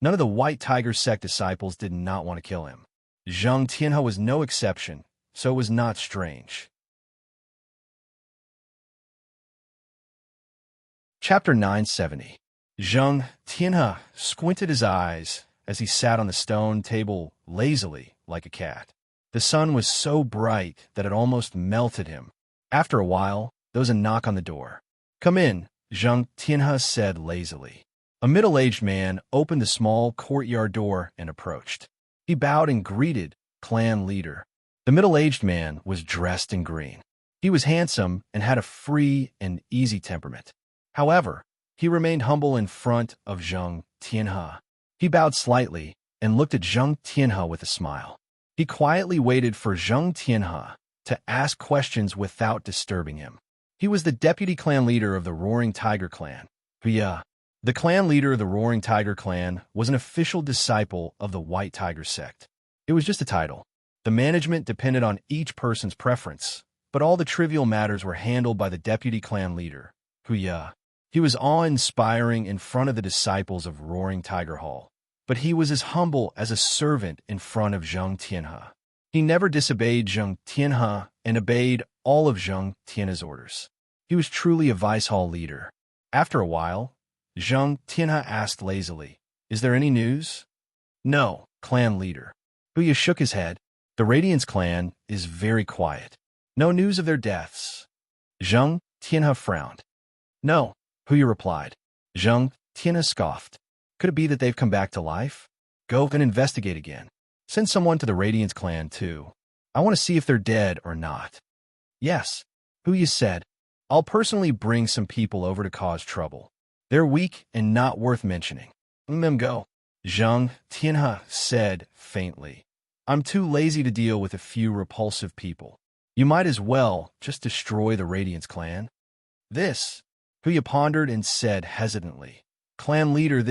none of the White Tiger sect disciples did not want to kill him. Zhang Tianhe was no exception, so it was not strange. Chapter 970. Zhang Tianhe squinted his eyes as he sat on the stone table lazily like a cat. The sun was so bright that it almost melted him. After a while, there was a knock on the door. Come in, Zhang Tianhe said lazily. A middle-aged man opened the small courtyard door and approached. He bowed and greeted clan leader. The middle-aged man was dressed in green. He was handsome and had a free and easy temperament. However, he remained humble in front of Zhang Tianhe. He bowed slightly and looked at Zhang Tianhe with a smile. He quietly waited for Zhang Tianhe to ask questions without disturbing him. He was the deputy clan leader of the Roaring Tiger clan. The clan leader of the Roaring Tiger clan was an official disciple of the White Tiger sect. It was just a title. The management depended on each person's preference, but all the trivial matters were handled by the deputy clan leader, Huya. He was awe-inspiring in front of the disciples of Roaring Tiger Hall, but he was as humble as a servant in front of Zhang Tianhe. He never disobeyed Zhang Tianhe and obeyed all of Zhang Tianhe's orders. He was truly a vice hall leader. After a while, Zhang Tianhe asked lazily, "Is there any news?" "No, clan leader." Huya shook his head. The Radiance clan is very quiet. No news of their deaths. Zhang Tianhe frowned. "No," Huya replied. Zhang Tianhe scoffed. "Could it be that they've come back to life? Go and investigate again. Send someone to the Radiance clan, too. I want to see if they're dead or not." "Yes," Huya said. "I'll personally bring some people over to cause trouble. They're weak and not worth mentioning. Let them go." Zhang Tianhe said faintly. "I'm too lazy to deal with a few repulsive people. You might as well just destroy the Radiance clan." "This," Huya pondered and said hesitantly. "Clan leader,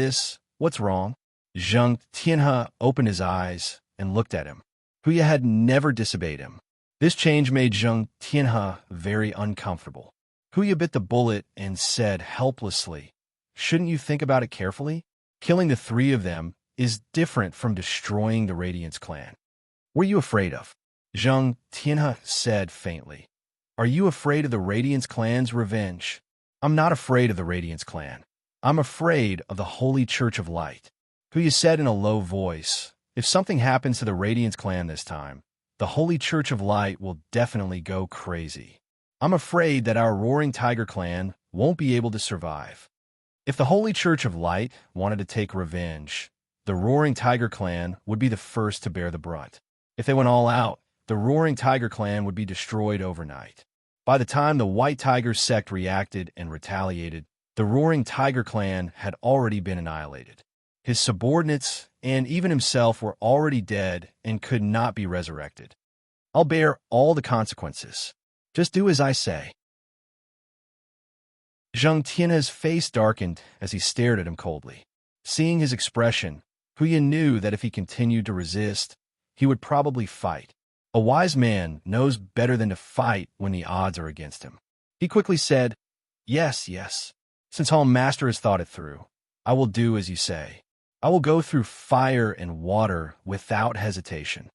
what's wrong?" Zhang Tianhe opened his eyes and looked at him. Huya had never disobeyed him. This change made Zhang Tianhe very uncomfortable. Huya bit the bullet and said helplessly, "Shouldn't you think about it carefully? Killing the 3 of them is different from destroying the Radiance clan. What are you afraid of? Zhang Tianhe said faintly. Are you afraid of the Radiance clan's revenge? I'm not afraid of the Radiance clan. I'm afraid of the Holy Church of Light. Huya said in a low voice, if something happens to the Radiance clan this time, the Holy Church of Light will definitely go crazy. I'm afraid that our Roaring Tiger clan won't be able to survive. If the Holy Church of Light wanted to take revenge, the Roaring Tiger clan would be the first to bear the brunt. If they went all out, the Roaring Tiger clan would be destroyed overnight. By the time the White Tiger sect reacted and retaliated, the Roaring Tiger clan had already been annihilated. His subordinates and even himself were already dead and could not be resurrected. I'll bear all the consequences. Just do as I say. Zhang Tianhe's face darkened as he stared at him coldly. Seeing his expression, Huya knew that if he continued to resist, he would probably fight. A wise man knows better than to fight when the odds are against him. He quickly said, Yes. Since Hall Master has thought it through, I will do as you say. I will go through fire and water without hesitation.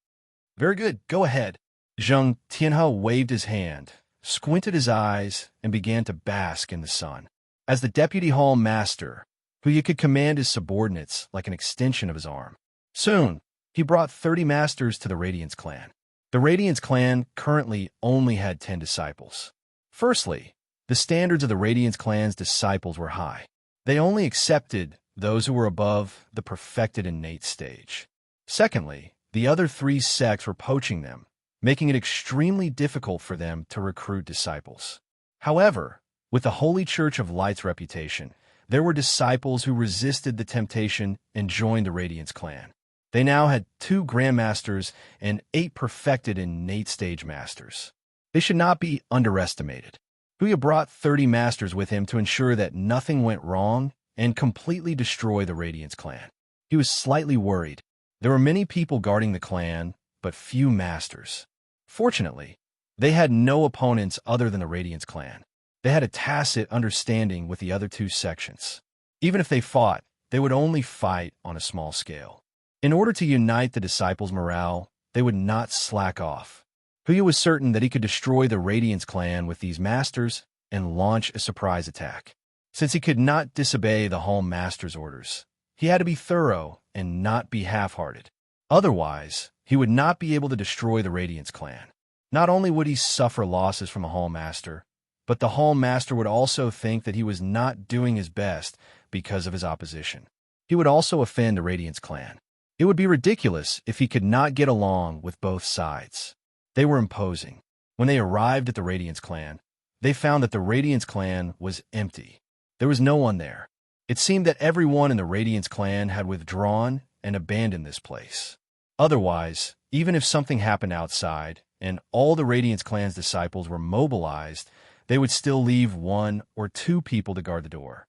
Very good, go ahead. Zhang Tianhe waved his hand, squinted his eyes, and began to bask in the sun. As the Deputy Hall Master, Huya could command his subordinates like an extension of his arm. Soon, he brought 30 masters to the Radiance clan. The Radiance clan currently only had 10 disciples. Firstly, the standards of the Radiance clan's disciples were high. They only accepted those who were above the perfected innate stage. Secondly, the other 3 sects were poaching them, making it extremely difficult for them to recruit disciples. However, with the Holy Church of Light's reputation, there were disciples who resisted the temptation and joined the Radiance clan. They now had 2 grandmasters and 8 perfected innate stage masters. They should not be underestimated. Huya brought 30 masters with him to ensure that nothing went wrong and completely destroy the Radiance clan. He was slightly worried. There were many people guarding the clan, but few masters. Fortunately, they had no opponents other than the Radiance clan. They had a tacit understanding with the other 2 sections. Even if they fought, they would only fight on a small scale. In order to unite the disciples' morale, they would not slack off. Huya was certain that he could destroy the Radiance clan with these masters and launch a surprise attack. Since he could not disobey the Hall Master's orders, he had to be thorough and not be half-hearted. Otherwise, he would not be able to destroy the Radiance clan. Not only would he suffer losses from the Hall Master, but the Hall Master would also think that he was not doing his best because of his opposition. He would also offend the Radiance clan. It would be ridiculous if he could not get along with both sides. They were imposing. When they arrived at the Radiance clan, they found that the Radiance clan was empty. There was no one there. It seemed that everyone in the Radiance clan had withdrawn and abandoned this place. Otherwise, even if something happened outside and all the Radiance clan's disciples were mobilized, they would still leave 1 or 2 people to guard the door.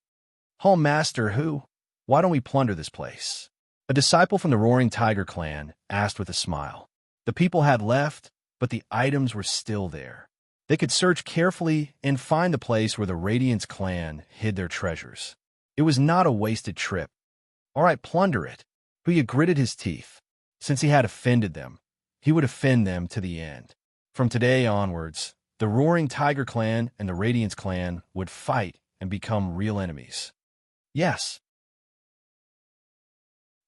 Hall Master, who? Why don't we plunder this place? A disciple from the Roaring Tiger clan asked with a smile. The people had left, but the items were still there. They could search carefully and find the place where the Radiance clan hid their treasures. It was not a wasted trip. All right, plunder it. Huya gritted his teeth. Since he had offended them, he would offend them to the end. From today onwards, the Roaring Tiger clan and the Radiance clan would fight and become real enemies. Yes.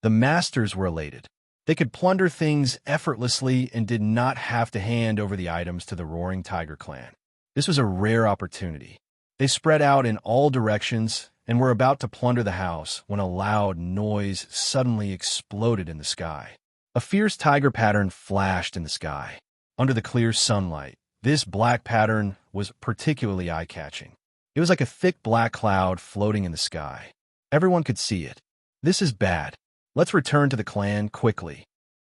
The masters were elated. They could plunder things effortlessly and did not have to hand over the items to the Roaring Tiger clan. This was a rare opportunity. They spread out in all directions and were about to plunder the house when a loud noise suddenly exploded in the sky. A fierce tiger pattern flashed in the sky. Under the clear sunlight, this black pattern was particularly eye-catching. It was like a thick black cloud floating in the sky. Everyone could see it. This is bad. Let's return to the clan quickly.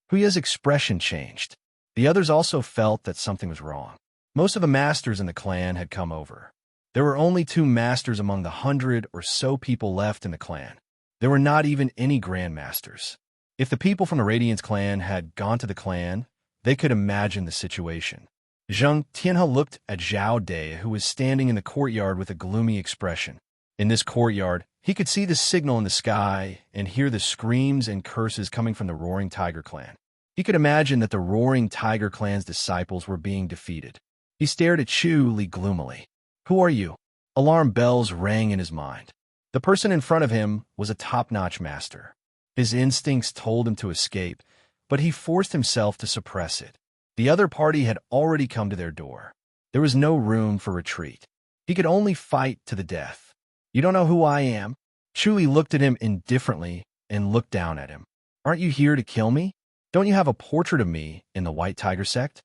Huya's expression changed. The others also felt that something was wrong. Most of the masters in the clan had come over. There were only 2 masters among the 100 or so people left in the clan. There were not even any grandmasters. If the people from the Radiance clan had gone to the clan, they could imagine the situation. Zhang Tianhe looked at Zhao Dei, who was standing in the courtyard with a gloomy expression. In this courtyard, he could see the signal in the sky and hear the screams and curses coming from the Roaring Tiger clan. He could imagine that the roaring tiger clan's disciples were being defeated. He stared at Chu Li gloomily. "Who are you?" Alarm bells rang in his mind. The person in front of him was a top-notch master. His instincts told him to escape, but he forced himself to suppress it. The other party had already come to their door. There was no room for retreat. He could only fight to the death. "You don't know who I am?" Chu Li looked at him indifferently and looked down at him. "Aren't you here to kill me? Don't you have a portrait of me in the White Tiger sect?"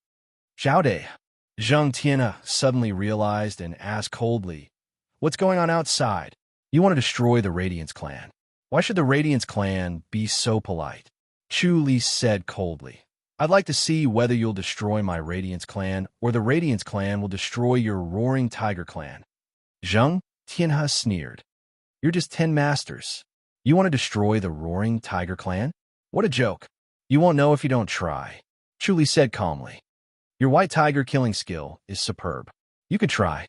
"Zhao De," Zhang Tianhe suddenly realized and asked coldly, "What's going on outside? You want to destroy the Radiance clan. Why should the Radiance clan be so polite?" Chu Li said coldly, "I'd like to see whether you'll destroy my Radiance clan or the Radiance clan will destroy your roaring tiger clan." Zhang Tianhe sneered. "You're just 10 masters. You want to destroy the roaring tiger clan? What a joke. You won't know if you don't try," Chu Li said calmly. "Your white tiger killing skill is superb. You could try."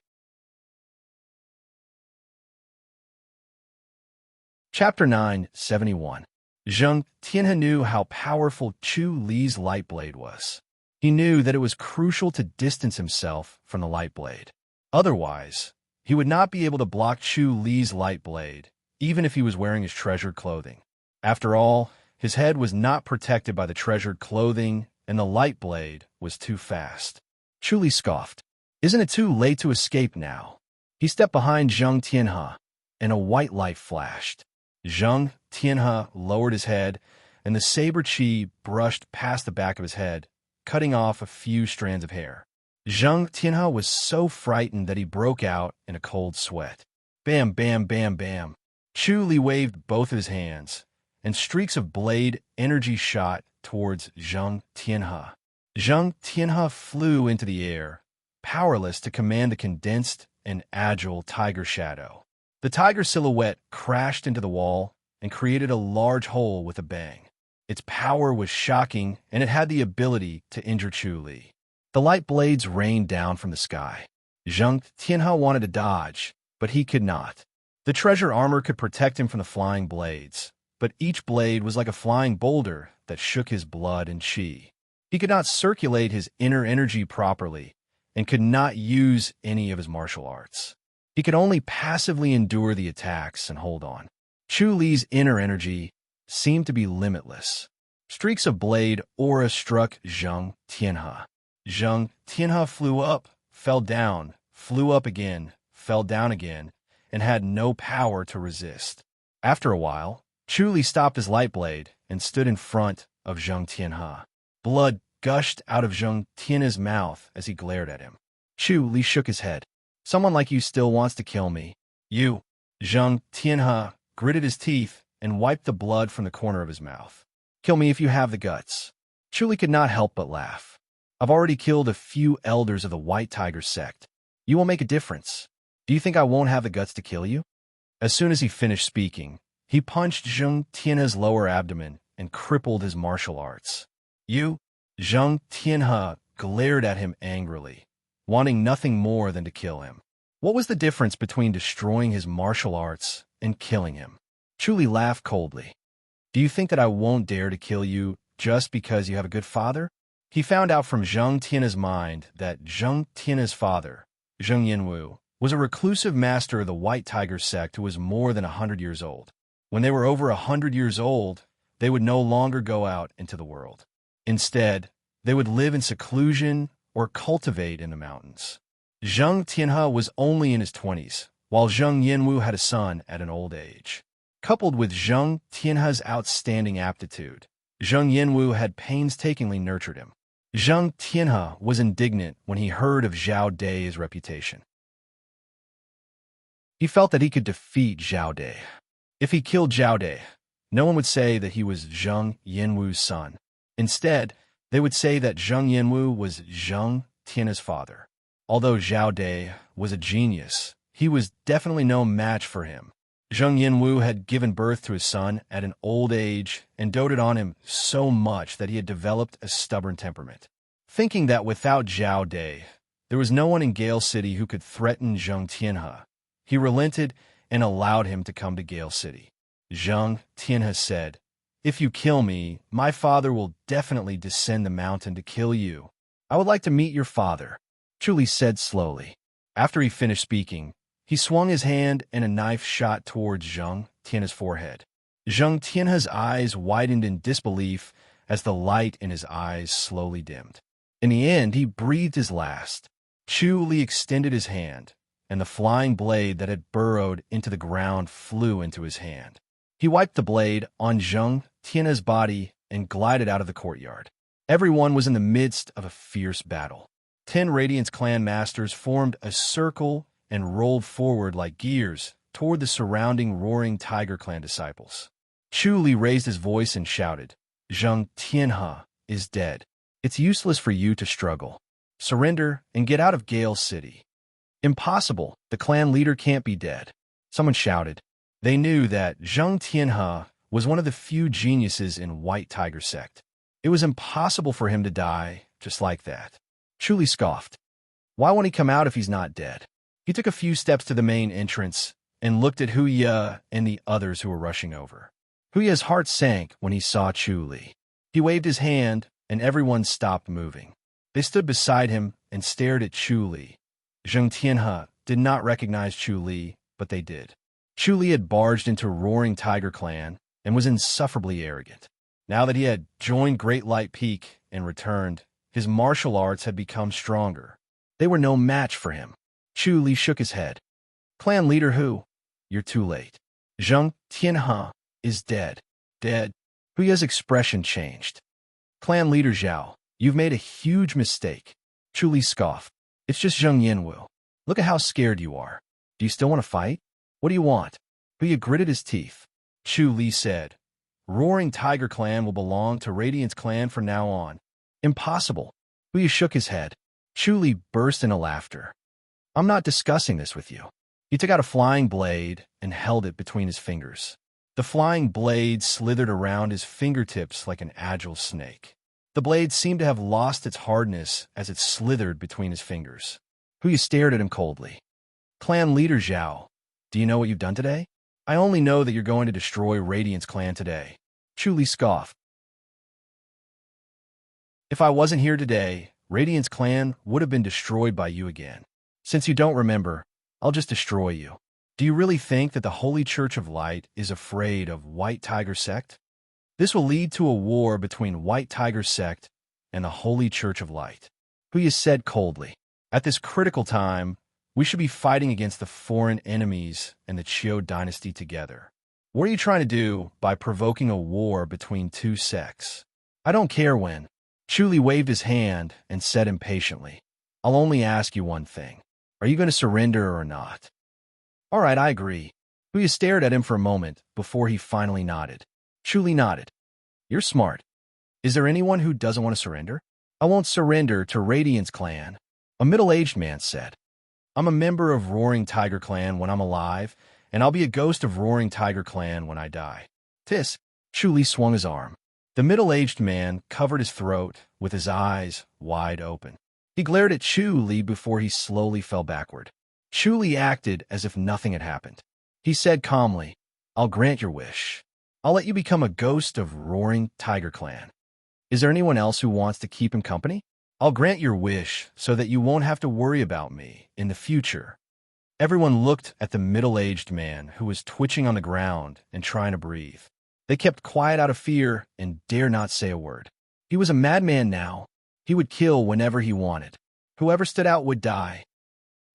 Chapter 971. Zhang Tianhe knew how powerful Chu Li's light blade was. He knew that it was crucial to distance himself from the light blade. Otherwise, he would not be able to block Chu Li's light blade, even if he was wearing his treasured clothing. After all, his head was not protected by the treasured clothing, and the light blade was too fast. Chu Li scoffed. "Isn't it too late to escape now?" He stepped behind Zhang Tianhe, and a white light flashed. Zhang Tianhe lowered his head, and the saber chi brushed past the back of his head, cutting off a few strands of hair. Zhang Tianhe was so frightened that he broke out in a cold sweat. Bam, bam, bam, bam. Chu Li waved both of his hands, and streaks of blade energy shot towards Zhang Tianhe. Zhang Tianhe flew into the air, powerless to command the condensed and agile tiger shadow. The tiger silhouette crashed into the wall and created a large hole with a bang. Its power was shocking, and it had the ability to injure Chu Li. The light blades rained down from the sky. Zhang Tianhe wanted to dodge, but he could not. The treasure armor could protect him from the flying blades, but each blade was like a flying boulder that shook his blood and chi. He could not circulate his inner energy properly and could not use any of his martial arts. He could only passively endure the attacks and hold on. Chu Li's inner energy seemed to be limitless. Streaks of blade aura struck Zhang Tianhe. Zhang Tianhe flew up, fell down, flew up again, fell down again, and had no power to resist. After a while, Chu Li stopped his light blade and stood in front of Zhang Tianhe. Blood gushed out of Zhang Tianhe's mouth as he glared at him. Chu Li shook his head. "Someone like you still wants to kill me." "You." Zhang Tianhe gritted his teeth and wiped the blood from the corner of his mouth. "Kill me if you have the guts." Chu Li could not help but laugh. "I've already killed a few elders of the White Tiger sect. You will make a difference. Do you think I won't have the guts to kill you?" As soon as he finished speaking, he punched Zhang Tianhe's lower abdomen and crippled his martial arts. "You?" Zhang Tianhe glared at him angrily, wanting nothing more than to kill him. What was the difference between destroying his martial arts and killing him? Chu Li laughed coldly. "Do you think that I won't dare to kill you just because you have a good father?" He found out from Zhang Tianhe's mind that Zhang Tianhe's father, Zheng Yanwu, was a reclusive master of the White Tiger sect who was more than 100 years old. When they were over 100 years old, they would no longer go out into the world. Instead, they would live in seclusion or cultivate in the mountains. Zhang Tianhe was only in his 20s, while Zheng Yanwu had a son at an old age. Coupled with Zhang Tianhe's outstanding aptitude, Zheng Yanwu had painstakingly nurtured him. Zhang Tianhe was indignant when he heard of Zhao De's reputation. He felt that he could defeat Zhao De. If he killed Zhao De, no one would say that he was Zheng Yanwu's son. Instead, they would say that Zheng Yanwu was Zhang Tianhe's father. Although Zhao De was a genius, he was definitely no match for him. Zheng Yanwu had given birth to his son at an old age and doted on him so much that he had developed a stubborn temperament. Thinking that without Zhao De, there was no one in Gale City who could threaten Zhang Tianhe, he relented and allowed him to come to Gale City. Zhang Tianhe said, If you kill me, my father will definitely descend the mountain to kill you. I would like to meet your father, Chu said slowly. After he finished speaking, he swung his hand and a knife shot towards Zheng Tianhe's forehead. Zheng Tianhe's eyes widened in disbelief as the light in his eyes slowly dimmed. In the end, he breathed his last. Chu Li extended his hand, and the flying blade that had burrowed into the ground flew into his hand. He wiped the blade on Zheng Tianhe's body and glided out of the courtyard. Everyone was in the midst of a fierce battle. 10 Radiance clan masters formed a circle and rolled forward like gears toward the surrounding roaring Tiger clan disciples. Chu Li raised his voice and shouted, Zheng Tianhe is dead. It's useless for you to struggle. Surrender and get out of Gale City. Impossible. The clan leader can't be dead. Someone shouted. They knew that Zheng Tianhe was one of the few geniuses in White Tiger sect. It was impossible for him to die just like that. Chu Li scoffed. Why won't he come out if he's not dead? He took a few steps to the main entrance and looked at Hu Ye and the others who were rushing over. Hu Ye's heart sank when he saw Chu Li. He waved his hand, and everyone stopped moving. They stood beside him and stared at Chu Li. Zheng Tianhe did not recognize Chu Li, but they did. Chu Li had barged into Roaring Tiger Clan and was insufferably arrogant. Now that he had joined Great Light Peak and returned, his martial arts had become stronger. They were no match for him. Chu Li shook his head. Clan leader Hu, you're too late. Zheng Tianhe is dead. Dead. Hu Ye's expression changed. Clan leader Zhao, you've made a huge mistake. Chu Li scoffed. It's just Zheng Yanwu. Look at how scared you are. Do you still want to fight? What do you want? Hu Ye gritted his teeth. Chu Li said, Roaring Tiger Clan will belong to Radiance Clan from now on. Impossible. Hu Ye shook his head. Chu Li burst into laughter. I'm not discussing this with you. He took out a flying blade and held it between his fingers. The flying blade slithered around his fingertips like an agile snake. The blade seemed to have lost its hardness as it slithered between his fingers. Hu Ye stared at him coldly. Clan leader Zhao, do you know what you've done today? I only know that you're going to destroy Radiance Clan today. Chu Li scoffed. If I wasn't here today, Radiance Clan would have been destroyed by you again. Since you don't remember, I'll just destroy you. Do you really think that the Holy Church of Light is afraid of White Tiger sect? This will lead to a war between White Tiger sect and the Holy Church of Light. Hu Ye said coldly. At this critical time, we should be fighting against the foreign enemies and the Qiu dynasty together. What are you trying to do by provoking a war between two sects? I don't care when. Chu Li waved his hand and said impatiently, I'll only ask you one thing. Are you going to surrender or not? All right, I agree. Hu Ye stared at him for a moment before he finally nodded. Chu Li nodded. You're smart. Is there anyone who doesn't want to surrender? I won't surrender to Radiance Clan, a middle-aged man said. I'm a member of Roaring Tiger Clan when I'm alive, and I'll be a ghost of Roaring Tiger Clan when I die. Tis. Chu Li swung his arm. The middle-aged man covered his throat with his eyes wide open. He glared at Chu Li before he slowly fell backward. Chu Li acted as if nothing had happened. He said calmly, I'll grant your wish. I'll let you become a ghost of Roaring Tiger Clan. Is there anyone else who wants to keep him company? I'll grant your wish so that you won't have to worry about me in the future. Everyone looked at the middle-aged man who was twitching on the ground and trying to breathe. They kept quiet out of fear and dare not say a word. He was a madman now. He would kill whenever he wanted. Whoever stood out would die.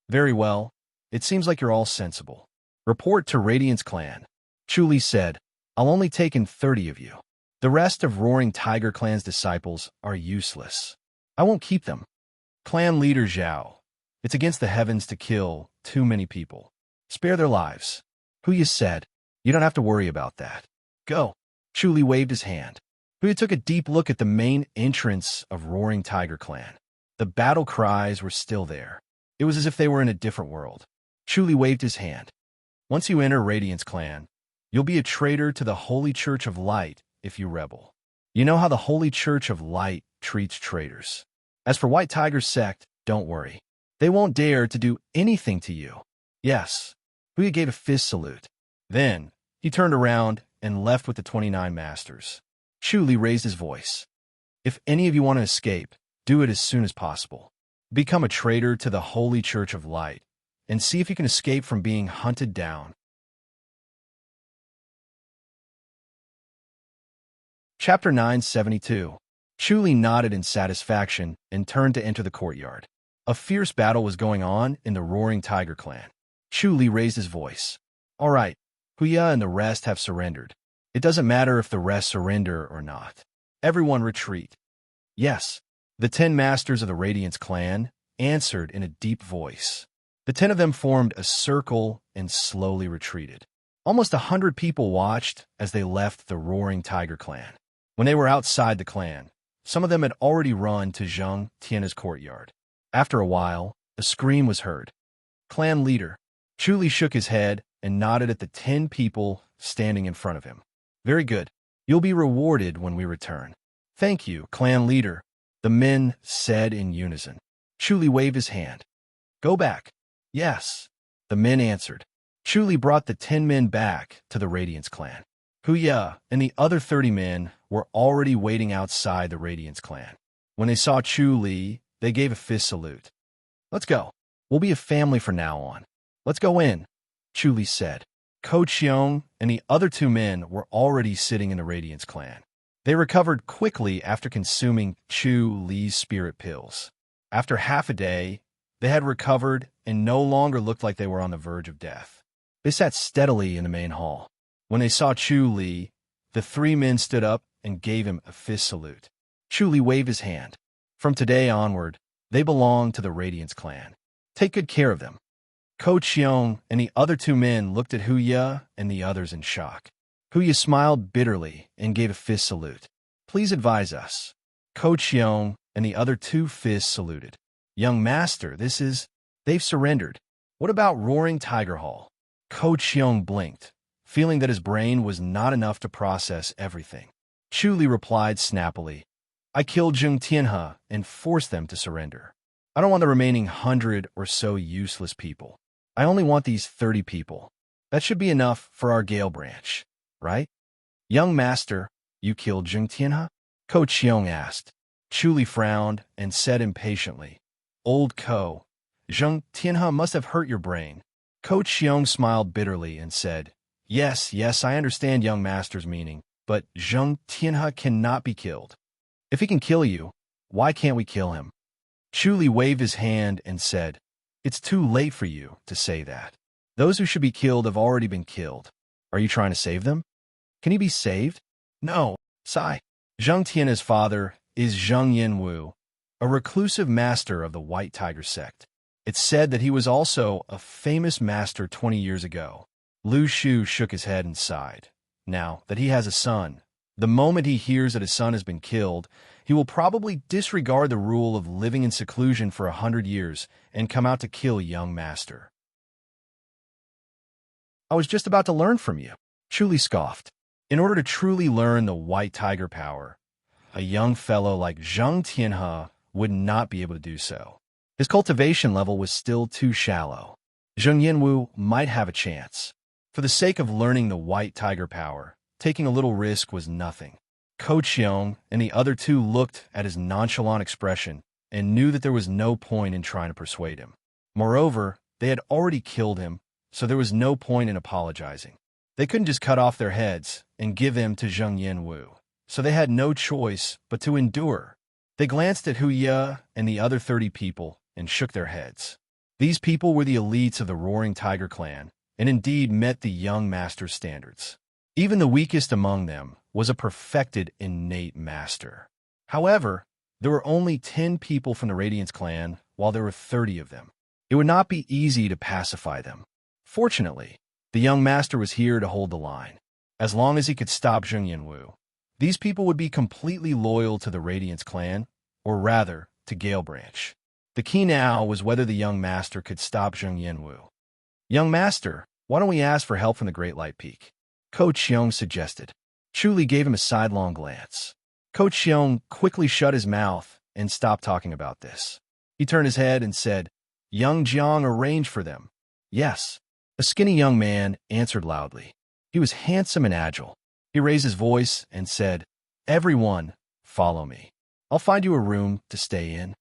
Very well. It seems like you're all sensible. Report to Radiance Clan. Chu Li said, I'll only take in 30 of you. The rest of Roaring Tiger Clan's disciples are useless. I won't keep them. Clan leader Zhao. It's against the heavens to kill too many people. Spare their lives. Hu Ye said, you don't have to worry about that. Go. Chu Li waved his hand. Hu Ye took a deep look at the main entrance of Roaring Tiger Clan. The battle cries were still there. It was as if they were in a different world. Chu Li waved his hand. Once you enter Radiance Clan, you'll be a traitor to the Holy Church of Light if you rebel. You know how the Holy Church of Light treats traitors. As for White Tiger sect, don't worry. They won't dare to do anything to you. Yes. Hu Ye gave a fist salute. Then, he turned around and left with the 29 masters. Chu Li raised his voice. If any of you want to escape, do it as soon as possible. Become a traitor to the Holy Church of Light, and see if you can escape from being hunted down. Chapter 972. Chu Li nodded in satisfaction and turned to enter the courtyard. A fierce battle was going on in the Roaring Tiger clan. Chu Li raised his voice. All right, Huya and the rest have surrendered. It doesn't matter if the rest surrender or not. Everyone retreat. Yes, the 10 masters of the Radiance clan answered in a deep voice. The 10 of them formed a circle and slowly retreated. Almost 100 people watched as they left the Roaring Tiger clan. When they were outside the clan, some of them had already run to Zhang Tian's courtyard. After a while, a scream was heard. Clan leader. Chu Li shook his head and nodded at the 10 people standing in front of him. Very good. You'll be rewarded when we return. Thank you, clan leader, the men said in unison. Chu Li waved his hand. Go back. Yes, the men answered. Chu Li brought the 10 men back to the Radiance clan. Huya and the other 30 men were already waiting outside the Radiance clan. When they saw Chu Li, they gave a fist salute. Let's go. We'll be a family from now on. Let's go in, Chu Li said. Ko Qiong and the other 2 men were already sitting in the Radiance clan. They recovered quickly after consuming Chu Li's spirit pills. After half a day, they had recovered and no longer looked like they were on the verge of death. They sat steadily in the main hall. When they saw Chu Li, the 3 men stood up and gave him a fist salute. Chu Li waved his hand. From today onward, they belong to the Radiance clan. Take good care of them. Ko Qiong and the other 2 men looked at Huya and the others in shock. Huya smiled bitterly and gave a fist salute. Please advise us. Ko Qiong and the other 2 fists saluted. Young master, they've surrendered. What about Roaring Tiger Hall? Ko Qiong blinked, feeling that his brain was not enough to process everything. Chu Li replied snappily. I killed Zheng Tianhe and forced them to surrender. I don't want the remaining 100 or so useless people. I only want these 30 people. That should be enough for our Gale branch, right? Young master, you killed Zheng Tianhe? Ko Qiong asked. Chu Li frowned and said impatiently, Old Ko, Zheng Tianhe must have hurt your brain. Ko Qiong smiled bitterly and said, Yes, I understand young master's meaning, but Zheng Tianhe cannot be killed. If he can kill you, why can't we kill him? Chu Li waved his hand and said, It's too late for you to say that. Those who should be killed have already been killed. Are you trying to save them? Can he be saved? No, sigh. Zheng Tian's father is Zheng Yanwu, a reclusive master of the White Tiger sect. It's said that he was also a famous master 20 years ago. Lu Shu shook his head and sighed. Now that he has a son, the moment he hears that his son has been killed, he will probably disregard the rule of living in seclusion for 100 years and come out to kill young master. I was just about to learn from you, Chu Li scoffed. In order to truly learn the White Tiger power, a young fellow like Zheng Tianhe would not be able to do so. His cultivation level was still too shallow. Zheng Yanwu might have a chance. For the sake of learning the White Tiger power, taking a little risk was nothing. Ko Qiong and the other 2 looked at his nonchalant expression and knew that there was no point in trying to persuade him. Moreover, they had already killed him, so there was no point in apologizing. They couldn't just cut off their heads and give them to Zheng Yanwu, so they had no choice but to endure. They glanced at Huya and the other 30 people and shook their heads. These people were the elites of the Roaring Tiger clan, and indeed met the young master's standards. Even the weakest among them was a perfected innate master. However, there were only 10 people from the Radiance clan, while there were 30 of them. It would not be easy to pacify them. Fortunately, the young master was here to hold the line. As long as he could stop Zheng Yanwu, these people would be completely loyal to the Radiance clan, or rather, to Gale Branch. The key now was whether the young master could stop Zheng Yanwu. Young master, why don't we ask for help from the Great Light Peak? Ko Qiong suggested. Chu Li gave him a sidelong glance. Ko Qiong quickly shut his mouth and stopped talking about this. He turned his head and said, Young Jiang arranged for them. Yes. A skinny young man answered loudly. He was handsome and agile. He raised his voice and said, "Everyone, follow me. I'll find you a room to stay in."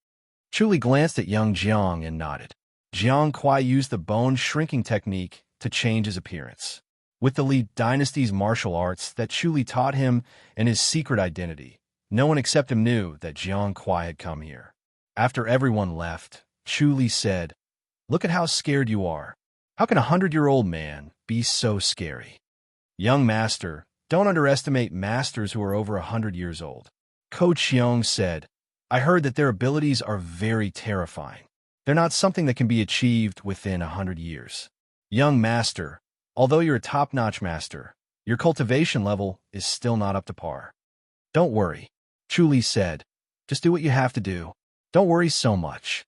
Chuli glanced at young Jiang and nodded. Jiang Kuai used the bone shrinking technique to change his appearance. With the Li dynasty's martial arts that Chuli taught him and his secret identity, no one except him knew that Jiang Kuai had come here. After everyone left, Chuli said, "Look at how scared you are. How can a 100-year-old man be so scary?" "Young master, don't underestimate masters who are over 100 years old." Coach Xiong said, "I heard that their abilities are very terrifying. They're not something that can be achieved within 100 years. Young master, although you're a top-notch master, your cultivation level is still not up to par." "Don't worry," Chuli said. "Just do what you have to do. Don't worry so much."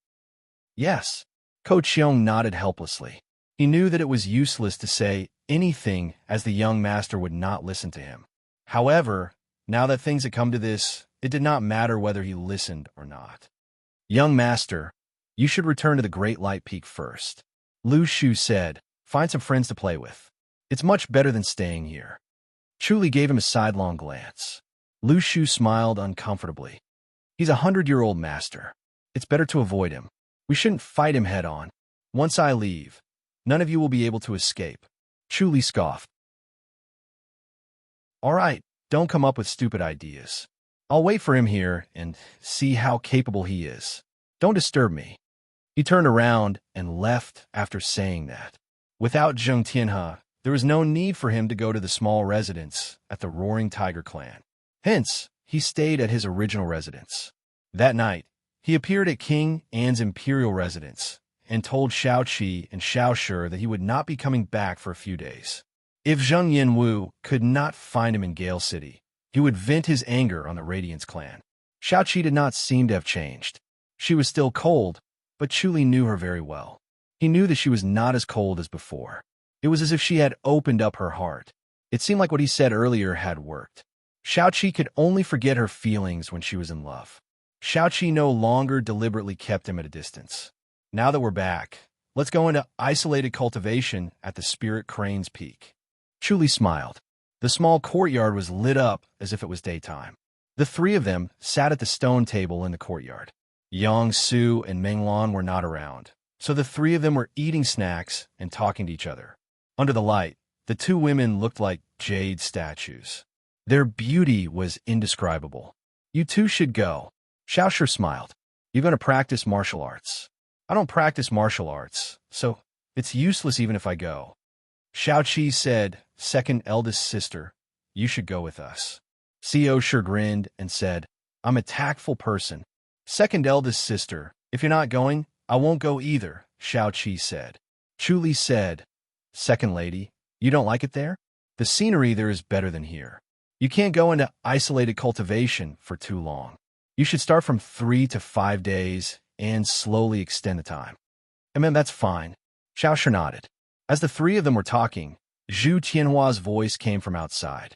"Yes." Coach Xiong nodded helplessly. He knew that it was useless to say anything as the young master would not listen to him. However, now that things had come to this, it did not matter whether he listened or not. "Young master, you should return to the Great Light Peak first," Lu Shu said. "Find some friends to play with. It's much better than staying here." Chuli gave him a sidelong glance. Lu Shu smiled uncomfortably. "He's a 100-year-old master. It's better to avoid him. We shouldn't fight him head-on. Once I leave, none of you will be able to escape." Chuli scoffed. "All right, don't come up with stupid ideas. I'll wait for him here and see how capable he is. Don't disturb me." He turned around and left after saying that. Without Zheng Tianhe, there was no need for him to go to the small residence at the Roaring Tiger clan. Hence, he stayed at his original residence. That night, he appeared at King An's imperial residence and told Shao Qi and Shao Shi that he would not be coming back for a few days. If Zheng Yinwu could not find him in Gale City, he would vent his anger on the Radiance clan. Shao Qi did not seem to have changed. She was still cold, but Chuli knew her very well. He knew that she was not as cold as before. It was as if she had opened up her heart. It seemed like what he said earlier had worked. Shao Qi could only forget her feelings when she was in love. Shao Qi no longer deliberately kept him at a distance. "Now that we're back, let's go into isolated cultivation at the Spirit Crane's Peak." Chuli smiled. The small courtyard was lit up as if it was daytime. The three of them sat at the stone table in the courtyard. Yang Su and Menglan were not around, so the three of them were eating snacks and talking to each other. Under the light, the two women looked like jade statues. Their beauty was indescribable. "You two should go." Shao Shi smiled. "You're going to practice martial arts." "I don't practice martial arts, so it's useless even if I go." Shao Qi said, "Second eldest sister, you should go with us." Co Shi grinned and said, "I'm a tactful person." "Second eldest sister, if you're not going, I won't go either," Shao Qi said. Chuli said, "Second lady, you don't like it there? The scenery there is better than here. You can't go into isolated cultivation for too long. You should start from 3 to 5 days and slowly extend the time." That's fine." Shao Shi nodded. As the three of them were talking, Zhu Tianhua's voice came from outside.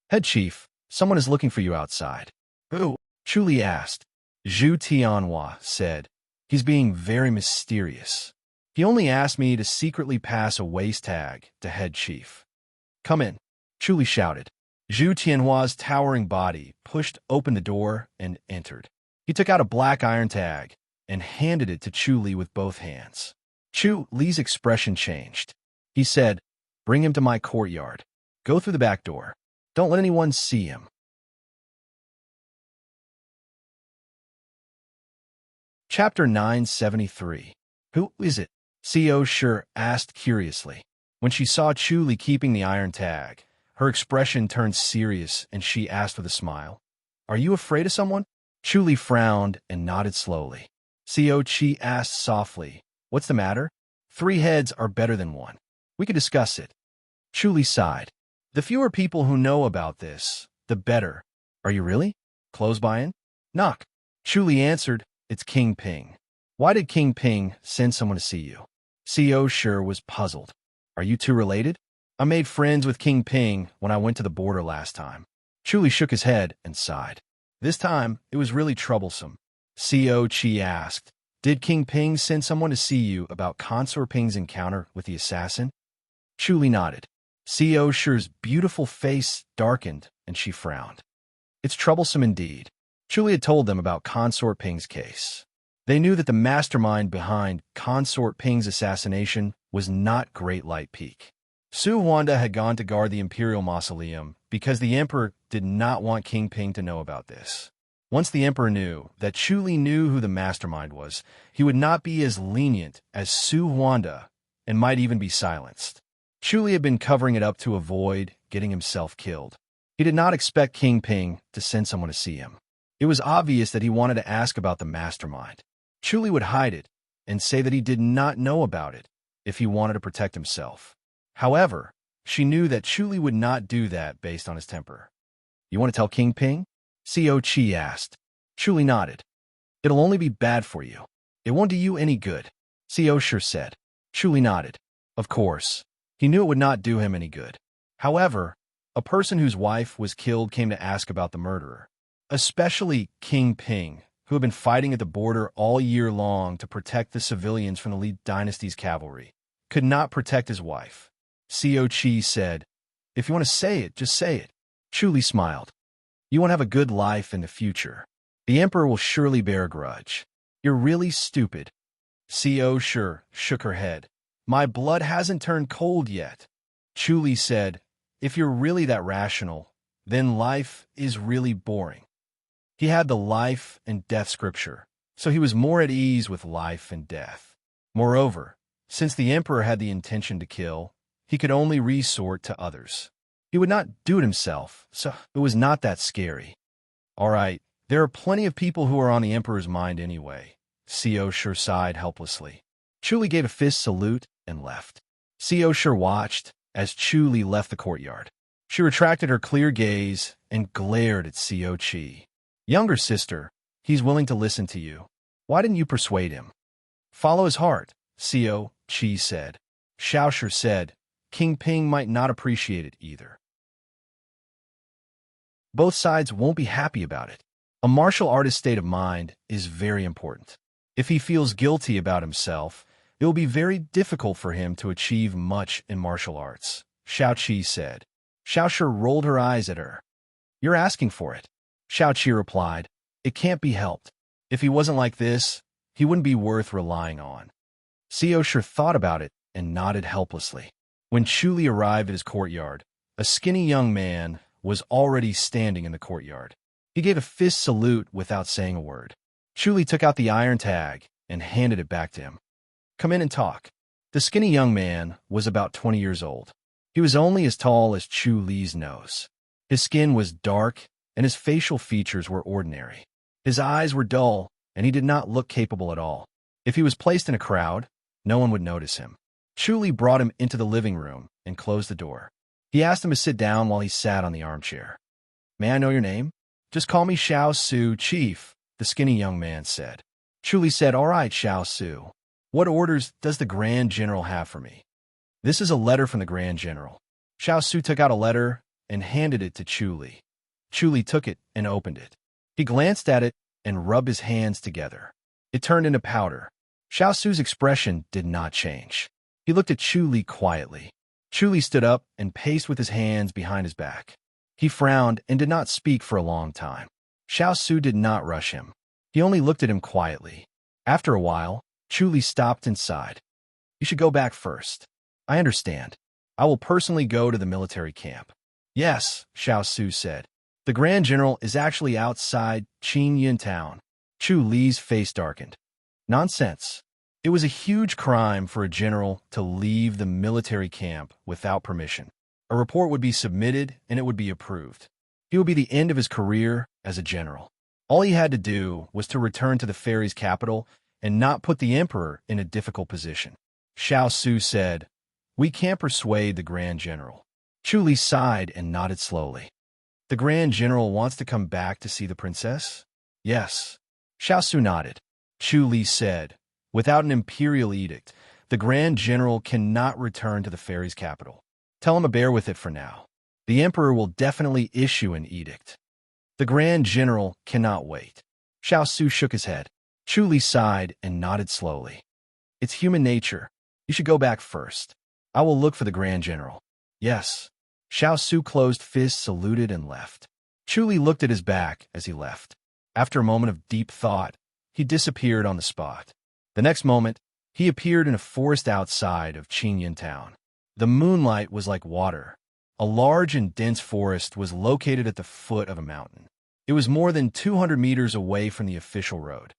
"Head chief, someone is looking for you outside." "Who?" Chuli asked. Zhu Tianhua said, "He's being very mysterious. He only asked me to secretly pass a waist tag to head chief." "Come in," Chuli shouted. Zhu Tianhua's towering body pushed open the door and entered. He took out a black iron tag and handed it to Chuli with both hands. Chuli's expression changed. He said, "Bring him to my courtyard. Go through the back door. Don't let anyone see him." Chapter 973. "Who is it?" Co Shi asked curiously. When she saw Chuli keeping the iron tag, her expression turned serious and she asked with a smile, "Are you afraid of someone?" Chuli frowned and nodded slowly. Co Chi asked softly, "What's the matter?" "3 heads are better than 1. We could discuss it." Chuli sighed. "The fewer people who know about this, the better." "Are you really?" "Close by in?" "Knock." Chuli answered, "It's King Ping." "Why did King Ping send someone to see you?" Co Shi was puzzled. "Are you two related?" "I made friends with King Ping when I went to the border last time." Chuli shook his head and sighed. "This time, it was really troublesome." Co Chi asked, "Did King Ping send someone to see you about Consort Ping's encounter with the assassin?" Chuli nodded. Xiao Shi's beautiful face darkened, and she frowned. It's troublesome indeed. Chuli had told them about Consort Ping's case. They knew that the mastermind behind Consort Ping's assassination was not Great Light Peak. Su Huanda had gone to guard the Imperial Mausoleum because the Emperor did not want King Ping to know about this. Once the Emperor knew that Chuli knew who the mastermind was, he would not be as lenient as Su Huanda and might even be silenced. Chuli had been covering it up to avoid getting himself killed. He did not expect King Ping to send someone to see him. It was obvious that he wanted to ask about the mastermind. Chuli would hide it and say that he did not know about it if he wanted to protect himself. However, she knew that Chuli would not do that based on his temper. You want to tell King Ping? Xiao Qi asked. Chuli nodded. It'll only be bad for you. It won't do you any good, Xiao Shi said. Chuli nodded. Of course. He knew it would not do him any good. However, a person whose wife was killed came to ask about the murderer, especially King Ping, who had been fighting at the border all year long to protect the civilians from the Li dynasty's cavalry, could not protect his wife. Xiao Qi said, If you want to say it, just say it. Chuli smiled. You won't have a good life in the future. The Emperor will surely bear a grudge. You're really stupid. Xiao Shi shook her head. My blood hasn't turned cold yet. Chuli said, If you're really that rational, then life is really boring. He had the life and death scripture, so he was more at ease with life and death. Moreover, since the Emperor had the intention to kill, he could only resort to others. He would not do it himself, so it was not that scary. All right, there are plenty of people who are on the Emperor's mind anyway. Xiao Shi sighed helplessly. Chuli gave a fist salute and left. Xiao Shi watched as Chuli left the courtyard. She retracted her clear gaze and glared at Xiao Qi. Younger sister, he's willing to listen to you. Why didn't you persuade him? Follow his heart, Xiao Qi said. Xiao Shi said, King Ping might not appreciate it either. Both sides won't be happy about it. A martial artist's state of mind is very important. If he feels guilty about himself, it will be very difficult for him to achieve much in martial arts, Xiao Qi said. Xiao Shi rolled her eyes at her. You're asking for it. Xiao Qi replied, It can't be helped. If he wasn't like this, he wouldn't be worth relying on. Xiao Shi thought about it and nodded helplessly. When Chuli arrived at his courtyard, a skinny young man was already standing in the courtyard. He gave a fist salute without saying a word. Chuli took out the iron tag and handed it back to him. Come in and talk. The skinny young man was about 20 years old. He was only as tall as Chuli's nose. His skin was dark, and his facial features were ordinary. His eyes were dull, and he did not look capable at all. If he was placed in a crowd, no one would notice him. Chuli brought him into the living room and closed the door. He asked him to sit down while he sat on the armchair. May I know your name? Just call me Xiao Su, Chief, the skinny young man said. Chuli said, All right, Xiao Su. What orders does the Grand General have for me? This is a letter from the Grand General. Xiao Su took out a letter and handed it to Chuli. Chuli took it and opened it. He glanced at it and rubbed his hands together. It turned into powder. Xiao Su's expression did not change. He looked at Chuli quietly. Chuli stood up and paced with his hands behind his back. He frowned and did not speak for a long time. Xiao Su did not rush him. He only looked at him quietly. After a while, Chuli stopped and sighed. You should go back first. I understand. I will personally go to the military camp. Yes, Xiao Su said. The Grand General is actually outside Qingyun town. Chuli's face darkened. Nonsense. It was a huge crime for a general to leave the military camp without permission. A report would be submitted and it would be approved. It would be the end of his career as a general. All he had to do was to return to the fairy's capital and not put the emperor in a difficult position. Xiao Su said, We can't persuade the Grand General. Chuli sighed and nodded slowly. The Grand General wants to come back to see the princess? Yes. Xiao Su nodded. Chuli said, Without an imperial edict, the Grand General cannot return to the fairy's capital. Tell him to bear with it for now. The Emperor will definitely issue an edict. The Grand General cannot wait. Xiao Su shook his head. Chuli sighed and nodded slowly. It's human nature. You should go back first. I will look for the Grand General. Yes. Xiao Su closed fists, saluted, and left. Chu Li looked at his back as he left. After a moment of deep thought, he disappeared on the spot. The next moment, he appeared in a forest outside of Qingyan town. The moonlight was like water. A large and dense forest was located at the foot of a mountain. It was more than 200 meters away from the official road.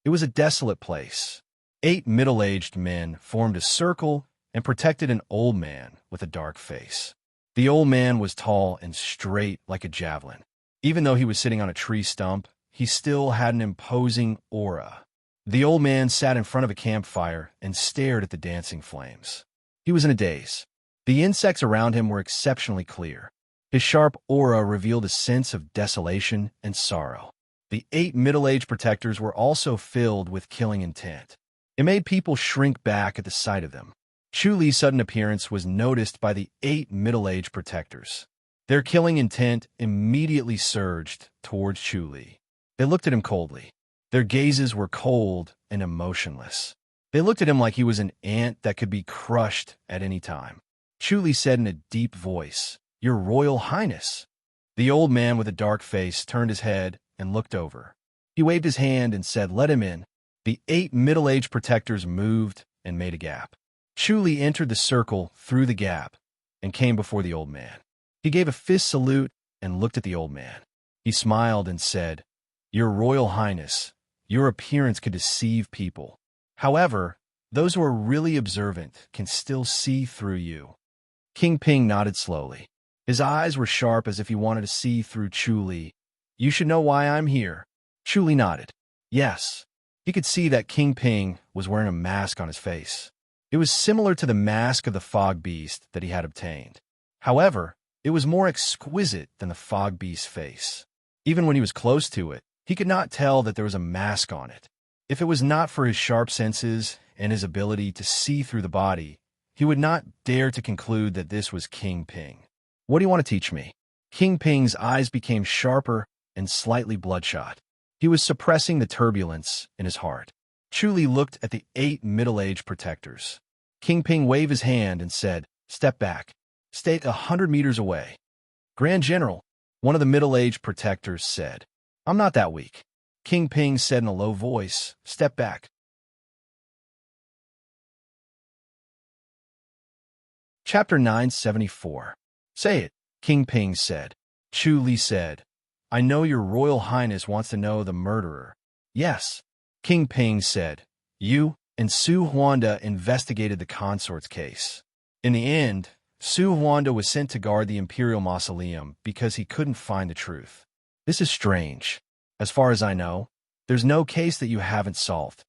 It was a desolate place. 8 middle-aged men formed a circle and protected an old man with a dark face. The old man was tall and straight like a javelin. Even though he was sitting on a tree stump, he still had an imposing aura. The old man sat in front of a campfire and stared at the dancing flames. He was in a daze. The insects around him were exceptionally clear. His sharp aura revealed a sense of desolation and sorrow. The 8 middle-aged protectors were also filled with killing intent. It made people shrink back at the sight of them. Chu Li's sudden appearance was noticed by the 8 middle-aged protectors. Their killing intent immediately surged towards Chu Li. They looked at him coldly. Their gazes were cold and emotionless. They looked at him like he was an ant that could be crushed at any time. Chu Li said in a deep voice, "Your Royal Highness." The old man with a dark face turned his head and looked over. He waved his hand and said, "Let him in." The 8 middle-aged protectors moved and made a gap. Chu Li entered the circle through the gap and came before the old man. He gave a fist salute and looked at the old man. He smiled and said, "Your Royal Highness, your appearance could deceive people. However, those who are really observant can still see through you." King Ping nodded slowly. His eyes were sharp as if he wanted to see through Chu Li. "You should know why I'm here." Chu Li nodded. Yes. He could see that King Ping was wearing a mask on his face. It was similar to the mask of the fog beast that he had obtained. However, it was more exquisite than the fog beast's face. Even when he was close to it, he could not tell that there was a mask on it. If it was not for his sharp senses and his ability to see through the body, he would not dare to conclude that this was King Ping. "What do you want to teach me?" King Ping's eyes became sharper and slightly bloodshot. He was suppressing the turbulence in his heart. Chu Li looked at the 8 middle-aged protectors. King Ping waved his hand and said, "Step back. Stay 100 meters away." "Grand General," one of the middle-aged protectors said. "I'm not that weak." King Ping said in a low voice, "Step back." Chapter 974. "Say it," King Ping said. Chu Li said, "I know your Royal Highness wants to know the murderer." "Yes." King Ping said, "You and Su Huanda investigated the consort's case. In the end, Su Huanda was sent to guard the Imperial Mausoleum because he couldn't find the truth. This is strange. As far as I know, there's no case that you haven't solved."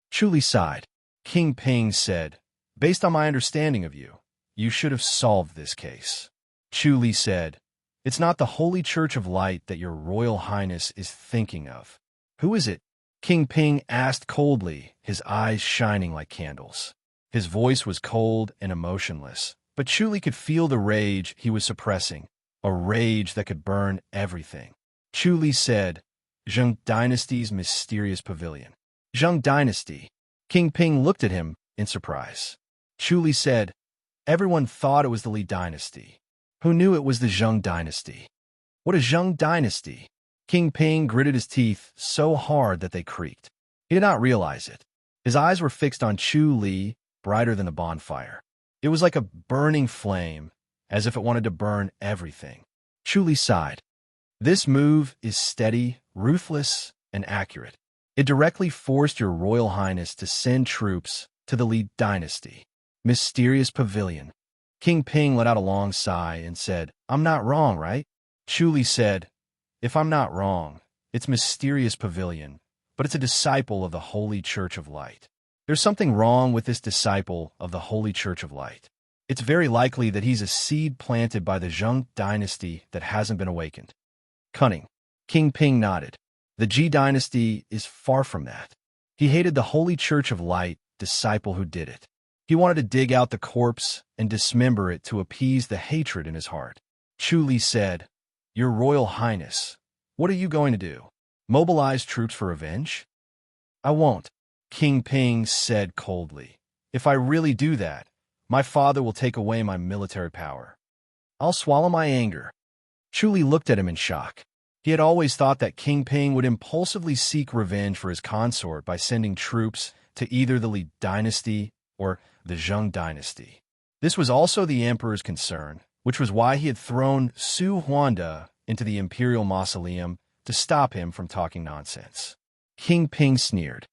Chu Li sighed. King Ping said, "Based on my understanding of you, you should have solved this case." Chu Li said, "It's not the Holy Church of Light that your Royal Highness is thinking of." "Who is it?" King Ping asked coldly, his eyes shining like candles. His voice was cold and emotionless, but Chu Li could feel the rage he was suppressing, a rage that could burn everything. Chu Li said, "Zheng Dynasty's mysterious pavilion." "Zheng Dynasty." King Ping looked at him in surprise. Chu Li said, "Everyone thought it was the Li Dynasty. Who knew it was the Zheng Dynasty?" "What is Zheng Dynasty?" King Ping gritted his teeth so hard that they creaked. He did not realize it. His eyes were fixed on Chu Li, brighter than a bonfire. It was like a burning flame, as if it wanted to burn everything. Chu Li sighed. "This move is steady, ruthless, and accurate. It directly forced your Royal Highness to send troops to the Li Dynasty. Mysterious pavilion." King Ping let out a long sigh and said, "I'm not wrong, right?" Chu Li said, "If I'm not wrong, it's Mysterious Pavilion, but it's a disciple of the Holy Church of Light. There's something wrong with this disciple of the Holy Church of Light. It's very likely that he's a seed planted by the Zheng Dynasty that hasn't been awakened." "Cunning." King Ping nodded. "The Ji Dynasty is far from that. He hated the Holy Church of Light disciple who did it. He wanted to dig out the corpse and dismember it to appease the hatred in his heart." Chu Li said, "Your Royal Highness, what are you going to do? Mobilize troops for revenge?" "I won't," King Ping said coldly. "If I really do that, My father will take away my military power. I'll swallow my anger. Chu Li looked at him in shock. He had always thought that King Ping would impulsively seek revenge for his consort by sending troops to either the Li dynasty or the Zheng dynasty. This was also the emperor's concern, which was why he had thrown Su Huanda into the imperial mausoleum to stop him from talking nonsense. King Ping sneered.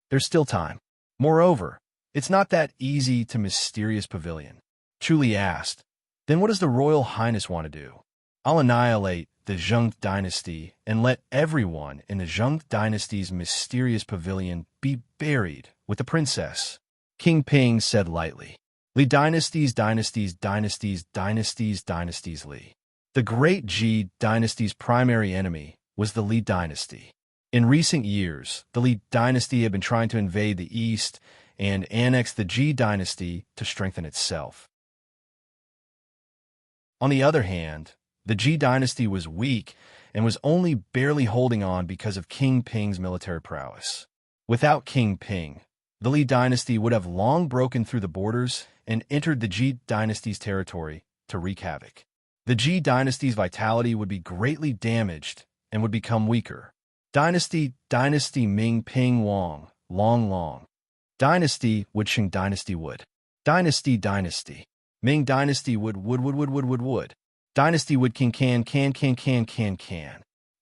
There's still time. Moreover, it's not that easy to mysterious pavilion. Chu Li asked, then what does the Royal Highness want to do? I'll annihilate the Zheng dynasty and let everyone in the Zheng dynasty's mysterious pavilion be buried with the princess. King Ping said lightly. Li dynasties, dynasties, dynasties, dynasties, dynasties Li. The great Ji dynasty's primary enemy was the Li dynasty. In recent years, the Li dynasty had been trying to invade the east and annex the Ji dynasty to strengthen itself. On the other hand, the Ji dynasty was weak and was only barely holding on because of King Ping's military prowess. Without King Ping, the Li dynasty would have long broken through the borders and entered the Ji dynasty's territory to wreak havoc. The Ji dynasty's vitality would be greatly damaged and would become weaker. Dynasty Ming Ping Wang, long. Dynasty Qing dynasty wood. Dynasty Ming dynasty wood. Dynasty wood can.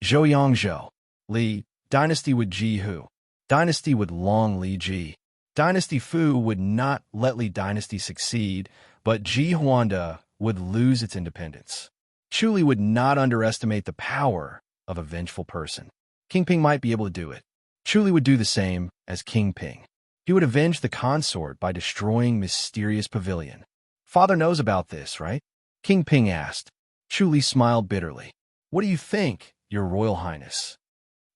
Zhou Yang Zhou. Li. Dynasty would Ji Hu. Dynasty would Long Li Ji. Dynasty Fu would not let Li dynasty succeed, but Ji Huanda would lose its independence. Chu Li would not underestimate the power of a vengeful person. King Ping might be able to do it. Chu Li would do the same as King Ping. He would avenge the consort by destroying mysterious pavilion. Father knows about this, right? King Ping asked. Chu Li smiled bitterly. What do you think, Your Royal Highness?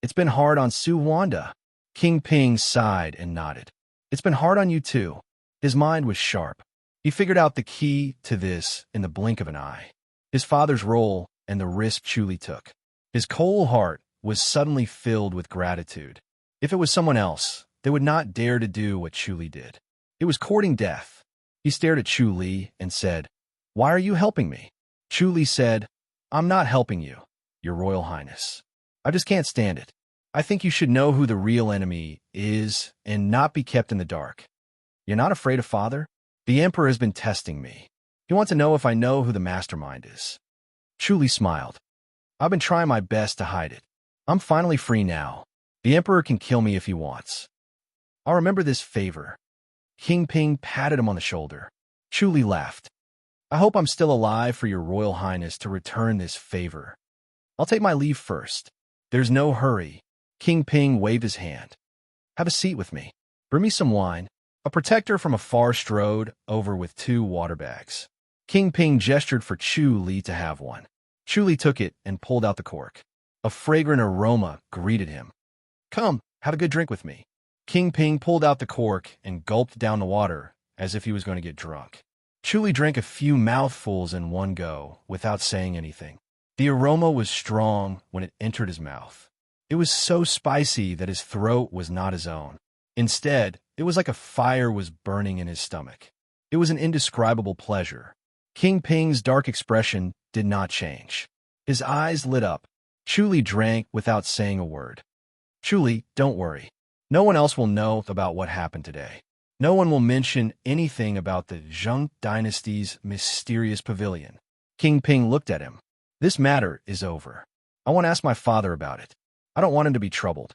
It's been hard on Su Huanda. King Ping sighed and nodded. It's been hard on you too. His mind was sharp. He figured out the key to this in the blink of an eye. His father's role and the risk Chu Li took. His cold heart was suddenly filled with gratitude. If it was someone else, they would not dare to do what Chu Li did. It was courting death. He stared at Chu Li and said, Why are you helping me? Chu Li said, I'm not helping you, Your Royal Highness. I just can't stand it. I think you should know who the real enemy is and not be kept in the dark. You're not afraid of Father? The Emperor has been testing me. He wants to know if I know who the mastermind is. Chu Li smiled. I've been trying my best to hide it. I'm finally free now. The Emperor can kill me if he wants. I'll remember this favor. King Ping patted him on the shoulder. Chu Li laughed. I hope I'm still alive for Your Royal Highness to return this favor. I'll take my leave first. There's no hurry. King Ping waved his hand. Have a seat with me. Bring me some wine. A protector from afar strode over with 2 water bags. King Ping gestured for Chu Li to have one. Chu Li took it and pulled out the cork. A fragrant aroma greeted him. Come, have a good drink with me. King Ping pulled out the cork and gulped down the water as if he was going to get drunk. Chu Li drank a few mouthfuls in one go without saying anything. The aroma was strong when it entered his mouth. It was so spicy that his throat was not his own. Instead, it was like a fire was burning in his stomach. It was an indescribable pleasure. King Ping's dark expression did not change. His eyes lit up. Chu Li drank without saying a word. Chu Li, don't worry. No one else will know about what happened today. No one will mention anything about the Zheng dynasty's mysterious pavilion. King Ping looked at him. This matter is over. I want to ask my father about it. I don't want him to be troubled.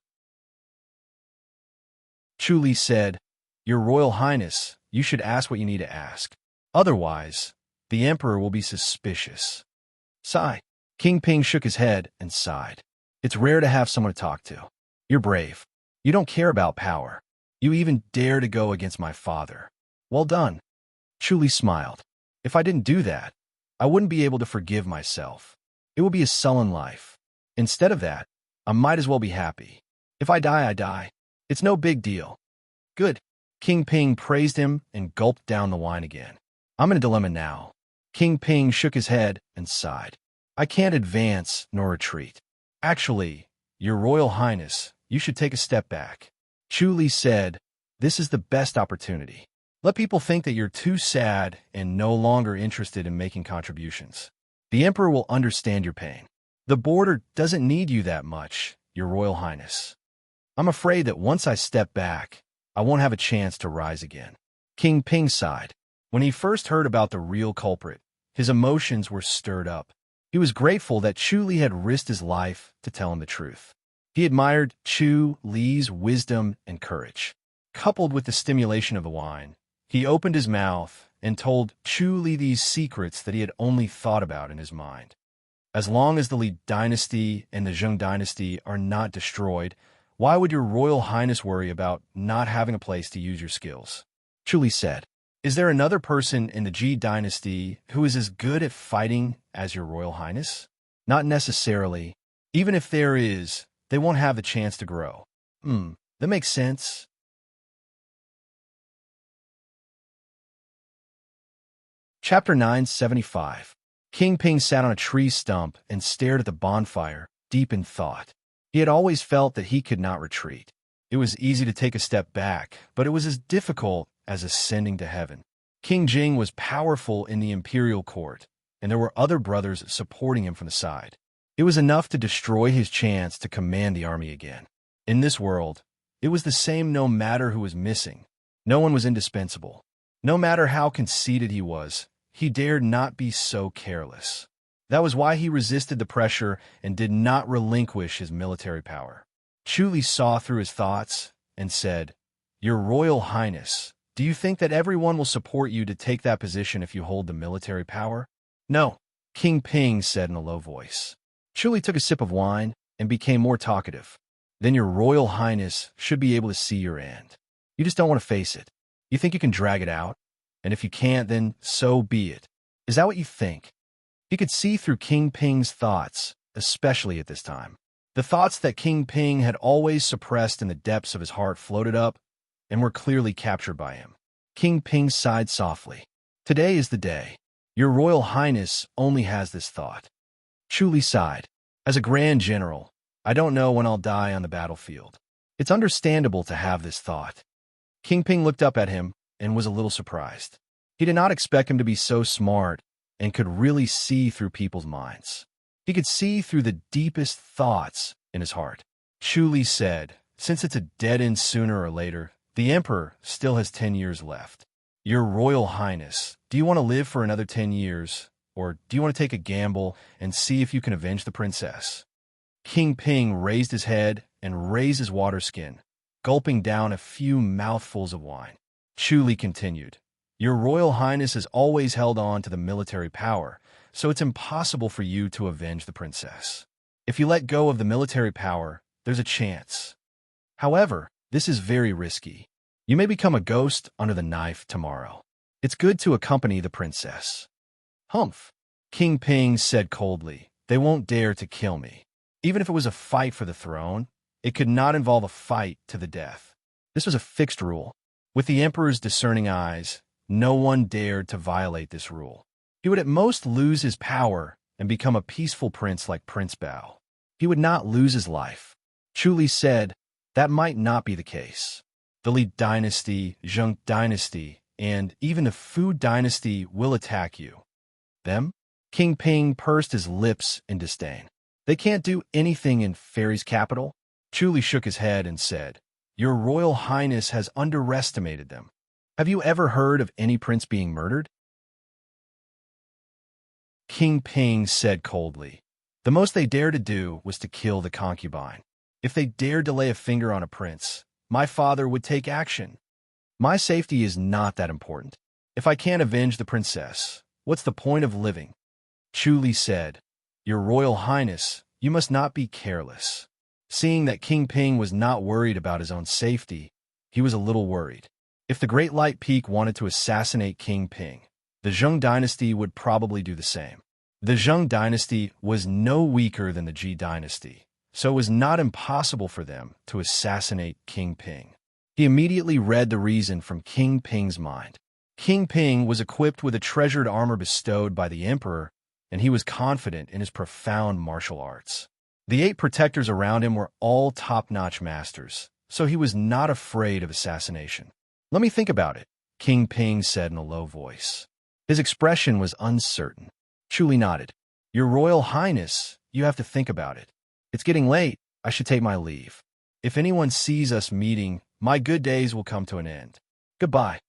Chu Li said, Your Royal Highness, you should ask what you need to ask. Otherwise, the Emperor will be suspicious. Sigh. King Ping shook his head and sighed. It's rare to have someone to talk to. You're brave. You don't care about power. You even dare to go against my father. Well done. Chu Li smiled. If I didn't do that, I wouldn't be able to forgive myself. It would be a sullen life. Instead of that, I might as well be happy. If I die, I die. It's no big deal. Good. King Ping praised him and gulped down the wine again. I'm in a dilemma now. King Ping shook his head and sighed. I can't advance nor retreat. Actually, Your Royal Highness, you should take a step back. Chu Li said, This is the best opportunity. Let people think that you're too sad and no longer interested in making contributions. The Emperor will understand your pain. The border doesn't need you that much, Your Royal Highness. I'm afraid that once I step back, I won't have a chance to rise again. King Ping sighed. When he first heard about the real culprit, his emotions were stirred up. He was grateful that Chu Li had risked his life to tell him the truth. He admired Chu Li's wisdom and courage. Coupled with the stimulation of the wine, he opened his mouth and told Chu Li these secrets that he had only thought about in his mind. As long as the Li dynasty and the Zheng dynasty are not destroyed, why would your Royal Highness worry about not having a place to use your skills? Chu Li said, is there another person in the Ji dynasty who is as good at fighting as your Royal Highness? Not necessarily. Even if there is, they won't have the chance to grow. That makes sense. Chapter 975. King Ping sat on a tree stump and stared at the bonfire, deep in thought. He had always felt that he could not retreat. It was easy to take a step back, but it was as difficult as ascending to heaven. King Jing was powerful in the imperial court, and there were other brothers supporting him from the side. It was enough to destroy his chance to command the army again. In this world, it was the same no matter who was missing. No one was indispensable. No matter how conceited he was, he dared not be so careless. That was why he resisted the pressure and did not relinquish his military power. Chu Li saw through his thoughts and said, Your Royal Highness, do you think that everyone will support you to take that position if you hold the military power? No, King Ping said in a low voice. Chu Li took a sip of wine and became more talkative. Then your Royal Highness should be able to see your end. You just don't want to face it. You think you can drag it out? And if you can't, then so be it. Is that what you think? He could see through King Ping's thoughts, especially at this time. The thoughts that King Ping had always suppressed in the depths of his heart floated up and were clearly captured by him. King Ping sighed softly. Today is the day. Your Royal Highness only has this thought. Chu Li sighed. As a Grand General, I don't know when I'll die on the battlefield. It's understandable to have this thought. King Ping looked up at him and was a little surprised. He did not expect him to be so smart and could really see through people's minds. He could see through the deepest thoughts in his heart. Chu Li said, since it's a dead end sooner or later, the Emperor still has 10 years left. Your Royal Highness, do you want to live for another 10 years? Or do you want to take a gamble and see if you can avenge the princess? King Ping raised his head and raised his water skin, gulping down a few mouthfuls of wine. Chu Li continued, Your Royal Highness has always held on to the military power, so it's impossible for you to avenge the princess. If you let go of the military power, there's a chance. However, this is very risky. You may become a ghost under the knife tomorrow. It's good to accompany the princess. Humph, King Ping said coldly. They won't dare to kill me. Even if it was a fight for the throne, it could not involve a fight to the death. This was a fixed rule. With the Emperor's discerning eyes, no one dared to violate this rule. He would at most lose his power and become a peaceful prince like Prince Bao. He would not lose his life. Chu Li said, that might not be the case. The Li dynasty, Zheng dynasty, and even the Fu dynasty will attack you. Them? King Ping pursed his lips in disdain. They can't do anything in Fairy's capital? Chu Li shook his head and said, Your Royal Highness has underestimated them. Have you ever heard of any prince being murdered? King Ping said coldly. The most they dared to do was to kill the concubine. If they dared to lay a finger on a prince, my father would take action. My safety is not that important. If I can't avenge the princess, what's the point of living? Chu Li said, Your Royal Highness, you must not be careless. Seeing that King Ping was not worried about his own safety, he was a little worried. If the Great Light Peak wanted to assassinate King Ping, the Zheng dynasty would probably do the same. The Zheng dynasty was no weaker than the Ji dynasty, so it was not impossible for them to assassinate King Ping. He immediately read the reason from King Ping's mind. King Ping was equipped with a treasured armor bestowed by the Emperor, and he was confident in his profound martial arts. The 8 protectors around him were all top-notch masters, so he was not afraid of assassination. Let me think about it. King Ping said in a low voice. His expression was uncertain. Chu Li nodded. Your Royal Highness, you have to think about it. It's getting late. I should take my leave. If anyone sees us meeting, my good days will come to an end. Goodbye.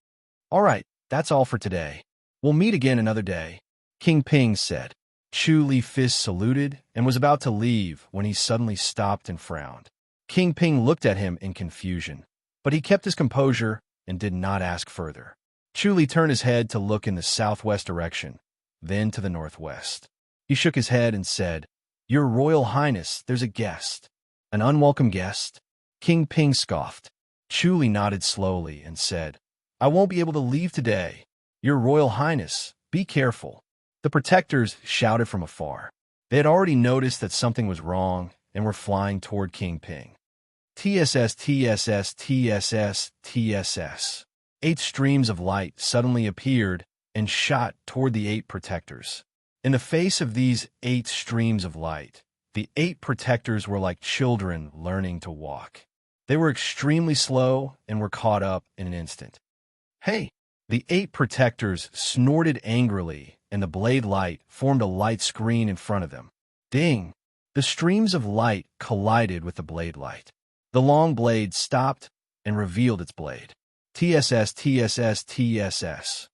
All right, that's all for today. We'll meet again another day, King Ping said. Chu Li Fist saluted and was about to leave when he suddenly stopped and frowned. King Ping looked at him in confusion, but he kept his composure and did not ask further. Chu Li turned his head to look in the southwest direction, then to the northwest. He shook his head and said, Your Royal Highness, there's a guest. An unwelcome guest? King Ping scoffed. Chu Li nodded slowly and said, I won't be able to leave today. Your Royal Highness, be careful. The protectors shouted from afar. They had already noticed that something was wrong and were flying toward King Ping. TSS, TSS, TSS, TSS. 8 streams of light suddenly appeared and shot toward the 8 protectors. In the face of these 8 streams of light, the 8 protectors were like children learning to walk. They were extremely slow and were caught up in an instant. Hey! The 8 protectors snorted angrily, and the blade light formed a light screen in front of them. Ding! The streams of light collided with the blade light. The long blade stopped and revealed its blade. TSS, TSS, TSS.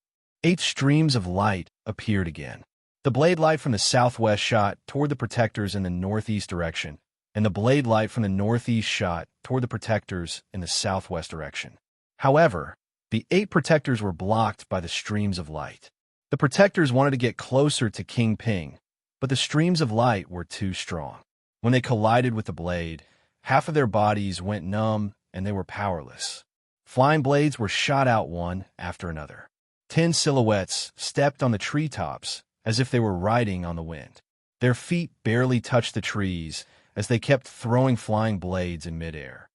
8 streams of light appeared again. The blade light from the southwest shot toward the protectors in the northeast direction, and the blade light from the northeast shot toward the protectors in the southwest direction. However, the 8 protectors were blocked by the streams of light. The protectors wanted to get closer to King Ping, but the streams of light were too strong. When they collided with the blade, half of their bodies went numb and they were powerless. Flying blades were shot out one after another. 10 silhouettes stepped on the treetops as if they were riding on the wind. Their feet barely touched the trees as they kept throwing flying blades in midair.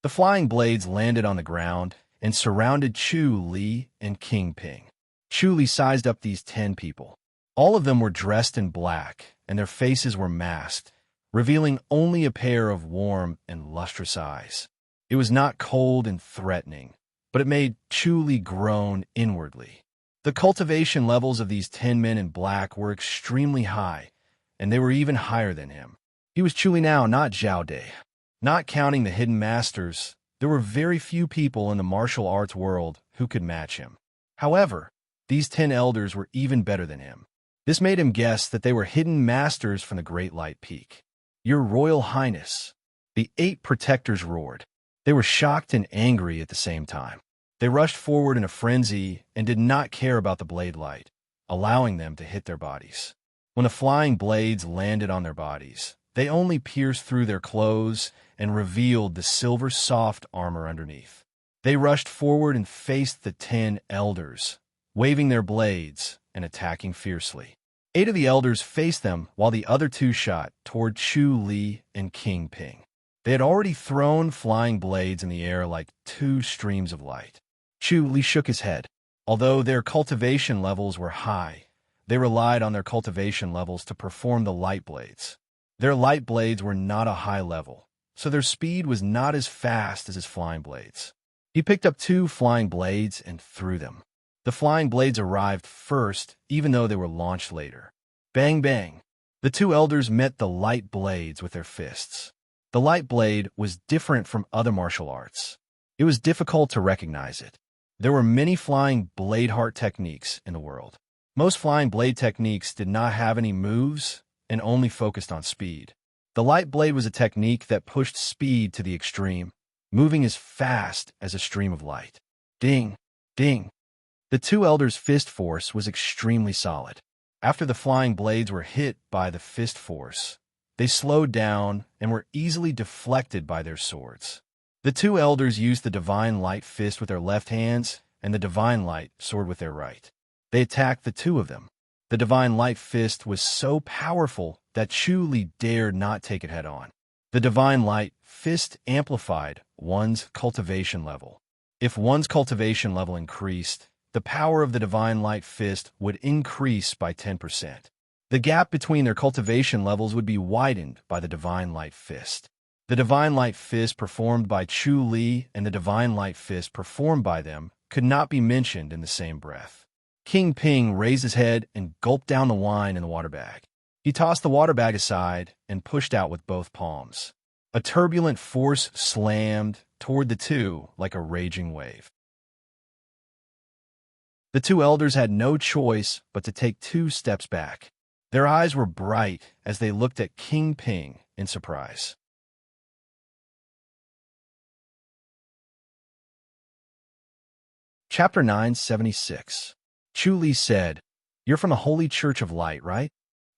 The flying blades landed on the ground and surrounded Chu Li and King Ping. Chu Li sized up these 10 people. All of them were dressed in black, and their faces were masked, revealing only a pair of warm and lustrous eyes. It was not cold and threatening, but it made Chu Li groan inwardly. The cultivation levels of these 10 men in black were extremely high, and they were even higher than him. He was Chu Li now, not Zhao De. Not counting the hidden masters, there were very few people in the martial arts world who could match him. However, these 10 elders were even better than him. This made him guess that they were hidden masters from the Great Light Peak. Your Royal Highness. The 8 protectors roared. They were shocked and angry at the same time. They rushed forward in a frenzy and did not care about the blade light, allowing them to hit their bodies. When the flying blades landed on their bodies, they only pierced through their clothes and revealed the silver soft armor underneath. They rushed forward and faced the 10 elders, waving their blades and attacking fiercely. 8 of the elders faced them while the other 2 shot toward Chu Li and King Ping. They had already thrown flying blades in the air like 2 streams of light. Chu Li shook his head. Although their cultivation levels were high, they relied on their cultivation levels to perform the light blades. Their light blades were not a high level, so their speed was not as fast as his flying blades. He picked up 2 flying blades and threw them. The flying blades arrived first, even though they were launched later. Bang, bang. The 2 elders met the light blades with their fists. The light blade was different from other martial arts. It was difficult to recognize it. There were many flying blade heart techniques in the world. Most flying blade techniques did not have any moves and only focused on speed. The light blade was a technique that pushed speed to the extreme, moving as fast as a stream of light. Ding, ding. The 2 elders' fist force was extremely solid. After the flying blades were hit by the fist force, they slowed down and were easily deflected by their swords. The 2 elders used the divine light fist with their left hands and the divine light sword with their right. They attacked the 2 of them. The divine light fist was so powerful that Chu Li dared not take it head-on. The divine light fist amplified one's cultivation level. If one's cultivation level increased, the power of the divine light fist would increase by 10%. The gap between their cultivation levels would be widened by the divine light fist. The divine light fist performed by Chu Li and the divine light fist performed by them could not be mentioned in the same breath. King Ping raised his head and gulped down the wine in the water bag. He tossed the water bag aside and pushed out with both palms. A turbulent force slammed toward the two like a raging wave. The two elders had no choice but to take 2 steps back. Their eyes were bright as they looked at King Ping in surprise. Chapter 976. Chu Li said, "You're from the Holy Church of Light, right?"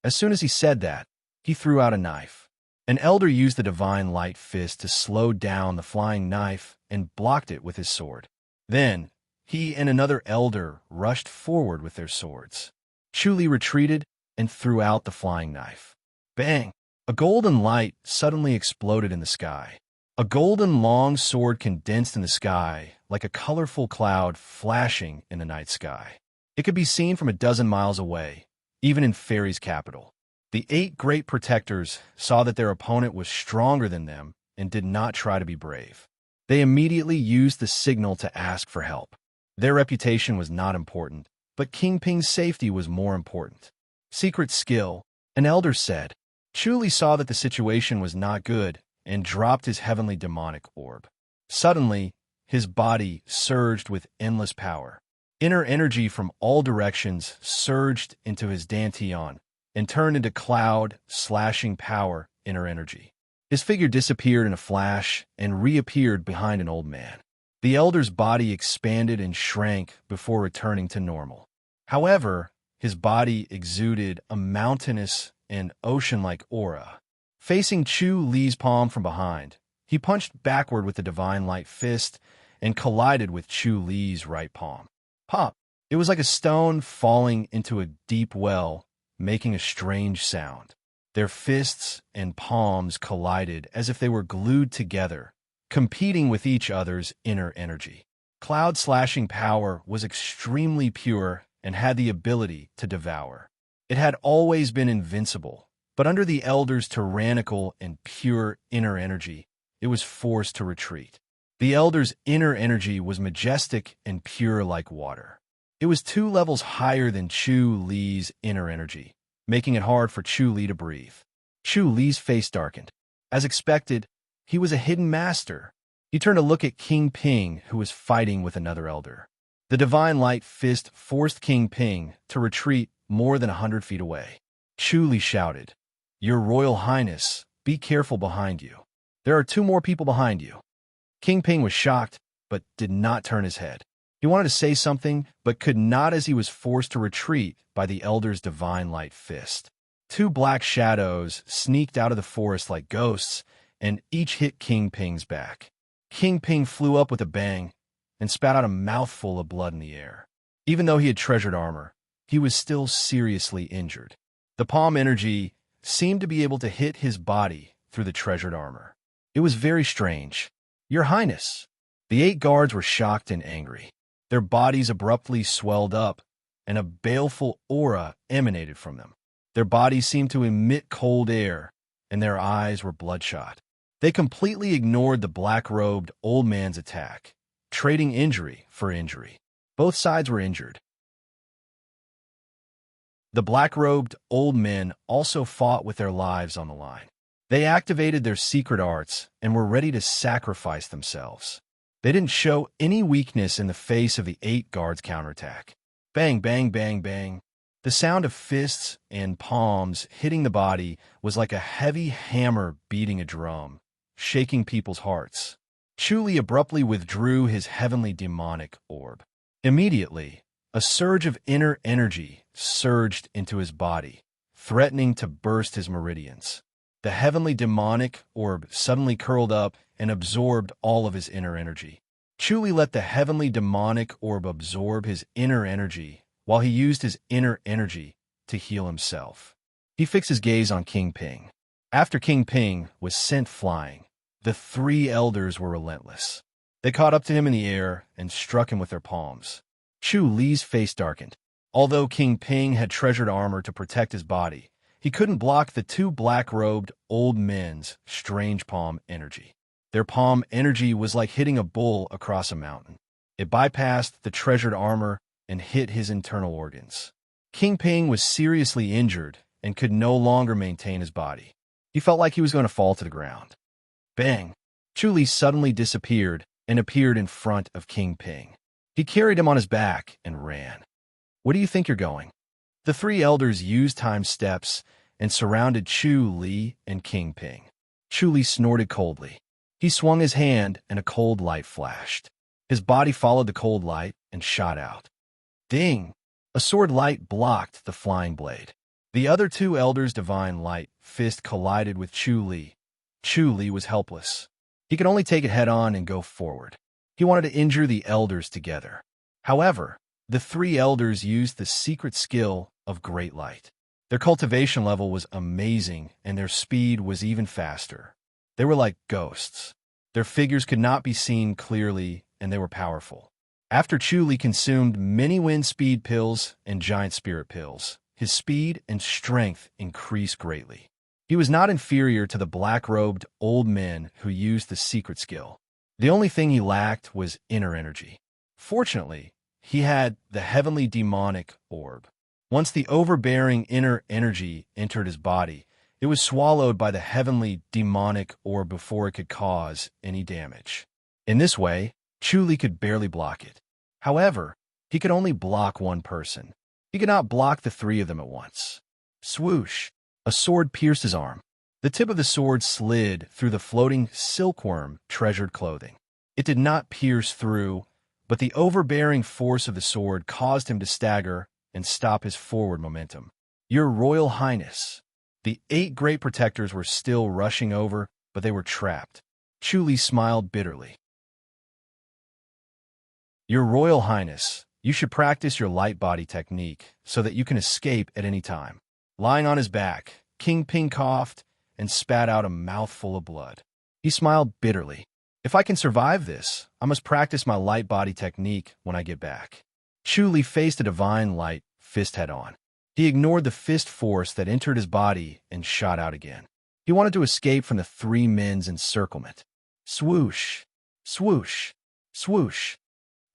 As soon as he said that, he threw out a knife. An elder used the divine light fist to slow down the flying knife and blocked it with his sword. Then, he and another elder rushed forward with their swords. Chu Li retreated and threw out the flying knife. Bang! A golden light suddenly exploded in the sky. A golden long sword condensed in the sky like a colorful cloud flashing in the night sky. It could be seen from a dozen miles away, even in Fairy's capital. The 8 great protectors saw that their opponent was stronger than them and did not try to be brave. They immediately used the signal to ask for help. Their reputation was not important, but King Ping's safety was more important. Secret skill, an elder said. Chu Li saw that the situation was not good and dropped his heavenly demonic orb. Suddenly, his body surged with endless power. Inner energy from all directions surged into his dantian and turned into cloud, slashing power, inner energy. His figure disappeared in a flash and reappeared behind an old man. The elder's body expanded and shrank before returning to normal. However, his body exuded a mountainous and ocean-like aura. Facing Chu Li's palm from behind, he punched backward with the divine light fist and collided with Chu Li's right palm. Pop! It was like a stone falling into a deep well, making a strange sound. Their fists and palms collided as if they were glued together, competing with each other's inner energy. Cloud-slashing power was extremely pure and had the ability to devour. It had always been invincible, but under the elders' tyrannical and pure inner energy, it was forced to retreat. The elders' inner energy was majestic and pure like water. It was 2 levels higher than Chu Li's inner energy, making it hard for Chu Li to breathe. Chu Li's face darkened. As expected, he was a hidden master. He turned to look at King Ping, who was fighting with another elder. The divine light fist forced King Ping to retreat more than 100 feet away. Chu Li shouted, "Your Royal Highness, be careful behind you. There are 2 more people behind you." King Ping was shocked, but did not turn his head. He wanted to say something, but could not as he was forced to retreat by the elder's divine light fist. 2 black shadows sneaked out of the forest like ghosts, and each hit King Ping's back. King Ping flew up with a bang and spat out a mouthful of blood in the air. Even though he had treasured armor, he was still seriously injured. The palm energy seemed to be able to hit his body through the treasured armor. It was very strange. "Your Highness!" The 8 guards were shocked and angry. Their bodies abruptly swelled up, and a baleful aura emanated from them. Their bodies seemed to emit cold air, and their eyes were bloodshot. They completely ignored the black-robed old man's attack, trading injury for injury. Both sides were injured. The black-robed old men also fought with their lives on the line. They activated their secret arts and were ready to sacrifice themselves. They didn't show any weakness in the face of the 8 guards' counterattack. Bang, bang, bang, bang. The sound of fists and palms hitting the body was like a heavy hammer beating a drum, shaking people's hearts. Chu Li abruptly withdrew his heavenly demonic orb. Immediately, a surge of inner energy surged into his body, threatening to burst his meridians. The heavenly demonic orb suddenly curled up and absorbed all of his inner energy. Chu Li let the heavenly demonic orb absorb his inner energy while he used his inner energy to heal himself. He fixed his gaze on King Ping. After King Ping was sent flying, the 3 elders were relentless. They caught up to him in the air and struck him with their palms. Chu Li's face darkened. Although King Ping had treasured armor to protect his body, he couldn't block the two black-robed old men's strange palm energy. Their palm energy was like hitting a bull across a mountain. It bypassed the treasured armor and hit his internal organs. King Ping was seriously injured and could no longer maintain his body. He felt like he was going to fall to the ground. Bang! Chu Li suddenly disappeared and appeared in front of King Ping. He carried him on his back and ran. "Where do you think you're going?" The three elders used time steps and surrounded Chu Li and King Ping. Chu Li snorted coldly. He swung his hand and a cold light flashed. His body followed the cold light and shot out. Ding! A sword light blocked the flying blade. The other two elders' divine light fist collided with Chu Li. Chu Li was helpless. He could only take it head-on and go forward. He wanted to injure the elders together. However, the three elders used the secret skill of Great Light. Their cultivation level was amazing, and their speed was even faster. They were like ghosts. Their figures could not be seen clearly, and they were powerful. After Chu Li consumed many wind speed pills and giant spirit pills, his speed and strength increased greatly. He was not inferior to the black-robed old men who used the secret skill. The only thing he lacked was inner energy. Fortunately, he had the heavenly demonic orb. Once the overbearing inner energy entered his body, it was swallowed by the heavenly demonic orb before it could cause any damage. In this way, Chu Li could barely block it. However, he could only block one person. He could not block the three of them at once. Swoosh! A sword pierced his arm. The tip of the sword slid through the floating silkworm treasured clothing. It did not pierce through, but the overbearing force of the sword caused him to stagger and stop his forward momentum. "Your Royal Highness." The 8 great protectors were still rushing over, but they were trapped. Chu Li smiled bitterly. "Your Royal Highness, you should practice your light body technique so that you can escape at any time." Lying on his back, King Ping coughed and spat out a mouthful of blood. He smiled bitterly. "If I can survive this, I must practice my light body technique when I get back." Chu Li faced a divine light fist head-on. He ignored the fist force that entered his body and shot out again. He wanted to escape from the three men's encirclement. Swoosh! Swoosh! Swoosh!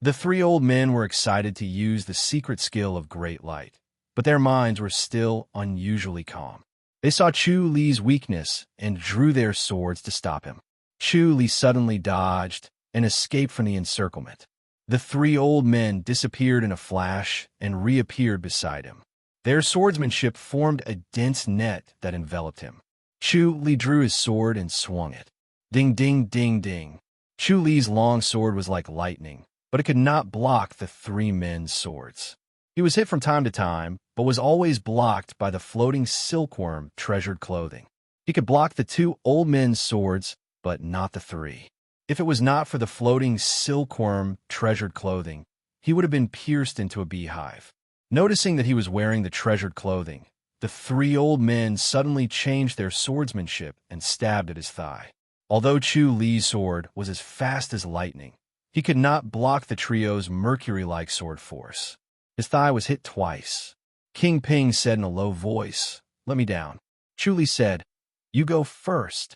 The three old men were excited to use the secret skill of Great Light, but their minds were still unusually calm. They saw Chu Li's weakness and drew their swords to stop him. Chu Li suddenly dodged and escaped from the encirclement. The three old men disappeared in a flash and reappeared beside him. Their swordsmanship formed a dense net that enveloped him. Chu Li drew his sword and swung it. Ding, ding, ding, ding. Chu Li's long sword was like lightning, but it could not block the three men's swords. He was hit from time to time, but was always blocked by the floating silkworm treasured clothing. He could block the two old men's swords, but not the three. If it was not for the floating silkworm treasured clothing, he would have been pierced into a beehive. Noticing that he was wearing the treasured clothing, the three old men suddenly changed their swordsmanship and stabbed at his thigh. Although Chu Li's sword was as fast as lightning, he could not block the trio's mercury-like sword force. His thigh was hit twice. King Ping said in a low voice, "Let me down." Chu Li said, "You go first."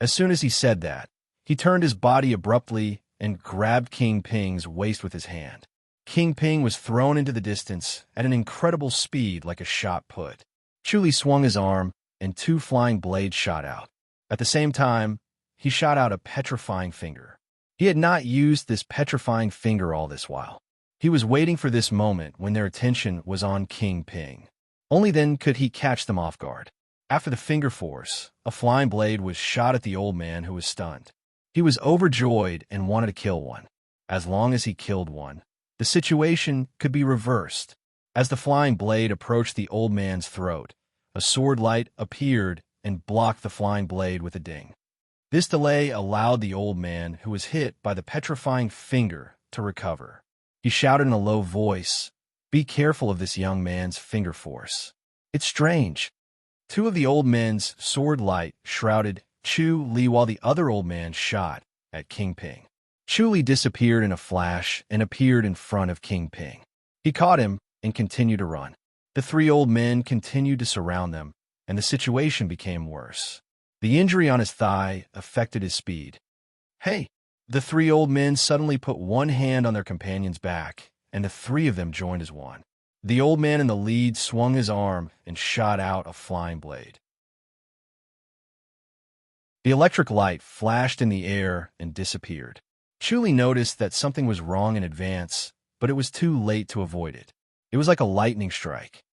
As soon as he said that, he turned his body abruptly and grabbed King Ping's waist with his hand. King Ping was thrown into the distance at an incredible speed like a shot put. Chu Li swung his arm, and 2 flying blades shot out. At the same time, he shot out a petrifying finger. He had not used this petrifying finger all this while. He was waiting for this moment when their attention was on King Ping. Only then could he catch them off guard. After the finger force, a flying blade was shot at the old man who was stunned. He was overjoyed and wanted to kill one. As long as he killed one, the situation could be reversed. As the flying blade approached the old man's throat, a sword light appeared and blocked the flying blade with a ding. This delay allowed the old man who was hit by the petrifying finger to recover. He shouted in a low voice, "Be careful of this young man's finger force. It's strange." 2 of the old men's sword light shrouded Chu Li while the other old man shot at King Ping. Chu Li disappeared in a flash and appeared in front of King Ping. He caught him and continued to run. The 3 old men continued to surround them, and the situation became worse. The injury on his thigh affected his speed. Hey! The three old men suddenly put one hand on their companion's back, and the three of them joined as one. The old man in the lead swung his arm and shot out a flying blade. The electric light flashed in the air and disappeared. Chuli noticed that something was wrong in advance, but it was too late to avoid it. It was like a lightning strike.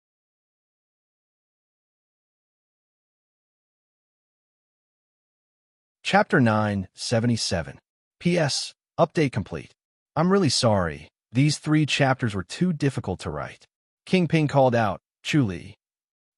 Chapter 977. P.S. Update complete. I'm really sorry. These 3 chapters were too difficult to write. King Ping called out, Chuli.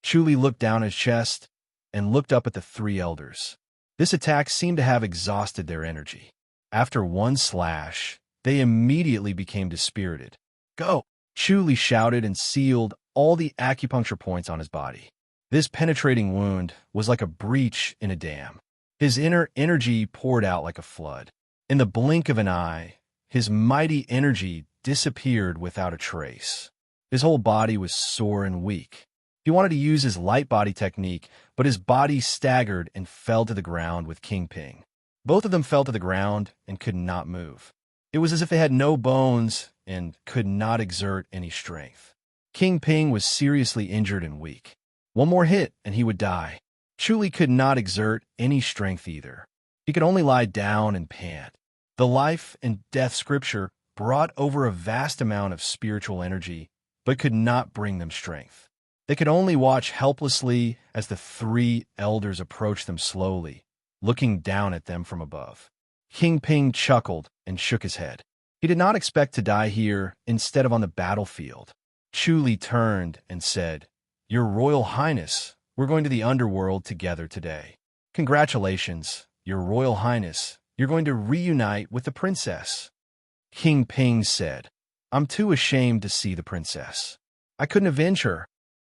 Chuli looked down his chest and looked up at the 3 elders. This attack seemed to have exhausted their energy. After one slash, they immediately became dispirited. Go! Chuli shouted and sealed all the acupuncture points on his body. This penetrating wound was like a breach in a dam. His inner energy poured out like a flood. In the blink of an eye, his mighty energy disappeared without a trace. His whole body was sore and weak. He wanted to use his light body technique, but his body staggered and fell to the ground with King Ping. Both of them fell to the ground and could not move. It was as if they had no bones and could not exert any strength. King Ping was seriously injured and weak. One more hit and he would die. Chuli could not exert any strength either. He could only lie down and pant. The life and death scripture brought over a vast amount of spiritual energy, but could not bring them strength. They could only watch helplessly as the 3 elders approached them slowly, looking down at them from above. King Ping chuckled and shook his head. He did not expect to die here instead of on the battlefield. Chuli turned and said, Your Royal Highness, we're going to the underworld together today. Congratulations, Your Royal Highness. You're going to reunite with the princess. King Ping said, I'm too ashamed to see the princess. I couldn't avenge her.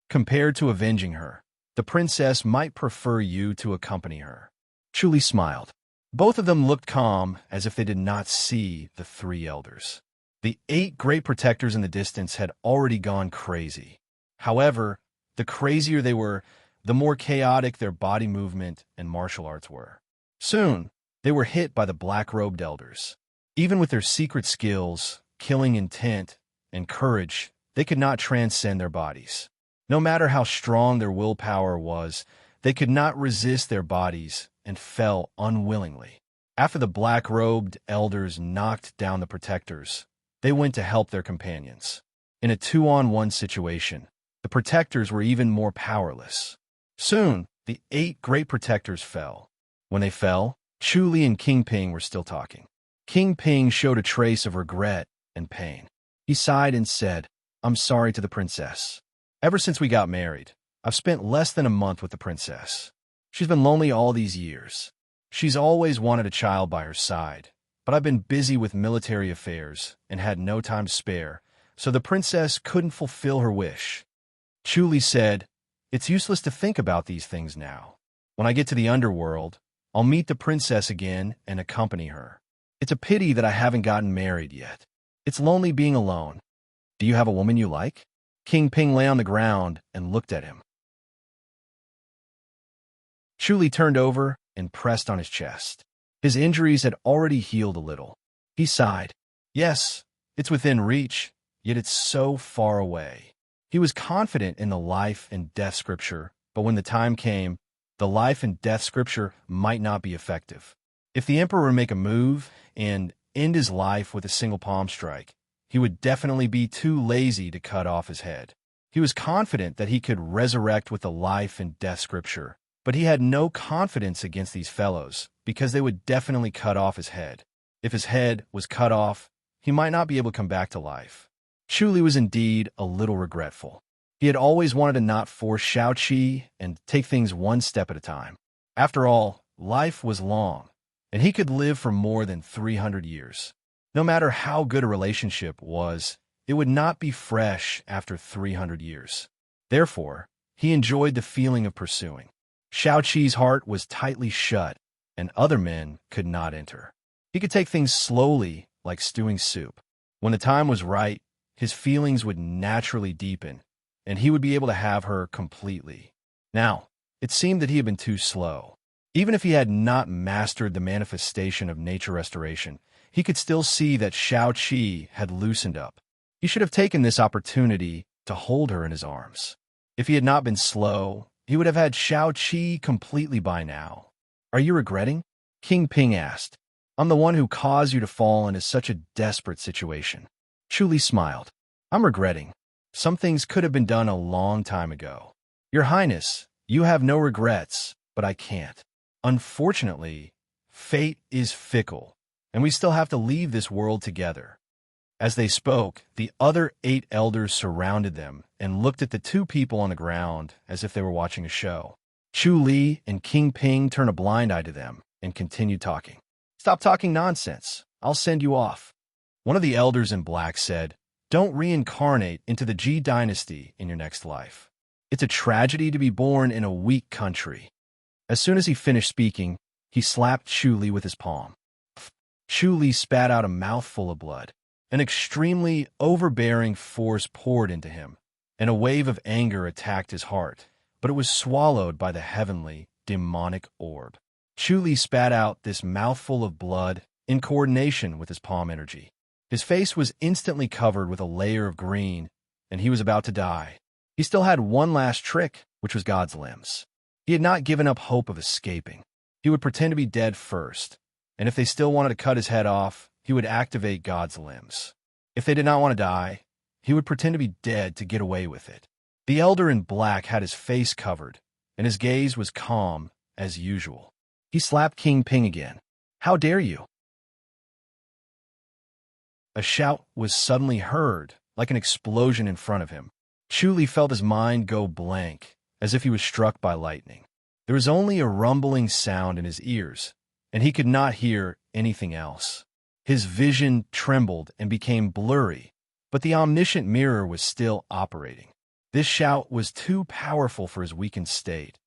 Compared to avenging her, the princess might prefer you to accompany her. Chuli smiled. Both of them looked calm, as if they did not see the 3 elders. The 8 great protectors in the distance had already gone crazy. However, the crazier they were, the more chaotic their body movement and martial arts were. Soon, they were hit by the black-robed elders. Even with their secret skills, killing intent, and courage, they could not transcend their bodies. No matter how strong their willpower was, they could not resist their bodies and fell unwillingly. After the black-robed elders knocked down the protectors, they went to help their companions. In a 2-on-1 situation, the protectors were even more powerless. Soon, the 8 great protectors fell. When they fell, Chuli and King Ping were still talking. King Ping showed a trace of regret and pain. He sighed and said, I'm sorry to the princess. Ever since we got married, I've spent less than a month with the princess. She's been lonely all these years. She's always wanted a child by her side, but I've been busy with military affairs and had no time to spare, so the princess couldn't fulfill her wish. Chuli said, It's useless to think about these things now. When I get to the underworld, I'll meet the princess again and accompany her. It's a pity that I haven't gotten married yet. It's lonely being alone. Do you have a woman you like? King Ping lay on the ground and looked at him. Chuli turned over and pressed on his chest. His injuries had already healed a little. He sighed. Yes, it's within reach, yet it's so far away. He was confident in the life and death scripture, but when the time came, the life and death scripture might not be effective. If the emperor would make a move and end his life with a single palm strike, he would definitely be too lazy to cut off his head. He was confident that he could resurrect with the life and death scripture, but he had no confidence against these fellows because they would definitely cut off his head. If his head was cut off, he might not be able to come back to life. Chuli was indeed a little regretful. He had always wanted to not force Shao-Chi and take things one step at a time. After all, life was long, and he could live for more than 300 years. No matter how good a relationship was, it would not be fresh after 300 years. Therefore, he enjoyed the feeling of pursuing. Shao-Chi's heart was tightly shut, and other men could not enter. He could take things slowly, like stewing soup. When the time was right, his feelings would naturally deepen, and he would be able to have her completely. Now, It seemed that he had been too slow. Even if he had not mastered the manifestation of nature restoration, he could still see that Shao-Chi had loosened up. He should have taken this opportunity to hold her in his arms. If he had not been slow, he would have had Shao-Chi completely by now. Are you regretting? King Ping asked. I'm the one who caused you to fall into such a desperate situation. Chu Li smiled. I'm regretting. Some things could have been done a long time ago. Your Highness, you have no regrets, but I can't. Unfortunately, fate is fickle, and we still have to leave this world together. As they spoke, the other 8 elders surrounded them and looked at the 2 people on the ground as if they were watching a show. Chu Li and King Ping turned a blind eye to them and continued talking. Stop talking nonsense. I'll send you off. One of the elders in black said, Don't reincarnate into the Ji dynasty in your next life. It's a tragedy to be born in a weak country. As soon as he finished speaking, he slapped Chu Li with his palm. Chu Li spat out a mouthful of blood. An extremely overbearing force poured into him, and a wave of anger attacked his heart, but it was swallowed by the heavenly, demonic orb. Chu Li spat out this mouthful of blood in coordination with his palm energy. His face was instantly covered with a layer of green, and he was about to die. He still had one last trick, which was God's limbs. He had not given up hope of escaping. He would pretend to be dead first, and if they still wanted to cut his head off, he would activate God's limbs. If they did not want to die, he would pretend to be dead to get away with it. The elder in black had his face covered, and his gaze was calm as usual. He slapped King Ping again. How dare you? A shout was suddenly heard, like an explosion in front of him. Chu Li felt his mind go blank, as if he was struck by lightning. There was only a rumbling sound in his ears, and he could not hear anything else. His vision trembled and became blurry, but the omniscient mirror was still operating. This shout was too powerful for his weakened state,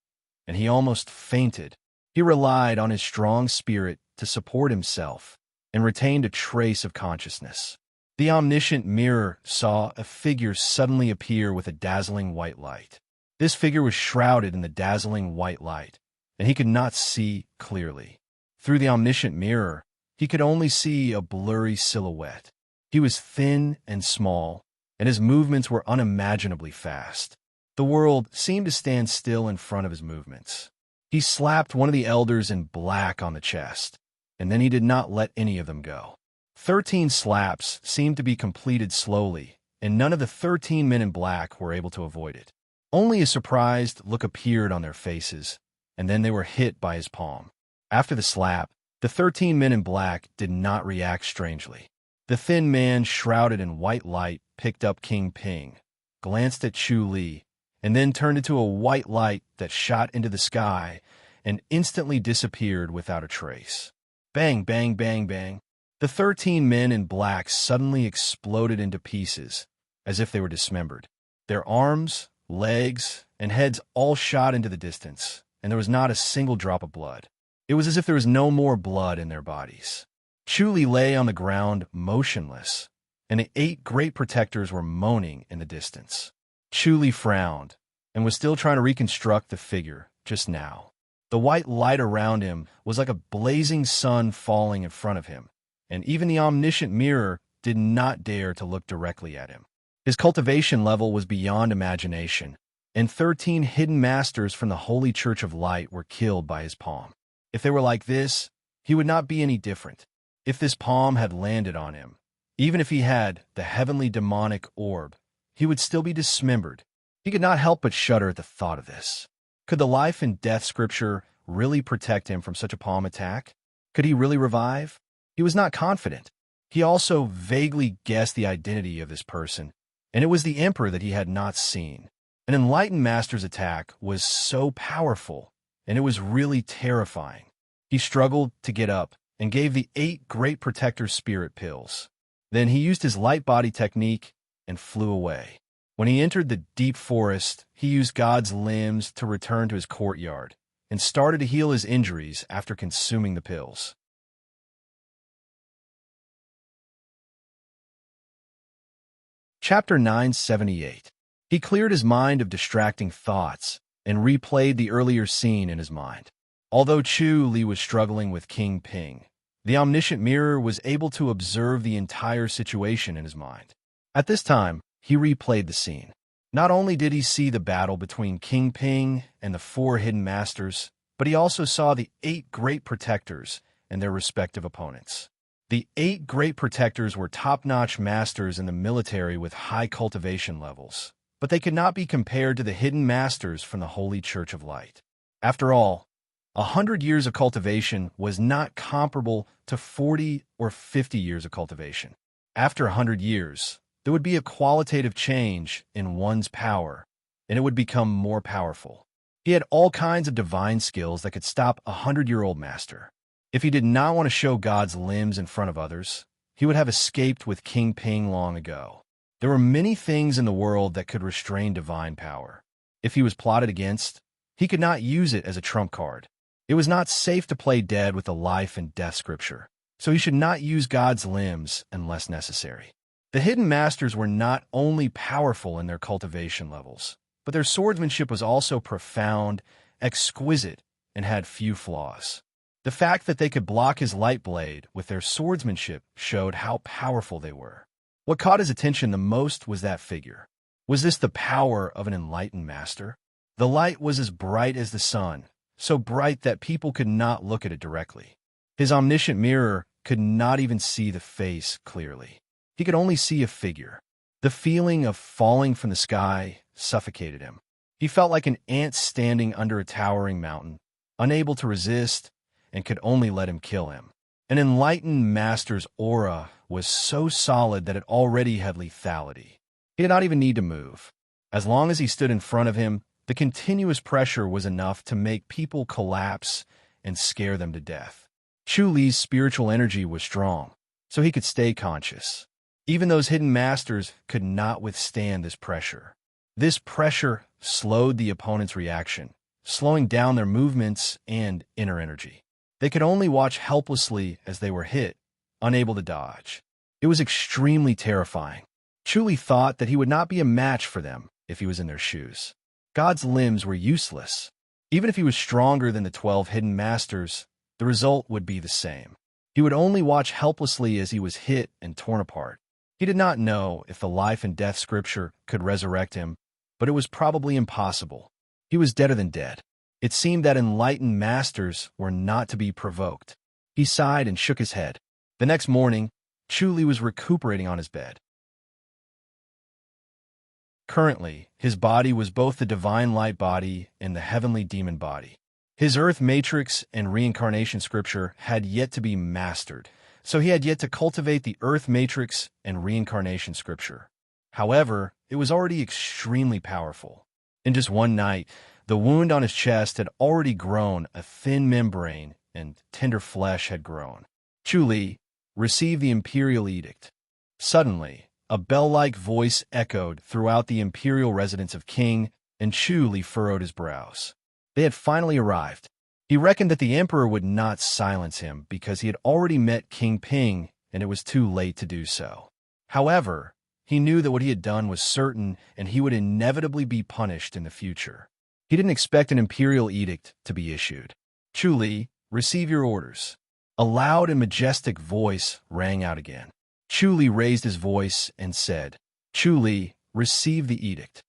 and he almost fainted. He relied on his strong spirit to support himself and retained a trace of consciousness. The omniscient mirror saw a figure suddenly appear with a dazzling white light. This figure was shrouded in the dazzling white light, and he could not see clearly. Through the omniscient mirror, he could only see a blurry silhouette. He was thin and small, and his movements were unimaginably fast. The world seemed to stand still in front of his movements. He slapped one of the elders in black on the chest, and then he did not let any of them go. 13 slaps seemed to be completed slowly, and none of the 13 men in black were able to avoid it. Only a surprised look appeared on their faces, and then they were hit by his palm. After the slap, the 13 men in black did not react strangely. The thin man shrouded in white light picked up King Ping, glanced at Chu Li, and then turned into a white light that shot into the sky and instantly disappeared without a trace. Bang, bang, bang, bang. The 13 men in black suddenly exploded into pieces, as if they were dismembered. Their arms, legs, and heads all shot into the distance, and there was not a single drop of blood. It was as if there was no more blood in their bodies. Chu Li lay on the ground motionless, and the 8 great protectors were moaning in the distance. Chu Li frowned, and was still trying to reconstruct the figure just now. The white light around him was like a blazing sun falling in front of him, and even the omniscient mirror did not dare to look directly at him. His cultivation level was beyond imagination, and 13 hidden masters from the Holy Church of Light were killed by his palm. If they were like this, he would not be any different. If this palm had landed on him, even if he had the heavenly demonic orb, he would still be dismembered. He could not help but shudder at the thought of this. Could the life and death scripture really protect him from such a palm attack? Could he really revive? He was not confident. He also vaguely guessed the identity of this person, and it was the emperor that he had not seen. An enlightened master's attack was so powerful, and it was really terrifying. He struggled to get up and gave the 8 great protector spirit pills. Then he used his light body technique and flew away. When he entered the deep forest, he used God's limbs to return to his courtyard and started to heal his injuries after consuming the pills. Chapter 978. He cleared his mind of distracting thoughts and replayed the earlier scene in his mind. Although Chu Li was struggling with King Ping, the omniscient mirror was able to observe the entire situation in his mind. At this time, he replayed the scene. Not only did he see the battle between King Ping and the 4 hidden masters, but he also saw the 8 great protectors and their respective opponents. The 8 great protectors were top-notch masters in the military with high cultivation levels, but they could not be compared to the hidden masters from the Holy Church of Light. After all, 100 years of cultivation was not comparable to 40 or 50 years of cultivation. After 100 years, there would be a qualitative change in one's power, and it would become more powerful. He had all kinds of divine skills that could stop a 100-year-old master. If he did not want to show God's limbs in front of others, he would have escaped with King Ping long ago. There were many things in the world that could restrain divine power. If he was plotted against, he could not use it as a trump card. It was not safe to play dead with the life and death scripture, so he should not use God's limbs unless necessary. The hidden masters were not only powerful in their cultivation levels, but their swordsmanship was also profound, exquisite, and had few flaws. The fact that they could block his light blade with their swordsmanship showed how powerful they were. What caught his attention the most was that figure. Was this the power of an enlightened master? The light was as bright as the sun, so bright that people could not look at it directly. His omniscient mirror could not even see the face clearly. He could only see a figure. The feeling of falling from the sky suffocated him. He felt like an ant standing under a towering mountain, unable to resist, and could only let him kill him. An enlightened master's aura was so solid that it already had lethality. He did not even need to move. As long as he stood in front of him, the continuous pressure was enough to make people collapse and scare them to death. Chu Li's spiritual energy was strong, so he could stay conscious. Even those hidden masters could not withstand this pressure. This pressure slowed the opponent's reaction, slowing down their movements and inner energy. They could only watch helplessly as they were hit, unable to dodge. It was extremely terrifying. Chu Li thought that he would not be a match for them if he was in their shoes. God's limbs were useless. Even if he was stronger than the 12 hidden masters, the result would be the same. He would only watch helplessly as he was hit and torn apart. He did not know if the life and death scripture could resurrect him, but it was probably impossible. He was deader than dead. It seemed that enlightened masters were not to be provoked. He sighed and shook his head. The next morning, Chu Li was recuperating on his bed. Currently, his body was both the divine light body and the heavenly demon body. His earth matrix and reincarnation scripture had yet to be mastered, so he had yet to cultivate the earth matrix and reincarnation scripture. However, it was already extremely powerful. In just one night, the wound on his chest had already grown a thin membrane and tender flesh had grown. Chu Li received the imperial edict. Suddenly, a bell-like voice echoed throughout the imperial residence of King, and Chu Li furrowed his brows. They had finally arrived. He reckoned that the emperor would not silence him because he had already met King Ping and it was too late to do so. However, he knew that what he had done was certain and he would inevitably be punished in the future. He didn't expect an imperial edict to be issued. Chu Li, receive your orders. A loud and majestic voice rang out again. Chu Li raised his voice and said, Chu Li, receive the edict.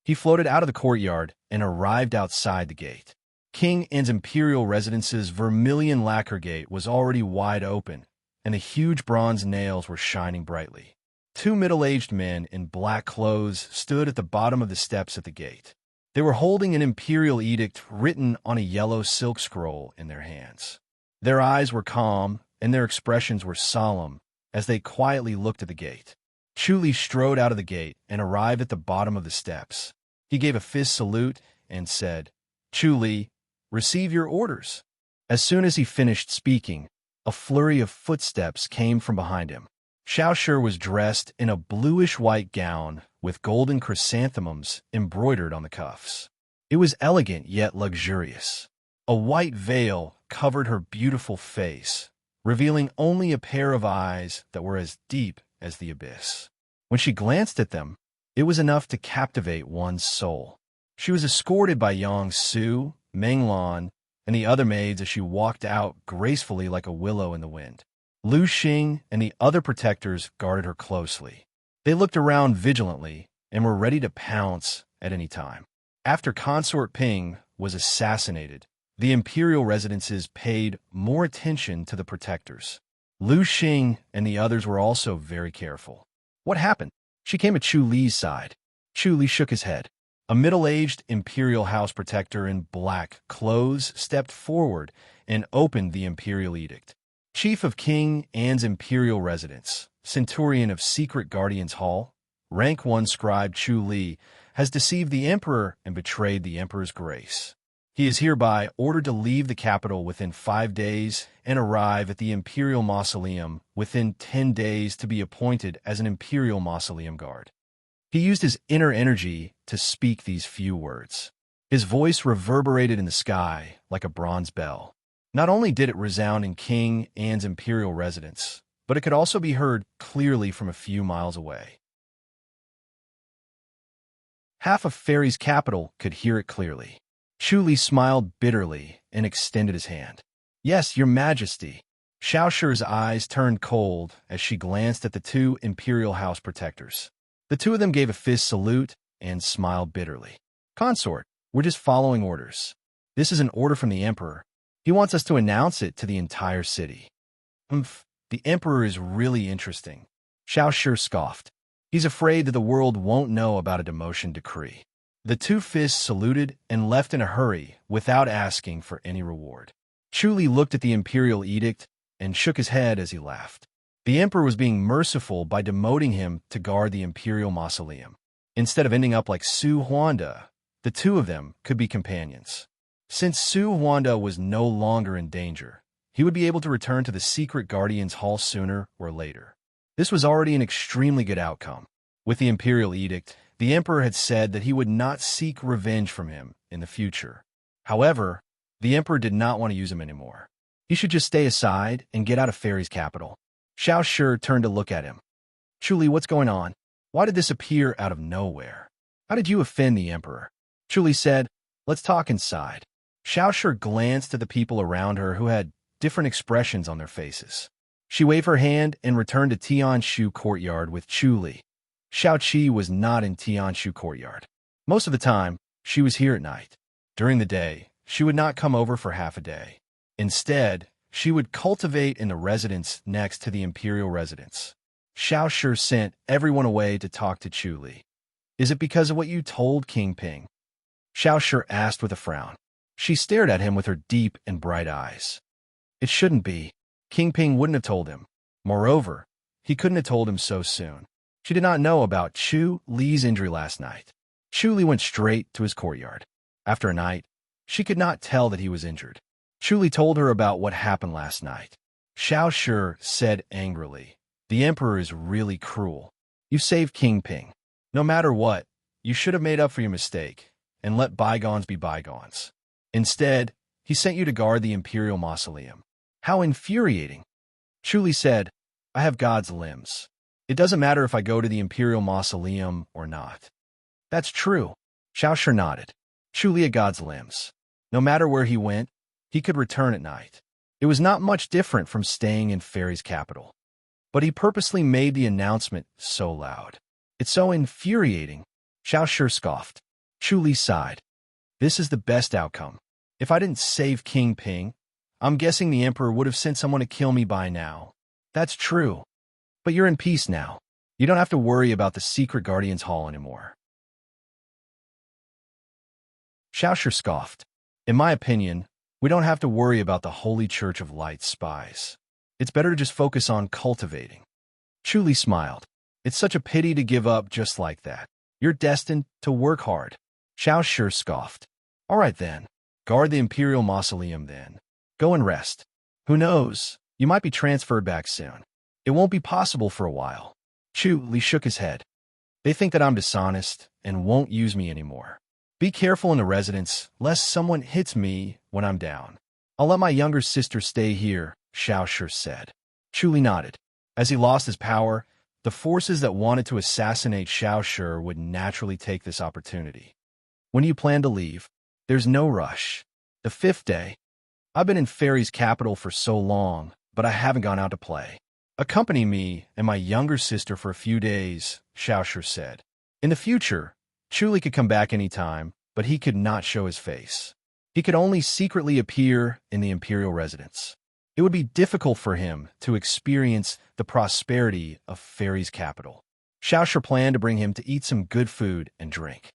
He floated out of the courtyard and arrived outside the gate. King An's imperial residence's vermilion lacquer gate was already wide open, and the huge bronze nails were shining brightly. 2 middle-aged men in black clothes stood at the bottom of the steps at the gate. They were holding an imperial edict written on a yellow silk scroll in their hands. Their eyes were calm, and their expressions were solemn as they quietly looked at the gate. Chu Li strode out of the gate and arrived at the bottom of the steps. He gave a fist salute and said, Chu Li, receive your orders. As soon as he finished speaking, a flurry of footsteps came from behind him. Xiao Shi was dressed in a bluish-white gown with golden chrysanthemums embroidered on the cuffs. It was elegant yet luxurious. A white veil covered her beautiful face, revealing only a pair of eyes that were as deep as the abyss. When she glanced at them, it was enough to captivate one's soul. She was escorted by Yang Su, Meng Lan, and the other maids as she walked out gracefully like a willow in the wind. Lu Xing and the other protectors guarded her closely. They looked around vigilantly and were ready to pounce at any time. After Consort Ping was assassinated, the imperial residences paid more attention to the protectors. Lu Xing and the others were also very careful. What happened? She came at Chu Li's side. Chu Li shook his head. A middle-aged imperial house protector in black clothes stepped forward and opened the imperial edict. Chief of King An's imperial residence, centurion of Secret Guardians Hall, rank 1 scribe Chu Li, has deceived the emperor and betrayed the emperor's grace. He is hereby ordered to leave the capital within 5 days and arrive at the imperial mausoleum within 10 days to be appointed as an imperial mausoleum guard. He used his inner energy to speak these few words. His voice reverberated in the sky like a bronze bell. Not only did it resound in King An's imperial residence, but it could also be heard clearly from a few miles away. Half of Fairy's capital could hear it clearly. Chu Li smiled bitterly and extended his hand. "Yes, your majesty." Xiaoshi's eyes turned cold as she glanced at the 2 imperial house protectors. The 2 of them gave a fist salute and smiled bitterly. "Consort, we're just following orders. This is an order from the emperor. He wants us to announce it to the entire city." The emperor is really interesting. Xiaoshi scoffed. He's afraid that the world won't know about a demotion decree. The 2 fists saluted and left in a hurry without asking for any reward. Chu Li looked at the imperial edict and shook his head as he laughed. The emperor was being merciful by demoting him to guard the imperial mausoleum. Instead of ending up like Su Huanda, the 2 of them could be companions. Since Su Huanda was no longer in danger, he would be able to return to the Secret Guardians Hall sooner or later. This was already an extremely good outcome. With the imperial edict, the emperor had said that he would not seek revenge from him in the future. However, the emperor did not want to use him anymore. He should just stay aside and get out of Fairy's capital. Xiao Shi turned to look at him. "Chu Li, what's going on? Why did this appear out of nowhere? How did you offend the emperor?" Chu Li said, "Let's talk inside." Xiao Shi glanced at the people around her who had different expressions on their faces. She waved her hand and returned to Tianshu Courtyard with Chu Li. Xiao Qi was not in Tianshu Courtyard. Most of the time, she was here at night. During the day, she would not come over for half a day. Instead, she would cultivate in the residence next to the imperial residence. Xiao Shi sent everyone away to talk to Chu Li. "Is it because of what you told King Ping?" Xiao Shi asked with a frown. She stared at him with her deep and bright eyes. "It shouldn't be. King Ping wouldn't have told him. Moreover, he couldn't have told him so soon. She did not know about Chu Li's injury last night." Chu Li went straight to his courtyard. After a night, she could not tell that he was injured. Chu Li told her about what happened last night. Xiao Shi said angrily, "The emperor is really cruel. You saved King Ping. No matter what, you should have made up for your mistake and let bygones be bygones. Instead, he sent you to guard the imperial mausoleum. How infuriating." Chu Li said, "I have God's limbs. It doesn't matter if I go to the imperial mausoleum or not." "That's true." Xiao Shi nodded. Chu Li had God's limbs. No matter where he went, he could return at night. It was not much different from staying in Fairy's capital. But he purposely made the announcement so loud. "It's so infuriating." Xiao Shi scoffed. Chu Li sighed. "This is the best outcome. If I didn't save King Ping, I'm guessing the emperor would have sent someone to kill me by now." "That's true. But you're in peace now. You don't have to worry about the Secret Guardians Hall anymore." Xiao Shi scoffed. "In my opinion, we don't have to worry about the Holy Church of Light spies. It's better to just focus on cultivating." Chu Li smiled. "It's such a pity to give up just like that. You're destined to work hard." Xiao Shi scoffed. "All right then. Guard the Imperial Mausoleum then. Go and rest. Who knows, you might be transferred back soon. It won't be possible for a while." Chu Li shook his head. "They think that I'm dishonest and won't use me anymore. Be careful in the residence, lest someone hits me when I'm down." "I'll let my younger sister stay here," Xiao Shi said. Chu Li nodded. As he lost his power, the forces that wanted to assassinate Xiao Shi would naturally take this opportunity. When do you plan to leave? There's no rush. The 5th day. I've been in Fairy's capital for so long, but I haven't gone out to play. Accompany me and my younger sister for a few days, Xiaoshu said. In the future, Chuli could come back any time, but he could not show his face. He could only secretly appear in the imperial residence. It would be difficult for him to experience the prosperity of Fairy's capital. Xiaoshu planned to bring him to eat some good food and drink.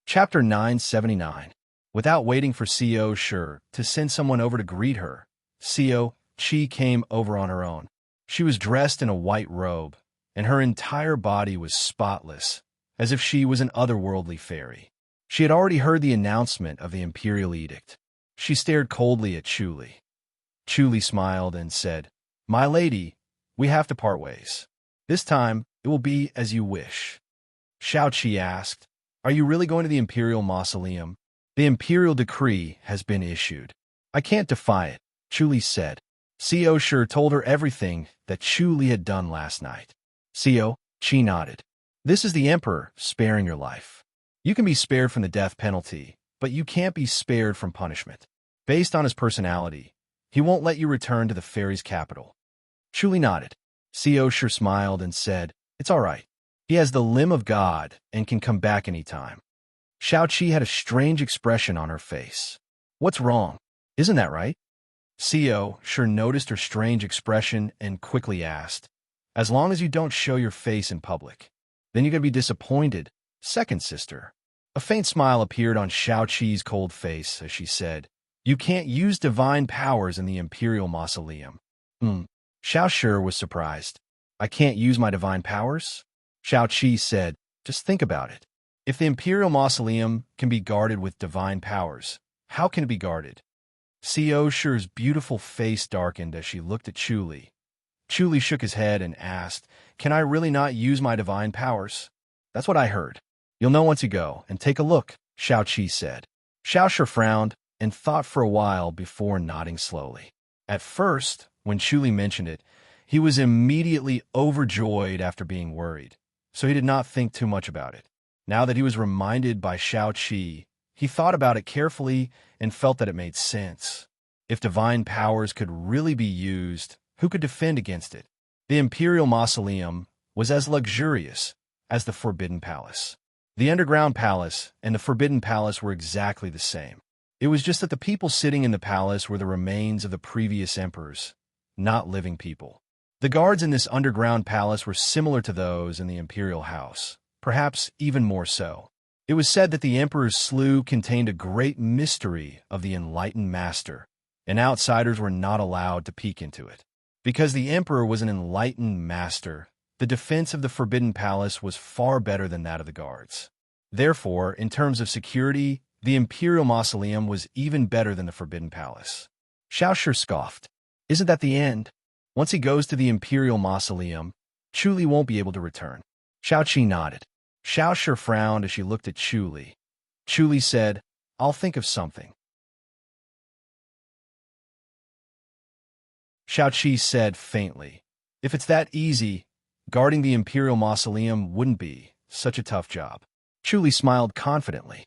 Chapter 979. Without waiting for Co. Shi to send someone over to greet her, Co. Chi came over on her own. She was dressed in a white robe, and her entire body was spotless, as if she was an otherworldly fairy. She had already heard the announcement of the imperial edict. She stared coldly at Chuli. Chuli smiled and said, "My lady, we have to part ways. This time, it will be as you wish." Xiao Qi asked, "Are you really going to the imperial mausoleum? The imperial decree has been issued. I can't defy it," Chuli said. Co. Shi told her everything that Chuli had done last night. Co. Chi nodded. "This is the emperor sparing your life. You can be spared from the death penalty, but you can't be spared from punishment. Based on his personality, he won't let you return to the fairy's capital." Chuli nodded. Co. Shi smiled and said, "It's all right. He has the limb of God and can come back any time." Xiao Qi had a strange expression on her face. "What's wrong? Isn't that right?" Co. Shi noticed her strange expression and quickly asked, "As long as you don't show your face in public, then you're going to be disappointed, second sister." A faint smile appeared on Xiao Qi's cold face as she said, "You can't use divine powers in the imperial mausoleum." Xiao Shi was surprised. "I can't use my divine powers?" Xiao Qi said, "Just think about it. If the imperial mausoleum can be guarded with divine powers, how can it be guarded?" Co. Shi's beautiful face darkened as she looked at Chuli. Chuli shook his head and asked, "Can I really not use my divine powers?" "That's what I heard. You'll know once you go, and take a look," Xiao Qi said. Xiao Shi frowned and thought for a while before nodding slowly. At first, when Chuli mentioned it, he was immediately overjoyed after being worried, so he did not think too much about it. Now that he was reminded by Xiao Qi, he thought about it carefully and felt that it made sense. If divine powers could really be used, who could defend against it? The imperial mausoleum was as luxurious as the Forbidden Palace. The underground palace and the Forbidden Palace were exactly the same. It was just that the people sitting in the palace were the remains of the previous emperors, not living people. The guards in this underground palace were similar to those in the imperial house, perhaps even more so. It was said that the emperor's slough contained a great mystery of the enlightened master, and outsiders were not allowed to peek into it. Because the emperor was an enlightened master, the defense of the Forbidden Palace was far better than that of the guards. Therefore, in terms of security, the imperial mausoleum was even better than the Forbidden Palace. Xiao Shi scoffed. "Isn't that the end? Once he goes to the imperial mausoleum, Chuli won't be able to return." Xiao Qi nodded. Xiao Shi frowned as she looked at Chuli. Chuli said, "I'll think of something." Xiao Qi said faintly, "If it's that easy, guarding the imperial mausoleum wouldn't be such a tough job." Chuli smiled confidently.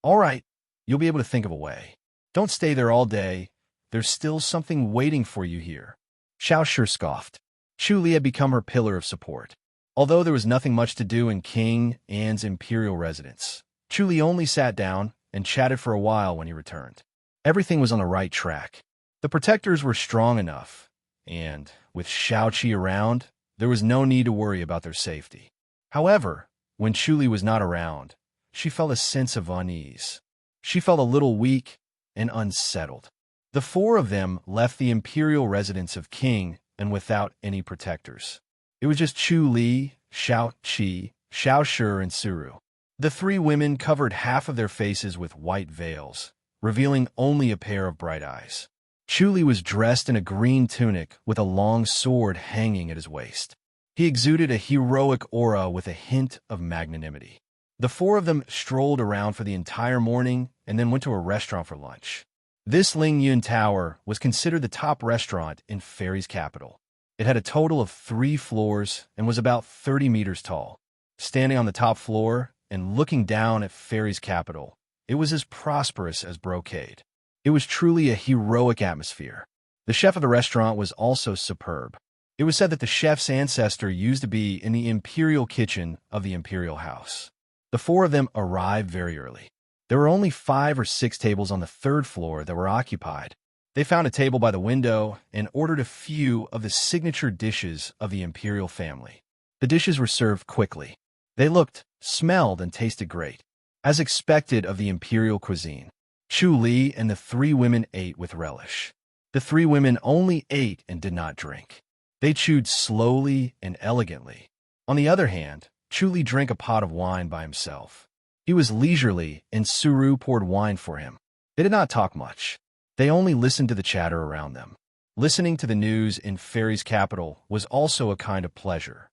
"All right, you'll be able to think of a way. Don't stay there all day. There's still something waiting for you here." Xiao Shi scoffed. Chuli had become her pillar of support. Although there was nothing much to do in King An's imperial residence, Chuli only sat down and chatted for a while when he returned. Everything was on the right track. The protectors were strong enough, and, with Xiao Qi around, there was no need to worry about their safety. However, when Chuli was not around, she felt a sense of unease. She felt a little weak and unsettled. The four of them left the imperial residence of King and without any protectors. It was just Chuli, Xiao Qi, Xiao Shi, and Suru. The three women covered half of their faces with white veils, revealing only a pair of bright eyes. Chuli was dressed in a green tunic with a long sword hanging at his waist. He exuded a heroic aura with a hint of magnanimity. The four of them strolled around for the entire morning and then went to a restaurant for lunch. This Ling Yun Tower was considered the top restaurant in Fairy's capital. It had a total of 3 floors and was about 30 meters tall. Standing on the top floor and looking down at Fairy's capital, it was as prosperous as Brocade. It was truly a heroic atmosphere. The chef of the restaurant was also superb. It was said that the chef's ancestor used to be in the imperial kitchen of the imperial house. The 4 of them arrived very early. There were only 5 or 6 tables on the 3rd floor that were occupied. They found a table by the window and ordered a few of the signature dishes of the imperial family. The dishes were served quickly. They looked, smelled, and tasted great. As expected of the imperial cuisine, Chu Li and the 3 women ate with relish. The 3 women only ate and did not drink. They chewed slowly and elegantly. On the other hand, Chu Li drank a pot of wine by himself. He was leisurely, and Suru poured wine for him. They did not talk much. They only listened to the chatter around them. Listening to the news in Fairy's capital was also a kind of pleasure.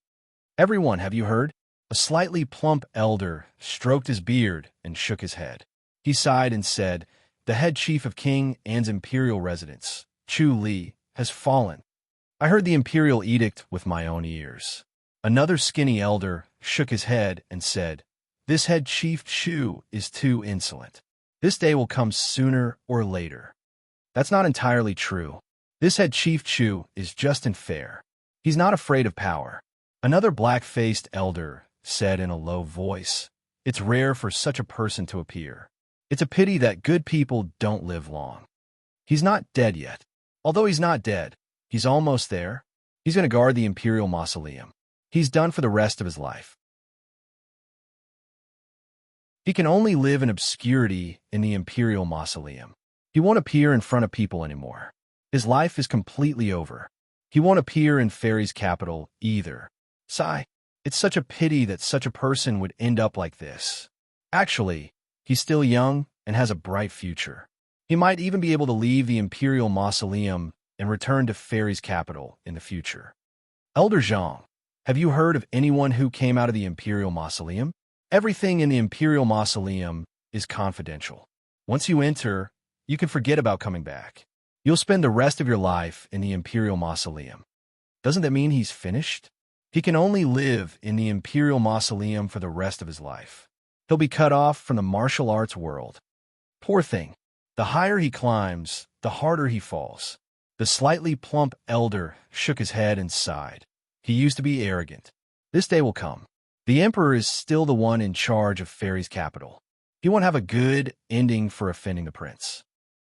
"Everyone, have you heard?" A slightly plump elder stroked his beard and shook his head. He sighed and said, "The head chief of King An's imperial residence, Chu Li, has fallen. I heard the imperial edict with my own ears." Another skinny elder shook his head and said, "This head chief Chu is too insolent. This day will come sooner or later." "That's not entirely true. This head chief Chu is just and fair. He's not afraid of power." Another black-faced elder said in a low voice, "It's rare for such a person to appear. It's a pity that good people don't live long. He's not dead yet. Although he's not dead, he's almost there. He's going to guard the imperial mausoleum. He's done for the rest of his life. He can only live in obscurity in the imperial mausoleum. He won't appear in front of people anymore. His life is completely over. He won't appear in Fairy's capital either. Sigh. It's such a pity that such a person would end up like this. Actually, he's still young and has a bright future. He might even be able to leave the imperial mausoleum and return to Fairy's capital in the future." "Elder Zhang, have you heard of anyone who came out of the imperial mausoleum?" "Everything in the imperial mausoleum is confidential. Once you enter, you can forget about coming back. You'll spend the rest of your life in the imperial mausoleum." "Doesn't that mean he's finished?" "He can only live in the imperial mausoleum for the rest of his life. He'll be cut off from the martial arts world. Poor thing. The higher he climbs, the harder he falls." The slightly plump elder shook his head and sighed. He used to be arrogant. This day will come. The emperor is still the one in charge of Fairy's capital. He won't have a good ending for offending the prince.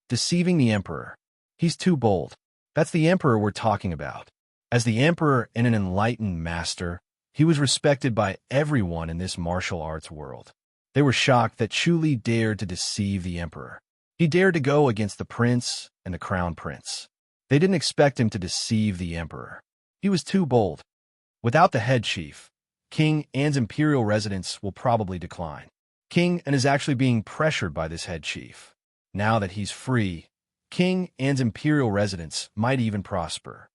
Deceiving the emperor. He's too bold. That's the emperor we're talking about. As the emperor and an enlightened master, he was respected by everyone in this martial arts world. They were shocked that Chu Li dared to deceive the emperor. He dared to go against the prince and the crown prince. They didn't expect him to deceive the emperor. He was too bold. Without the head chief, King An's imperial residence will probably decline. King An is actually being pressured by this head chief. Now that he's free, King An's imperial residence might even prosper.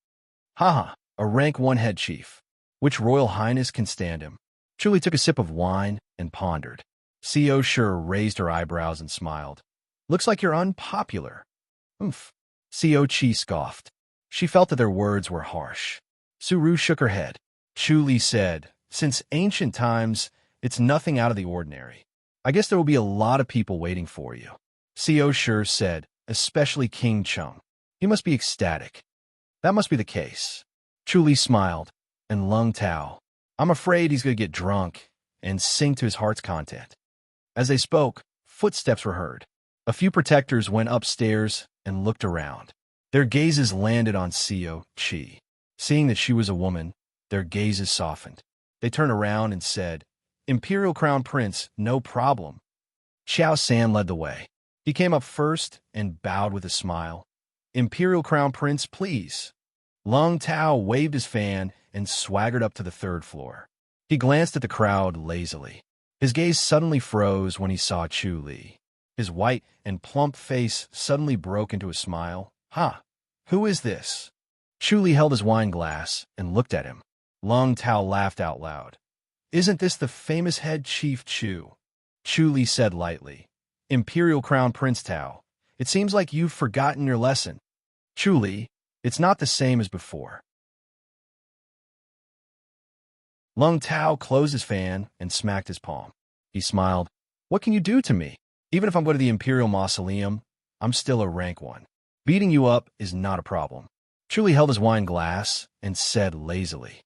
Haha, a rank 1 head chief. Which royal highness can stand him? Chu Li took a sip of wine and pondered. Co Sure raised her eyebrows and smiled. "Looks like you're unpopular." "Oomph." Co Chi scoffed. She felt that their words were harsh. Suru shook her head. Chu Li said, "Since ancient times, it's nothing out of the ordinary. I guess there will be a lot of people waiting for you." Co Sure said, "Especially King Chung. He must be ecstatic." "That must be the case." Chu Li smiled, and Lung Tao, "I'm afraid he's going to get drunk and sing to his heart's content." As they spoke, footsteps were heard. A few protectors went upstairs and looked around. Their gazes landed on Co Chi. Seeing that she was a woman, their gazes softened. They turned around and said, "Imperial Crown Prince, no problem." Xiao San led the way. He came up first and bowed with a smile. "Imperial Crown Prince, please." Lung Tao waved his fan and swaggered up to the 3rd floor. He glanced at the crowd lazily. His gaze suddenly froze when he saw Chu Li. His white and plump face suddenly broke into a smile. "Ha! Who is this?" Chu Li held his wine glass and looked at him. Lung Tao laughed out loud. "Isn't this the famous head chief Chu?" Chu Li said lightly, "Imperial Crown Prince Tao, it seems like you've forgotten your lesson." "Chu Li, it's not the same as before." Lung Tao closed his fan and smacked his palm. He smiled. What can you do to me? Even if I'm going to the Imperial Mausoleum, I'm still a rank one. Beating you up is not a problem. Chuli held his wine glass and said lazily.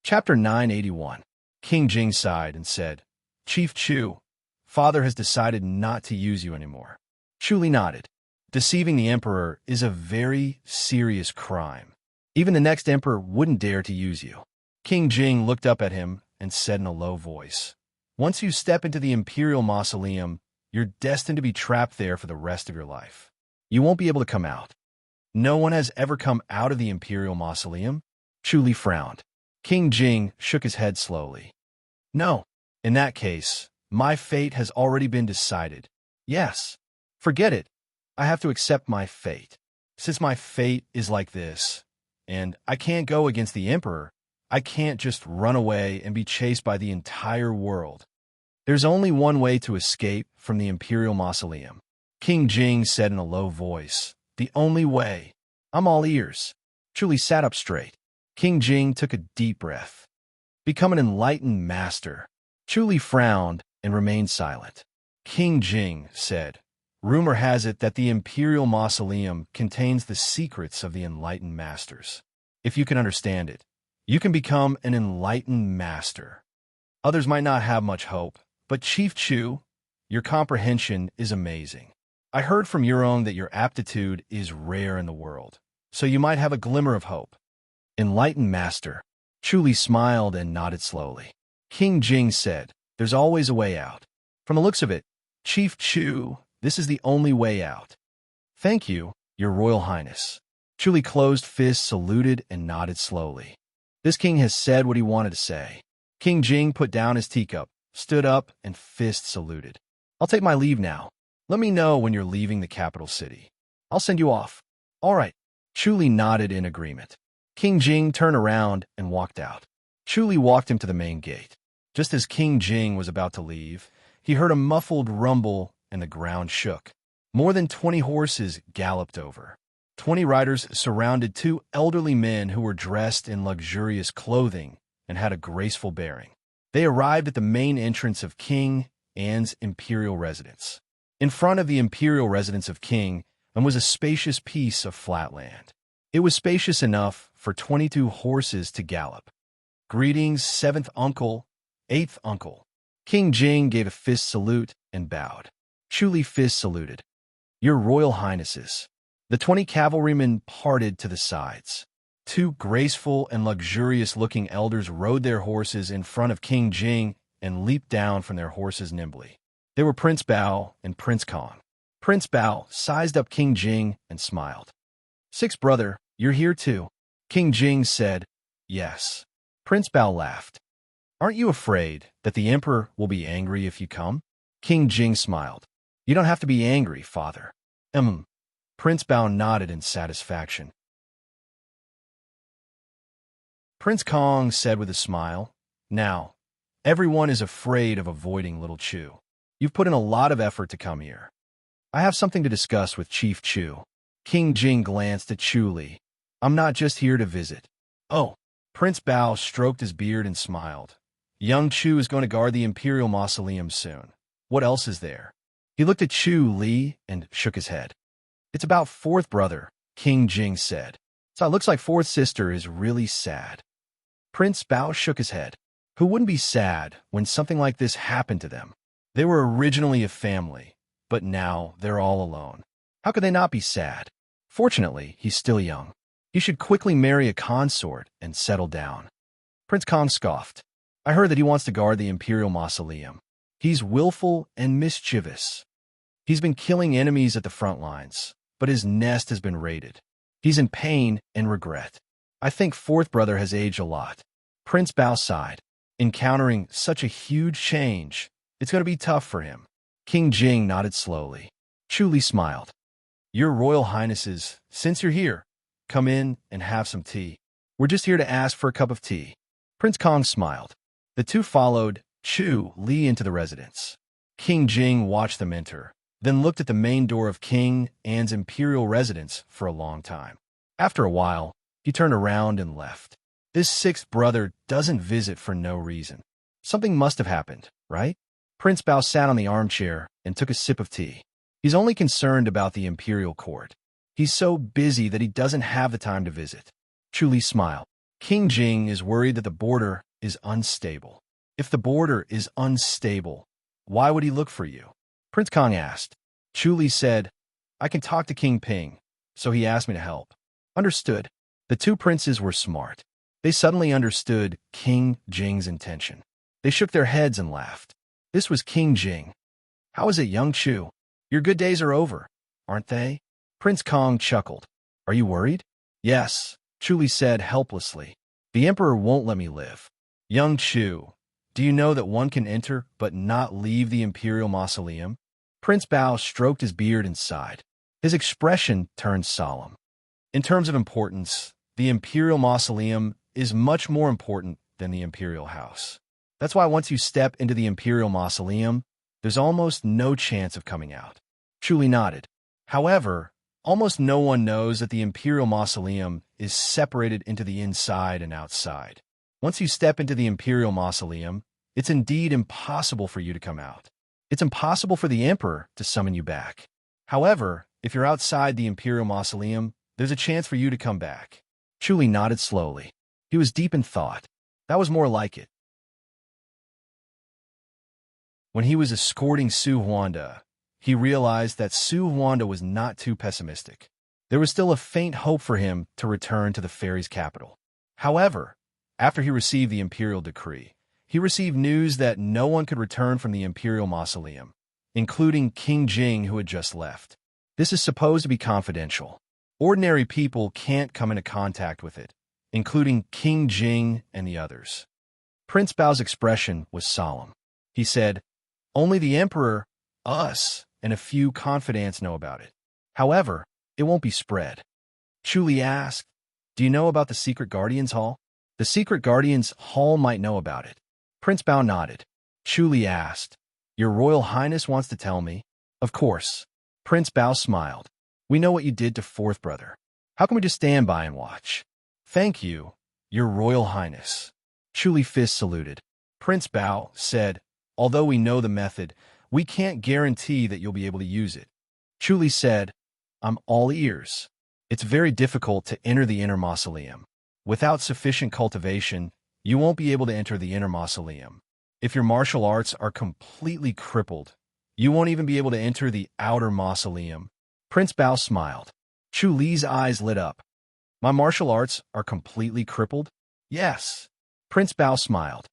Chapter 981. King Jing sighed and said, Chief Chu, Father has decided not to use you anymore. Chuli nodded. Deceiving the Emperor is a very serious crime. Even the next Emperor wouldn't dare to use you. King Jing looked up at him and said in a low voice, Once you step into the Imperial Mausoleum, you're destined to be trapped there for the rest of your life. You won't be able to come out. No one has ever come out of the Imperial Mausoleum? Chuli frowned. King Jing shook his head slowly. No. In that case, my fate has already been decided. Yes. Forget it. I have to accept my fate. Since my fate is like this, and I can't go against the Emperor, I can't just run away and be chased by the entire world. There's only one way to escape from the Imperial Mausoleum. King Jing said in a low voice. The only way. I'm all ears. Chuli sat up straight. King Jing took a deep breath. Become an enlightened master. Chuli frowned and remained silent. King Jing said, Rumor has it that the Imperial Mausoleum contains the secrets of the enlightened masters. If you can understand it, you can become an enlightened master. Others might not have much hope, but Chief Chu, your comprehension is amazing. I heard from Yurong that your aptitude is rare in the world, so you might have a glimmer of hope. Enlightened master. Chuli smiled and nodded slowly. King Jing said, There's always a way out. From the looks of it, Chief Chu, this is the only way out. Thank you, Your Royal Highness. Chuli closed fists, saluted, and nodded slowly. This king has said what he wanted to say. King Jing put down his teacup, stood up, and fist saluted. I'll take my leave now. Let me know when you're leaving the capital city. I'll send you off. All right. Chuli nodded in agreement. King Jing turned around and walked out. Chuli walked him to the main gate. Just as King Jing was about to leave, he heard a muffled rumble and the ground shook. More than 20 horses galloped over. 20 riders surrounded two elderly men who were dressed in luxurious clothing and had a graceful bearing. They arrived at the main entrance of King An's imperial residence. In front of the imperial residence of King An was a spacious piece of flat land. It was spacious enough for 22 horses to gallop. Greetings, 7th uncle, 8th uncle. King Jing gave a fist salute and bowed. Chuli fist saluted. Your Royal Highnesses. The 20 cavalrymen parted to the sides. Two graceful and luxurious-looking elders rode their horses in front of King Jing and leaped down from their horses nimbly. They were Prince Bao and Prince Kong. Prince Bao sized up King Jing and smiled. Sixth brother, you're here too. King Jing said, Yes. Prince Bao laughed. Aren't you afraid that the Emperor will be angry if you come? King Jing smiled. You don't have to be angry, father. Prince Bao nodded in satisfaction. Prince Kong said with a smile, Now, everyone is afraid of avoiding little Chu. You've put in a lot of effort to come here. I have something to discuss with Chief Chu. King Jing glanced at Chuli. I'm not just here to visit. Oh, Prince Bao stroked his beard and smiled. Young Chu is going to guard the Imperial Mausoleum soon. What else is there? He looked at Chu Li and shook his head. It's about fourth brother, King Jing said. So it looks like fourth sister is really sad. Prince Bao shook his head. Who wouldn't be sad when something like this happened to them? They were originally a family, but now they're all alone. How could they not be sad? Fortunately, he's still young. He should quickly marry a consort and settle down. Prince Kong scoffed. I heard that he wants to guard the Imperial Mausoleum. He's willful and mischievous. He's been killing enemies at the front lines, but his nest has been raided. He's in pain and regret. I think fourth brother has aged a lot. Prince Bao sighed. Encountering such a huge change, it's going to be tough for him. King Jing nodded slowly. Chuli smiled. Your Royal Highnesses, since you're here, come in and have some tea. We're just here to ask for a cup of tea. Prince Kong smiled. The two followed Chu Li into the residence. King Jing watched them enter. then looked at the main door of King Anne's imperial residence for a long time. After a while, he turned around and left. This sixth brother doesn't visit for no reason. Something must have happened, right? Prince Bao sat on the armchair and took a sip of tea. He's only concerned about the imperial court. He's so busy that he doesn't have the time to visit. Chu Li smiled. King Jing is worried that the border is unstable. If the border is unstable, why would he look for you? Prince Kong asked. Chu Li said, I can talk to King Ping, so he asked me to help. Understood. The two princes were smart. They suddenly understood King Jing's intention. They shook their heads and laughed. This was King Jing. How is it, young Chu? Your good days are over, aren't they? Prince Kong chuckled. Are you worried? Yes, Chu Li said helplessly. The emperor won't let me live. Young Chu, do you know that one can enter but not leave the imperial mausoleum? Prince Bao stroked his beard and sighed. His expression turned solemn. In terms of importance, the imperial mausoleum is much more important than the imperial house. That's why once you step into the imperial mausoleum, there's almost no chance of coming out. Chu Li nodded. However, almost no one knows that the imperial mausoleum is separated into the inside and outside. Once you step into the imperial mausoleum, it's indeed impossible for you to come out. It's impossible for the emperor to summon you back. However, if you're outside the imperial mausoleum, there's a chance for you to come back. Chu Li nodded slowly. He was deep in thought. That was more like it. When he was escorting Su Huanda, he realized that Su Huanda was not too pessimistic. There was still a faint hope for him to return to the fairy's capital. However, after he received the imperial decree, he received news that no one could return from the imperial mausoleum, including King Jing, who had just left. This is supposed to be confidential. Ordinary people can't come into contact with it, including King Jing and the others. Prince Bao's expression was solemn. He said, Only the emperor, us, and a few confidants know about it. However, it won't be spread. Chu Li asked, Do you know about the Secret Guardians Hall? The Secret Guardians Hall might know about it. Prince Bao nodded. Chu Li asked, Your Royal Highness wants to tell me? Of course. Prince Bao smiled. We know what you did to fourth brother. How can we just stand by and watch? Thank you, Your Royal Highness. Chu Li fist saluted. Prince Bao said, Although we know the method, we can't guarantee that you'll be able to use it. Chu Li said, I'm all ears. It's very difficult to enter the inner mausoleum. Without sufficient cultivation, you won't be able to enter the inner mausoleum. If your martial arts are completely crippled, you won't even be able to enter the outer mausoleum. Prince Bao smiled. Chu Li's eyes lit up. My martial arts are completely crippled? Yes. Prince Bao smiled.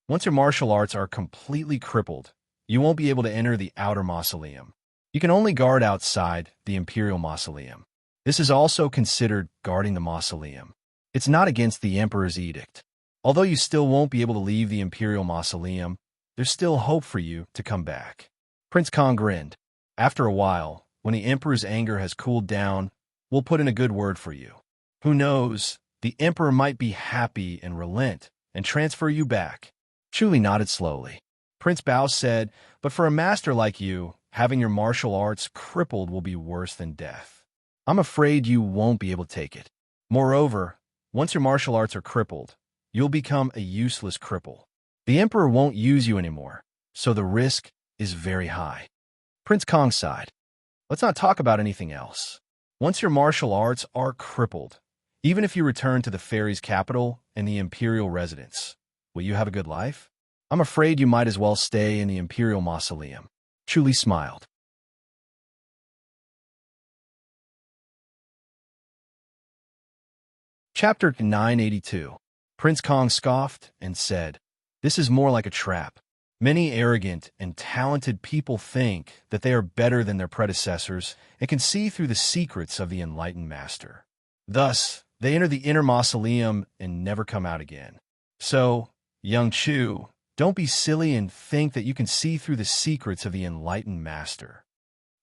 Once your martial arts are completely crippled, you won't be able to enter the outer mausoleum. You can only guard outside the imperial mausoleum. This is also considered guarding the mausoleum. It's not against the emperor's edict. Although you still won't be able to leave the imperial mausoleum, there's still hope for you to come back. Prince Kong grinned. After a while, when the emperor's anger has cooled down, we'll put in a good word for you. Who knows, the emperor might be happy and relent and transfer you back. Chu Li nodded slowly. Prince Bao said, But for a master like you, having your martial arts crippled will be worse than death. I'm afraid you won't be able to take it. Moreover, once your martial arts are crippled, you'll become a useless cripple. The emperor won't use you anymore, so the risk is very high. Prince Kong sighed. Let's not talk about anything else. Once your martial arts are crippled, even if you return to the fairy's capital and the imperial residence, will you have a good life? I'm afraid you might as well stay in the imperial mausoleum. Chu Li smiled. Chapter 982. Prince Kong scoffed and said, This is more like a trap. Many arrogant and talented people think that they are better than their predecessors and can see through the secrets of the enlightened master. Thus, they enter the inner mausoleum and never come out again. So, young Chu, don't be silly and think that you can see through the secrets of the enlightened master.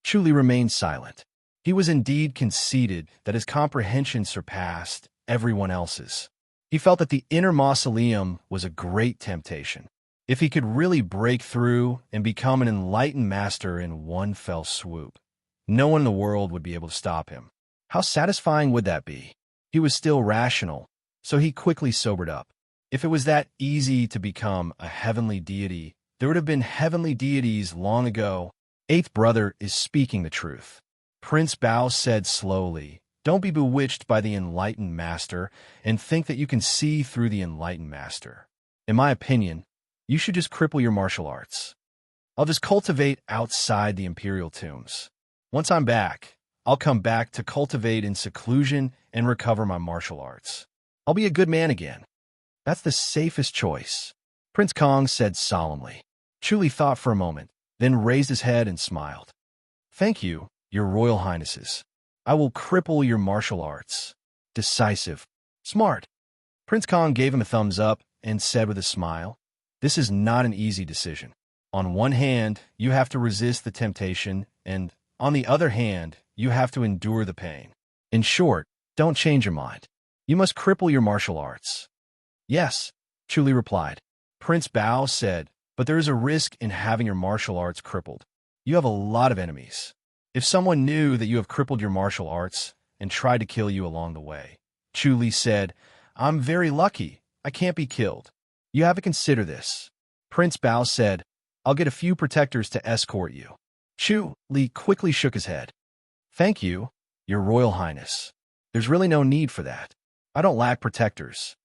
Chu Li remained silent. He was indeed conceited that his comprehension surpassed everyone else's. He felt that the inner mausoleum was a great temptation. If he could really break through and become an enlightened master in one fell swoop, no one in the world would be able to stop him. How satisfying would that be? He was still rational, so he quickly sobered up. If it was that easy to become a heavenly deity, there would have been heavenly deities long ago. Eighth brother is speaking the truth. Prince Bao said slowly, don't be bewitched by the enlightened master and think that you can see through the enlightened master. In my opinion, you should just cripple your martial arts. I'll just cultivate outside the imperial tombs. Once I'm back, I'll come back to cultivate in seclusion and recover my martial arts. I'll be a good man again. That's the safest choice, Prince Kong said solemnly. Chu Li thought for a moment, then raised his head and smiled. Thank you, Your Royal Highnesses. I will cripple your martial arts. Decisive. Smart. Prince Kong gave him a thumbs up and said with a smile, this is not an easy decision. On one hand, you have to resist the temptation, and on the other hand, you have to endure the pain. In short, don't change your mind. You must cripple your martial arts. Yes, Chu Li replied. Prince Bao said, but there is a risk in having your martial arts crippled. You have a lot of enemies. If someone knew that you have crippled your martial arts and tried to kill you along the way, Chu Li said, I'm very lucky. I can't be killed. You have to consider this. Prince Bao said, I'll get a few protectors to escort you. Chu Li quickly shook his head. Thank you, Your Royal Highness. There's really no need for that. I don't lack protectors.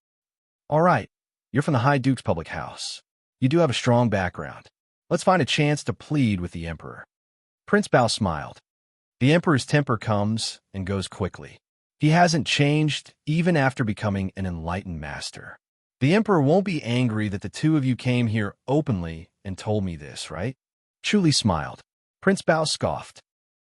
All right, you're from the High Duke's public house. You do have a strong background. Let's find a chance to plead with the Emperor. Prince Bao smiled. The Emperor's temper comes and goes quickly. He hasn't changed even after becoming an enlightened master. The Emperor won't be angry that the two of you came here openly and told me this, right? Chu Li smiled. Prince Bao scoffed.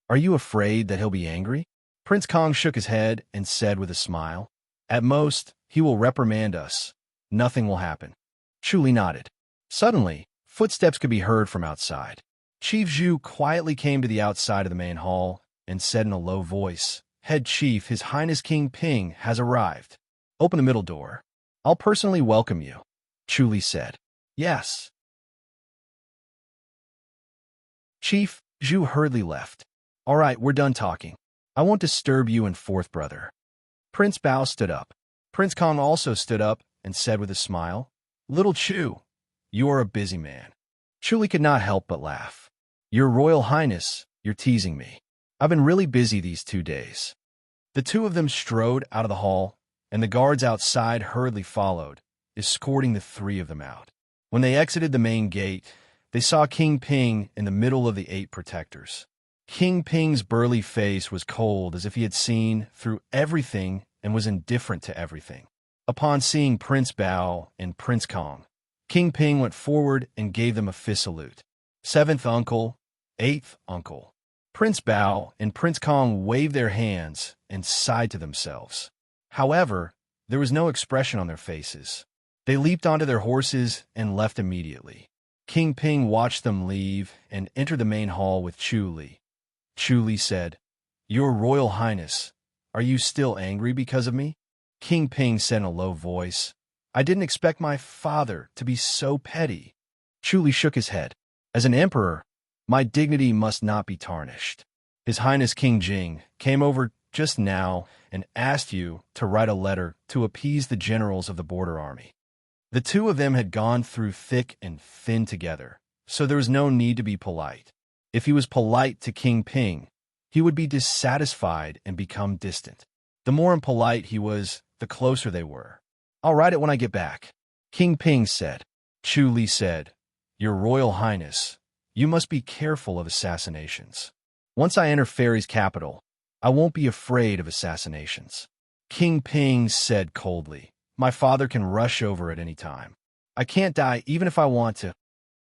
Are you afraid that he'll be angry? Prince Kong shook his head and said with a smile, at most, he will reprimand us. Nothing will happen. Chu Li nodded. Suddenly, footsteps could be heard from outside. Chief Zhu quietly came to the outside of the main hall and said in a low voice, Head Chief, His Highness King Ping has arrived. Open the middle door. I'll personally welcome you, Chu Li said. Yes. Chief Zhu hurriedly left. All right, we're done talking. I won't disturb you and fourth brother. Prince Bao stood up. Prince Kong also stood up and said with a smile, Little Chu, you are a busy man. Chu Li could not help but laugh. Your Royal Highness, you're teasing me. I've been really busy these 2 days. The two of them strode out of the hall, and the guards outside hurriedly followed, escorting the three of them out. When they exited the main gate, they saw King Ping in the middle of the 8 protectors. King Ping's burly face was cold as if he had seen through everything and was indifferent to everything. Upon seeing Prince Bao and Prince Kong, King Ping went forward and gave them a fist salute. 7th uncle, 8th uncle. Prince Bao and Prince Kong waved their hands and sighed to themselves. However, there was no expression on their faces. They leaped onto their horses and left immediately. King Ping watched them leave and enter the main hall with Chu Li. Chu Li said, Your Royal Highness, are you still angry because of me? King Ping said in a low voice, I didn't expect my father to be so petty. Chu Li shook his head. As an emperor, my dignity must not be tarnished. His Highness King Jing came over just now and asked you to write a letter to appease the generals of the border army. The two of them had gone through thick and thin together, so there was no need to be polite. If he was polite to King Ping, he would be dissatisfied and become distant. The more impolite he was, the closer they were. I'll write it when I get back, King Ping said. Chu Li said, Your Royal Highness, you must be careful of assassinations. Once I enter Fairy's capital, I won't be afraid of assassinations. King Ping said coldly, My father can rush over at any time. I can't die even if I want to.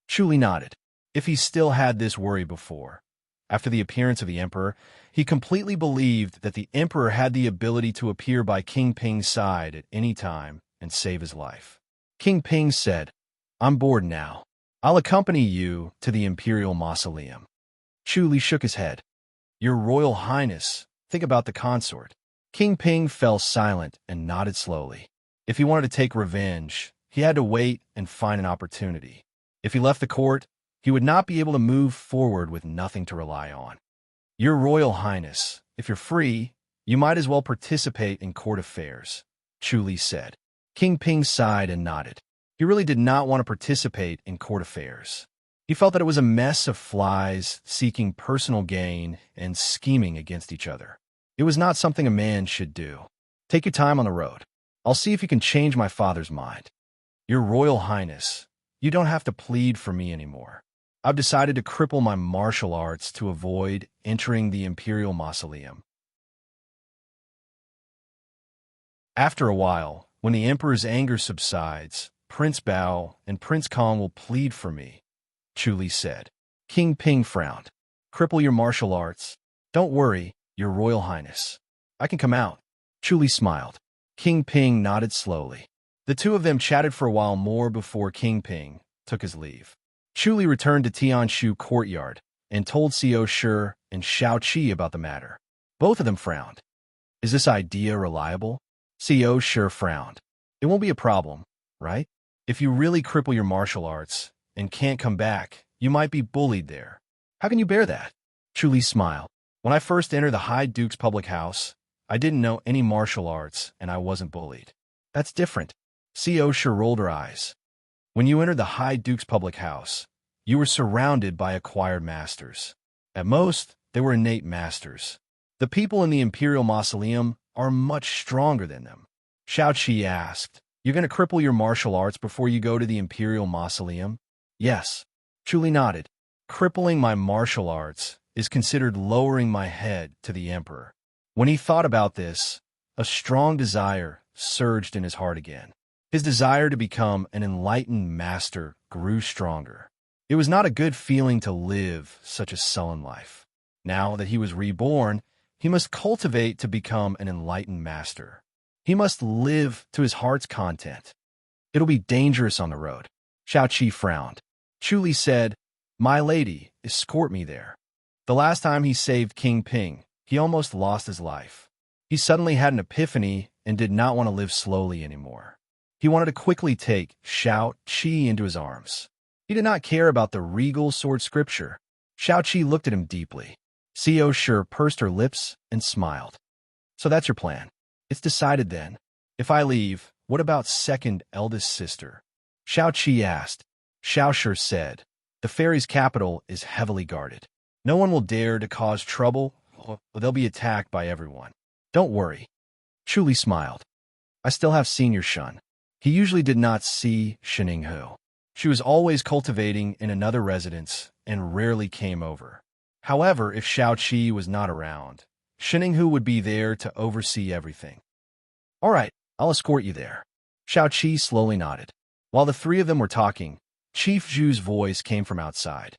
Chu Li nodded. If he still had this worry before, after the appearance of the Emperor, he completely believed that the Emperor had the ability to appear by King Ping's side at any time and save his life. King Ping said, I'm bored now. I'll accompany you to the Imperial Mausoleum. Chu Li shook his head. Your Royal Highness, think about the consort. King Ping fell silent and nodded slowly. If he wanted to take revenge, he had to wait and find an opportunity. If he left the court, he would not be able to move forward with nothing to rely on. Your Royal Highness, if you're free, you might as well participate in court affairs, Chu Li said. King Ping sighed and nodded. He really did not want to participate in court affairs. He felt that it was a mess of flies seeking personal gain and scheming against each other. It was not something a man should do. Take your time on the road. I'll see if you can change my father's mind. Your Royal Highness, you don't have to plead for me anymore. I've decided to cripple my martial arts to avoid entering the Imperial Mausoleum. After a while, when the Emperor's anger subsides, Prince Bao and Prince Kong will plead for me, Chu Li said. King Ping frowned. Cripple your martial arts? Don't worry, Your Royal Highness. I can come out. Chu Li smiled. King Ping nodded slowly. The two of them chatted for a while more before King Ping took his leave. Chu Li returned to Tianshu courtyard and told Xiao Shi and Shao Qi about the matter. Both of them frowned. Is this idea reliable? Xiao Shi frowned. It won't be a problem, right? If you really cripple your martial arts and can't come back, you might be bullied there. How can you bear that? Chu Li smiled. When I first entered the High Duke's public house, I didn't know any martial arts and I wasn't bullied. That's different. Xiao Shi rolled her eyes. When you entered the High Duke's public house, you were surrounded by acquired masters. At most, they were innate masters. The people in the Imperial Mausoleum are much stronger than them. Shao Qi asked, You're going to cripple your martial arts before you go to the Imperial Mausoleum? Yes. Chu Li nodded. Crippling my martial arts is considered lowering my head to the Emperor. When he thought about this, a strong desire surged in his heart again. His desire to become an enlightened master grew stronger. It was not a good feeling to live such a sullen life. Now that he was reborn, he must cultivate to become an enlightened master. He must live to his heart's content. It'll be dangerous on the road. Shao Qi frowned. Chu Li said, My lady, escort me there. The last time he saved King Ping, he almost lost his life. He suddenly had an epiphany and did not want to live slowly anymore. He wanted to quickly take Shao Qi into his arms. He did not care about the regal sword scripture. Shao Qi looked at him deeply. Xiao Shi pursed her lips and smiled. So that's your plan. It's decided then. If I leave, what about second eldest sister? Shao Qi asked. Xiao Shi said, The fairy's capital is heavily guarded. No one will dare to cause trouble, or they'll be attacked by everyone. Don't worry. Chu Li smiled. I still have Senior Shun. He usually did not see Sheninghu. She was always cultivating in another residence and rarely came over. However, if Shao Qi was not around, Sheninghu would be there to oversee everything. All right, I'll escort you there. Shao Qi slowly nodded. While the three of them were talking, Chief Zhu's voice came from outside.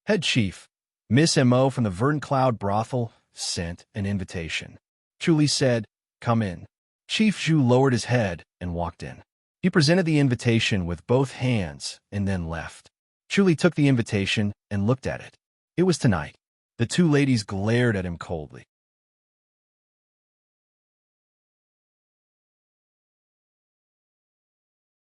Head Chief, Miss Mo from the Verdant Cloud brothel sent an invitation. Chu Li said, Come in. Chief Zhu lowered his head and walked in. He presented the invitation with both hands and then left. Chu Li took the invitation and looked at it. It was tonight. The two ladies glared at him coldly.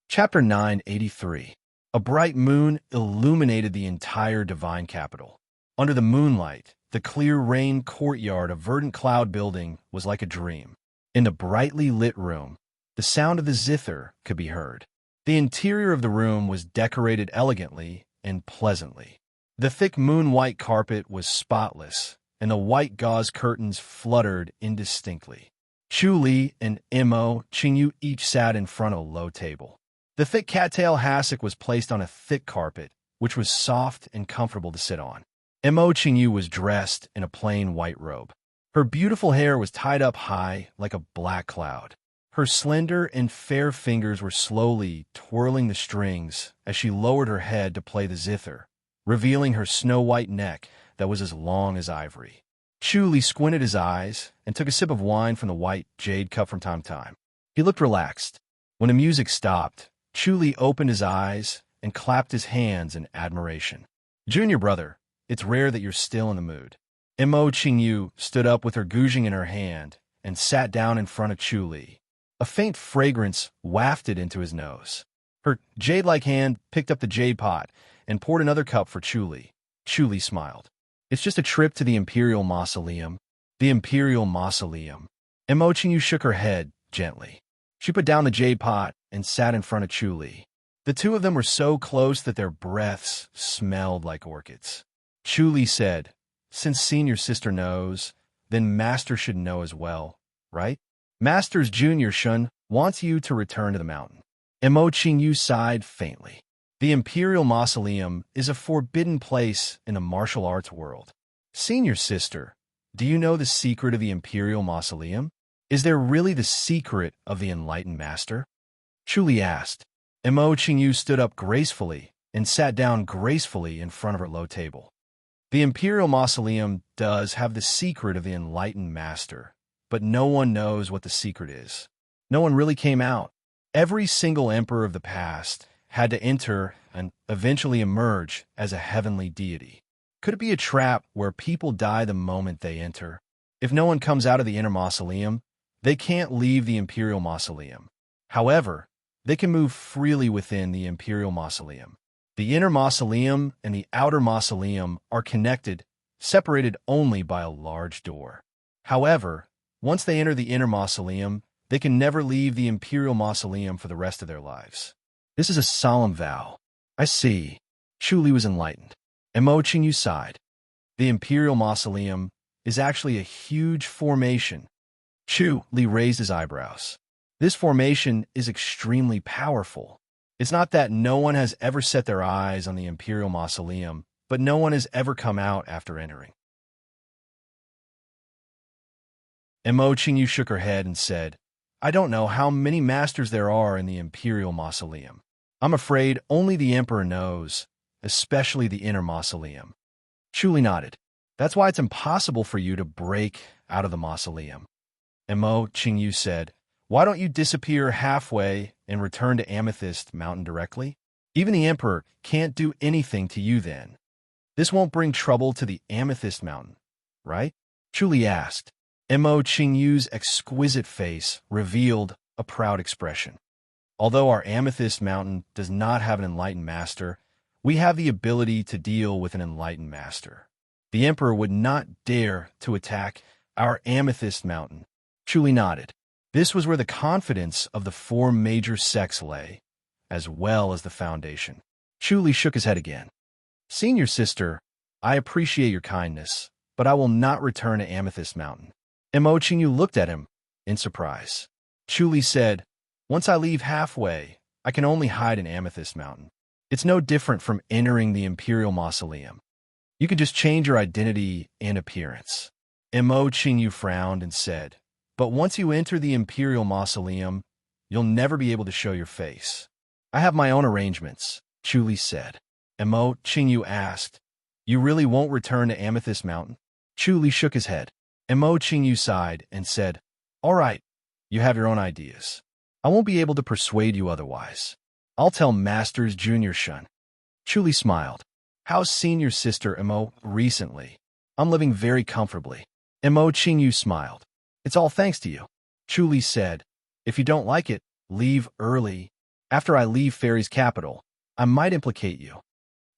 Chapter 983. A bright moon illuminated the entire divine capital. Under the moonlight, the clear rain courtyard of Verdant Cloud building was like a dream. In the brightly lit room, the sound of the zither could be heard. The interior of the room was decorated elegantly and pleasantly. The thick moon-white carpet was spotless, and the white gauze curtains fluttered indistinctly. Chu Li and Mo Qingyu each sat in front of a low table. The thick cattail hassock was placed on a thick carpet, which was soft and comfortable to sit on. Mo Qingyu was dressed in a plain white robe. Her beautiful hair was tied up high like a black cloud. Her slender and fair fingers were slowly twirling the strings as she lowered her head to play the zither, revealing her snow-white neck that was as long as ivory. Chu Li squinted his eyes and took a sip of wine from the white jade cup from time to time. He looked relaxed. When the music stopped, Chu Li opened his eyes and clapped his hands in admiration. Junior brother, it's rare that you're still in the mood. Mo Qingyu stood up with her guzheng in her hand and sat down in front of Chu Li. A faint fragrance wafted into his nose. Her jade-like hand picked up the jade pot and poured another cup for Chuli. Chuli smiled. It's just a trip to the Imperial Mausoleum. The Imperial Mausoleum. Mo Qingyu shook her head gently. She put down the jade pot and sat in front of Chuli. The two of them were so close that their breaths smelled like orchids. Chuli said, "Since senior sister knows, then master should know as well, right? Master's junior Shun wants you to return to the mountain." Mo Qingyu sighed faintly. The Imperial Mausoleum is a forbidden place in the martial arts world. Senior sister, do you know the secret of the Imperial Mausoleum? Is there really the secret of the enlightened master? Chuli asked. Mo Qingyu stood up gracefully and sat down gracefully in front of her low table. The Imperial Mausoleum does have the secret of the enlightened master, but no one knows what the secret is. No one really came out. Every single emperor of the past had to enter and eventually emerge as a heavenly deity. Could it be a trap where people die the moment they enter? If no one comes out of the inner mausoleum, they can't leave the Imperial Mausoleum. However, they can move freely within the Imperial Mausoleum. The inner mausoleum and the outer mausoleum are connected, separated only by a large door. However, once they enter the inner mausoleum, they can never leave the Imperial Mausoleum for the rest of their lives. This is a solemn vow. I see. Chuli was enlightened. Mo Qingyu sighed. The Imperial Mausoleum is actually a huge formation. Chuli raised his eyebrows. This formation is extremely powerful. It's not that no one has ever set their eyes on the Imperial Mausoleum, but no one has ever come out after entering. Mo Qingyu shook her head and said, I don't know how many masters there are in the Imperial Mausoleum. I'm afraid only the Emperor knows, especially the inner mausoleum. Chuli nodded. That's why it's impossible for you to break out of the mausoleum. Mo Qingyu said, Why don't you disappear halfway and return to Amethyst Mountain directly? Even the Emperor can't do anything to you then. This won't bring trouble to the Amethyst Mountain, right? Chuli asked. Mo Qingyu's exquisite face revealed a proud expression. Although our Amethyst Mountain does not have an enlightened master, we have the ability to deal with an enlightened master. The Emperor would not dare to attack our Amethyst Mountain. Chuli nodded. This was where the confidence of the four major sects lay, as well as the foundation. Chuli shook his head again. Senior sister, I appreciate your kindness, but I will not return to Amethyst Mountain. Mo Qingyu looked at him in surprise. Chuli said, Once I leave halfway, I can only hide in Amethyst Mountain. It's no different from entering the Imperial Mausoleum. You can just change your identity and appearance. Mo Qingyu frowned and said, But once you enter the Imperial Mausoleum, you'll never be able to show your face. I have my own arrangements, Chuli said. Mo Qingyu asked, You really won't return to Amethyst Mountain? Chuli shook his head. Mo Qingyu sighed and said, All right, you have your own ideas. I won't be able to persuade you otherwise. I'll tell Master's Junior Shun. Chuli smiled. How's senior sister Mo recently? I'm living very comfortably. Mo Qingyu smiled. It's all thanks to you. Chuli said, If you don't like it, leave early. After I leave Fairy's capital, I might implicate you.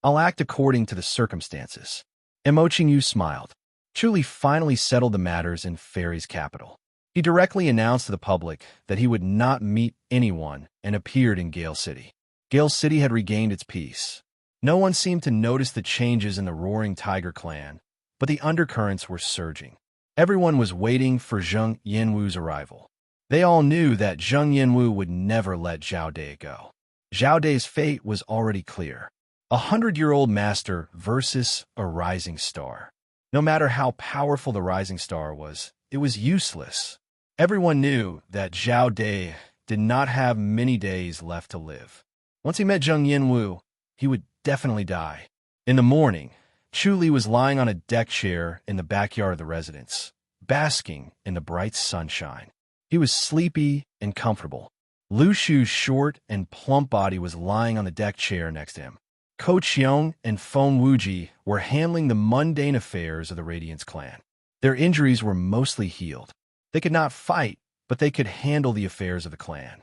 I'll act according to the circumstances. Mo Qingyu smiled. Chuli finally settled the matters in Fairy's capital. He directly announced to the public that he would not meet anyone and appeared in Gale City. Gale City had regained its peace. No one seemed to notice the changes in the Roaring Tiger clan, but the undercurrents were surging. Everyone was waiting for Zheng Yanwu's arrival. They all knew that Zheng Yanwu would never let Zhao Dai go. Zhao Dai's fate was already clear. 100-year-old master versus a rising star. No matter how powerful the rising star was, it was useless. Everyone knew that Zhao Dai did not have many days left to live. Once he met Zheng Yanwu, he would definitely die. In the morning, Chuli was lying on a deck chair in the backyard of the residence, basking in the bright sunshine. He was sleepy and comfortable. Lu Shu's short and plump body was lying on the deck chair next to him. Ko Qiong and Feng Wuji were handling the mundane affairs of the Radiance clan. Their injuries were mostly healed. They could not fight, but they could handle the affairs of the clan.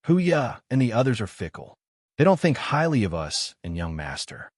Huya and the others are fickle. They don't think highly of us and young master.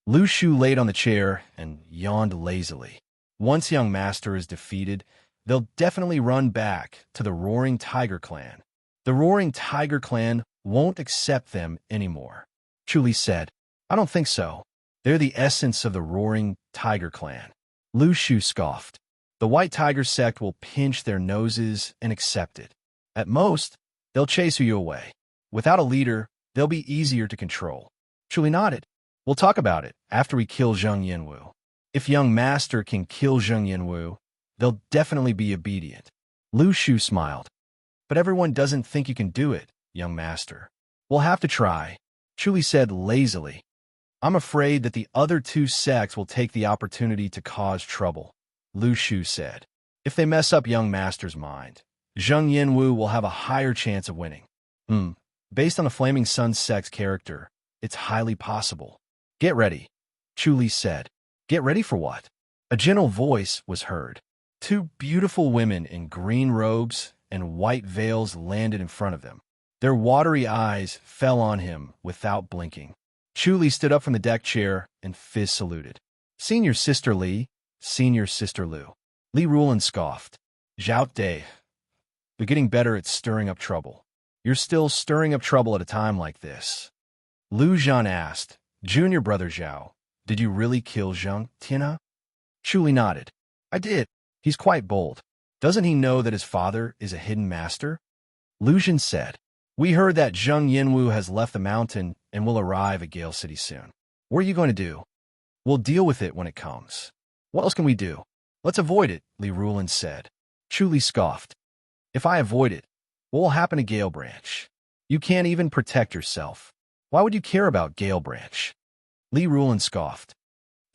Lu Shu laid on the chair and yawned lazily. Once young master is defeated, they'll definitely run back to the Roaring Tiger Clan. The Roaring Tiger Clan won't accept them anymore. Chuli said, I don't think so. They're the essence of the Roaring Tiger Clan. Lu Shu scoffed. The White Tiger sect will pinch their noses and accept it. At most, they'll chase you away. Without a leader, they'll be easier to control. Chuli nodded. We'll talk about it after we kill Zheng Yanwu. If young master can kill Zheng Yanwu, they'll definitely be obedient. Lu Shu smiled. But everyone doesn't think you can do it, young master. We'll have to try, Chuli said lazily. I'm afraid that the other two sects will take the opportunity to cause trouble, Lu Shu said. If they mess up young master's mind, Zheng Yanwu will have a higher chance of winning. Based on the Flaming Sun sect's character, it's highly possible. Get ready, Chuli said. Get ready for what? A gentle voice was heard. Two beautiful women in green robes and white veils landed in front of them. Their watery eyes fell on him without blinking. Chuli stood up from the deck chair and Fizz saluted. Senior Sister Li, Senior Sister Lu. Li Rulin scoffed. Zhao Dai. You're getting better at stirring up trouble. You're still stirring up trouble at a time like this. Lu Zhan asked, Junior brother Zhao, did you really kill Zheng Tianhe? Chuli nodded. I did. He's quite bold. Doesn't he know that his father is a hidden master? Lu Zhan said, We heard that Zheng Yanwu has left the mountain and will arrive at Gale City soon. What are you going to do? We'll deal with it when it comes. What else can we do? Let's avoid it, Li Rulin said. Chuli scoffed. If I avoid it, what will happen to Gale Branch? You can't even protect yourself. Why would you care about Gale Branch? Li Rulin scoffed.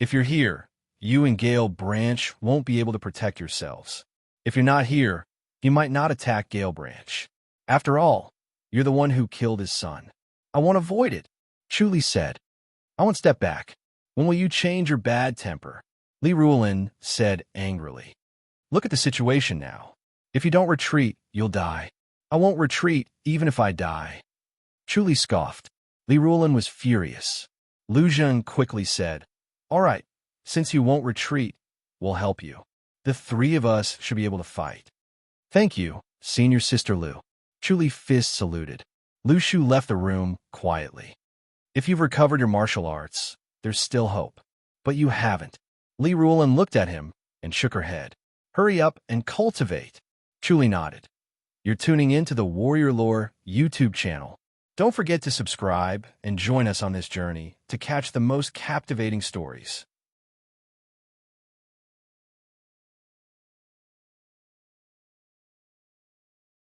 If you're here, you and Gale Branch won't be able to protect yourselves. If you're not here, you might not attack Gale Branch. After all, you're the one who killed his son. I won't avoid it, Chuli said. I won't step back. When will you change your bad temper? Li Rulin said angrily. Look at the situation now. If you don't retreat, you'll die. I won't retreat even if I die. Chuli scoffed. Li Rulin was furious. Lu Zhen quickly said, All right, since you won't retreat, we'll help you. The three of us should be able to fight. Thank you, Senior Sister Lu. Chuli Fizz saluted. Lu Shu left the room quietly. If you've recovered your martial arts, there's still hope. But you haven't. Li Rulin looked at him and shook her head. Hurry up and cultivate. Chuli nodded. You're tuning in to the Warrior Lore YouTube channel. Don't forget to subscribe and join us on this journey to catch the most captivating stories.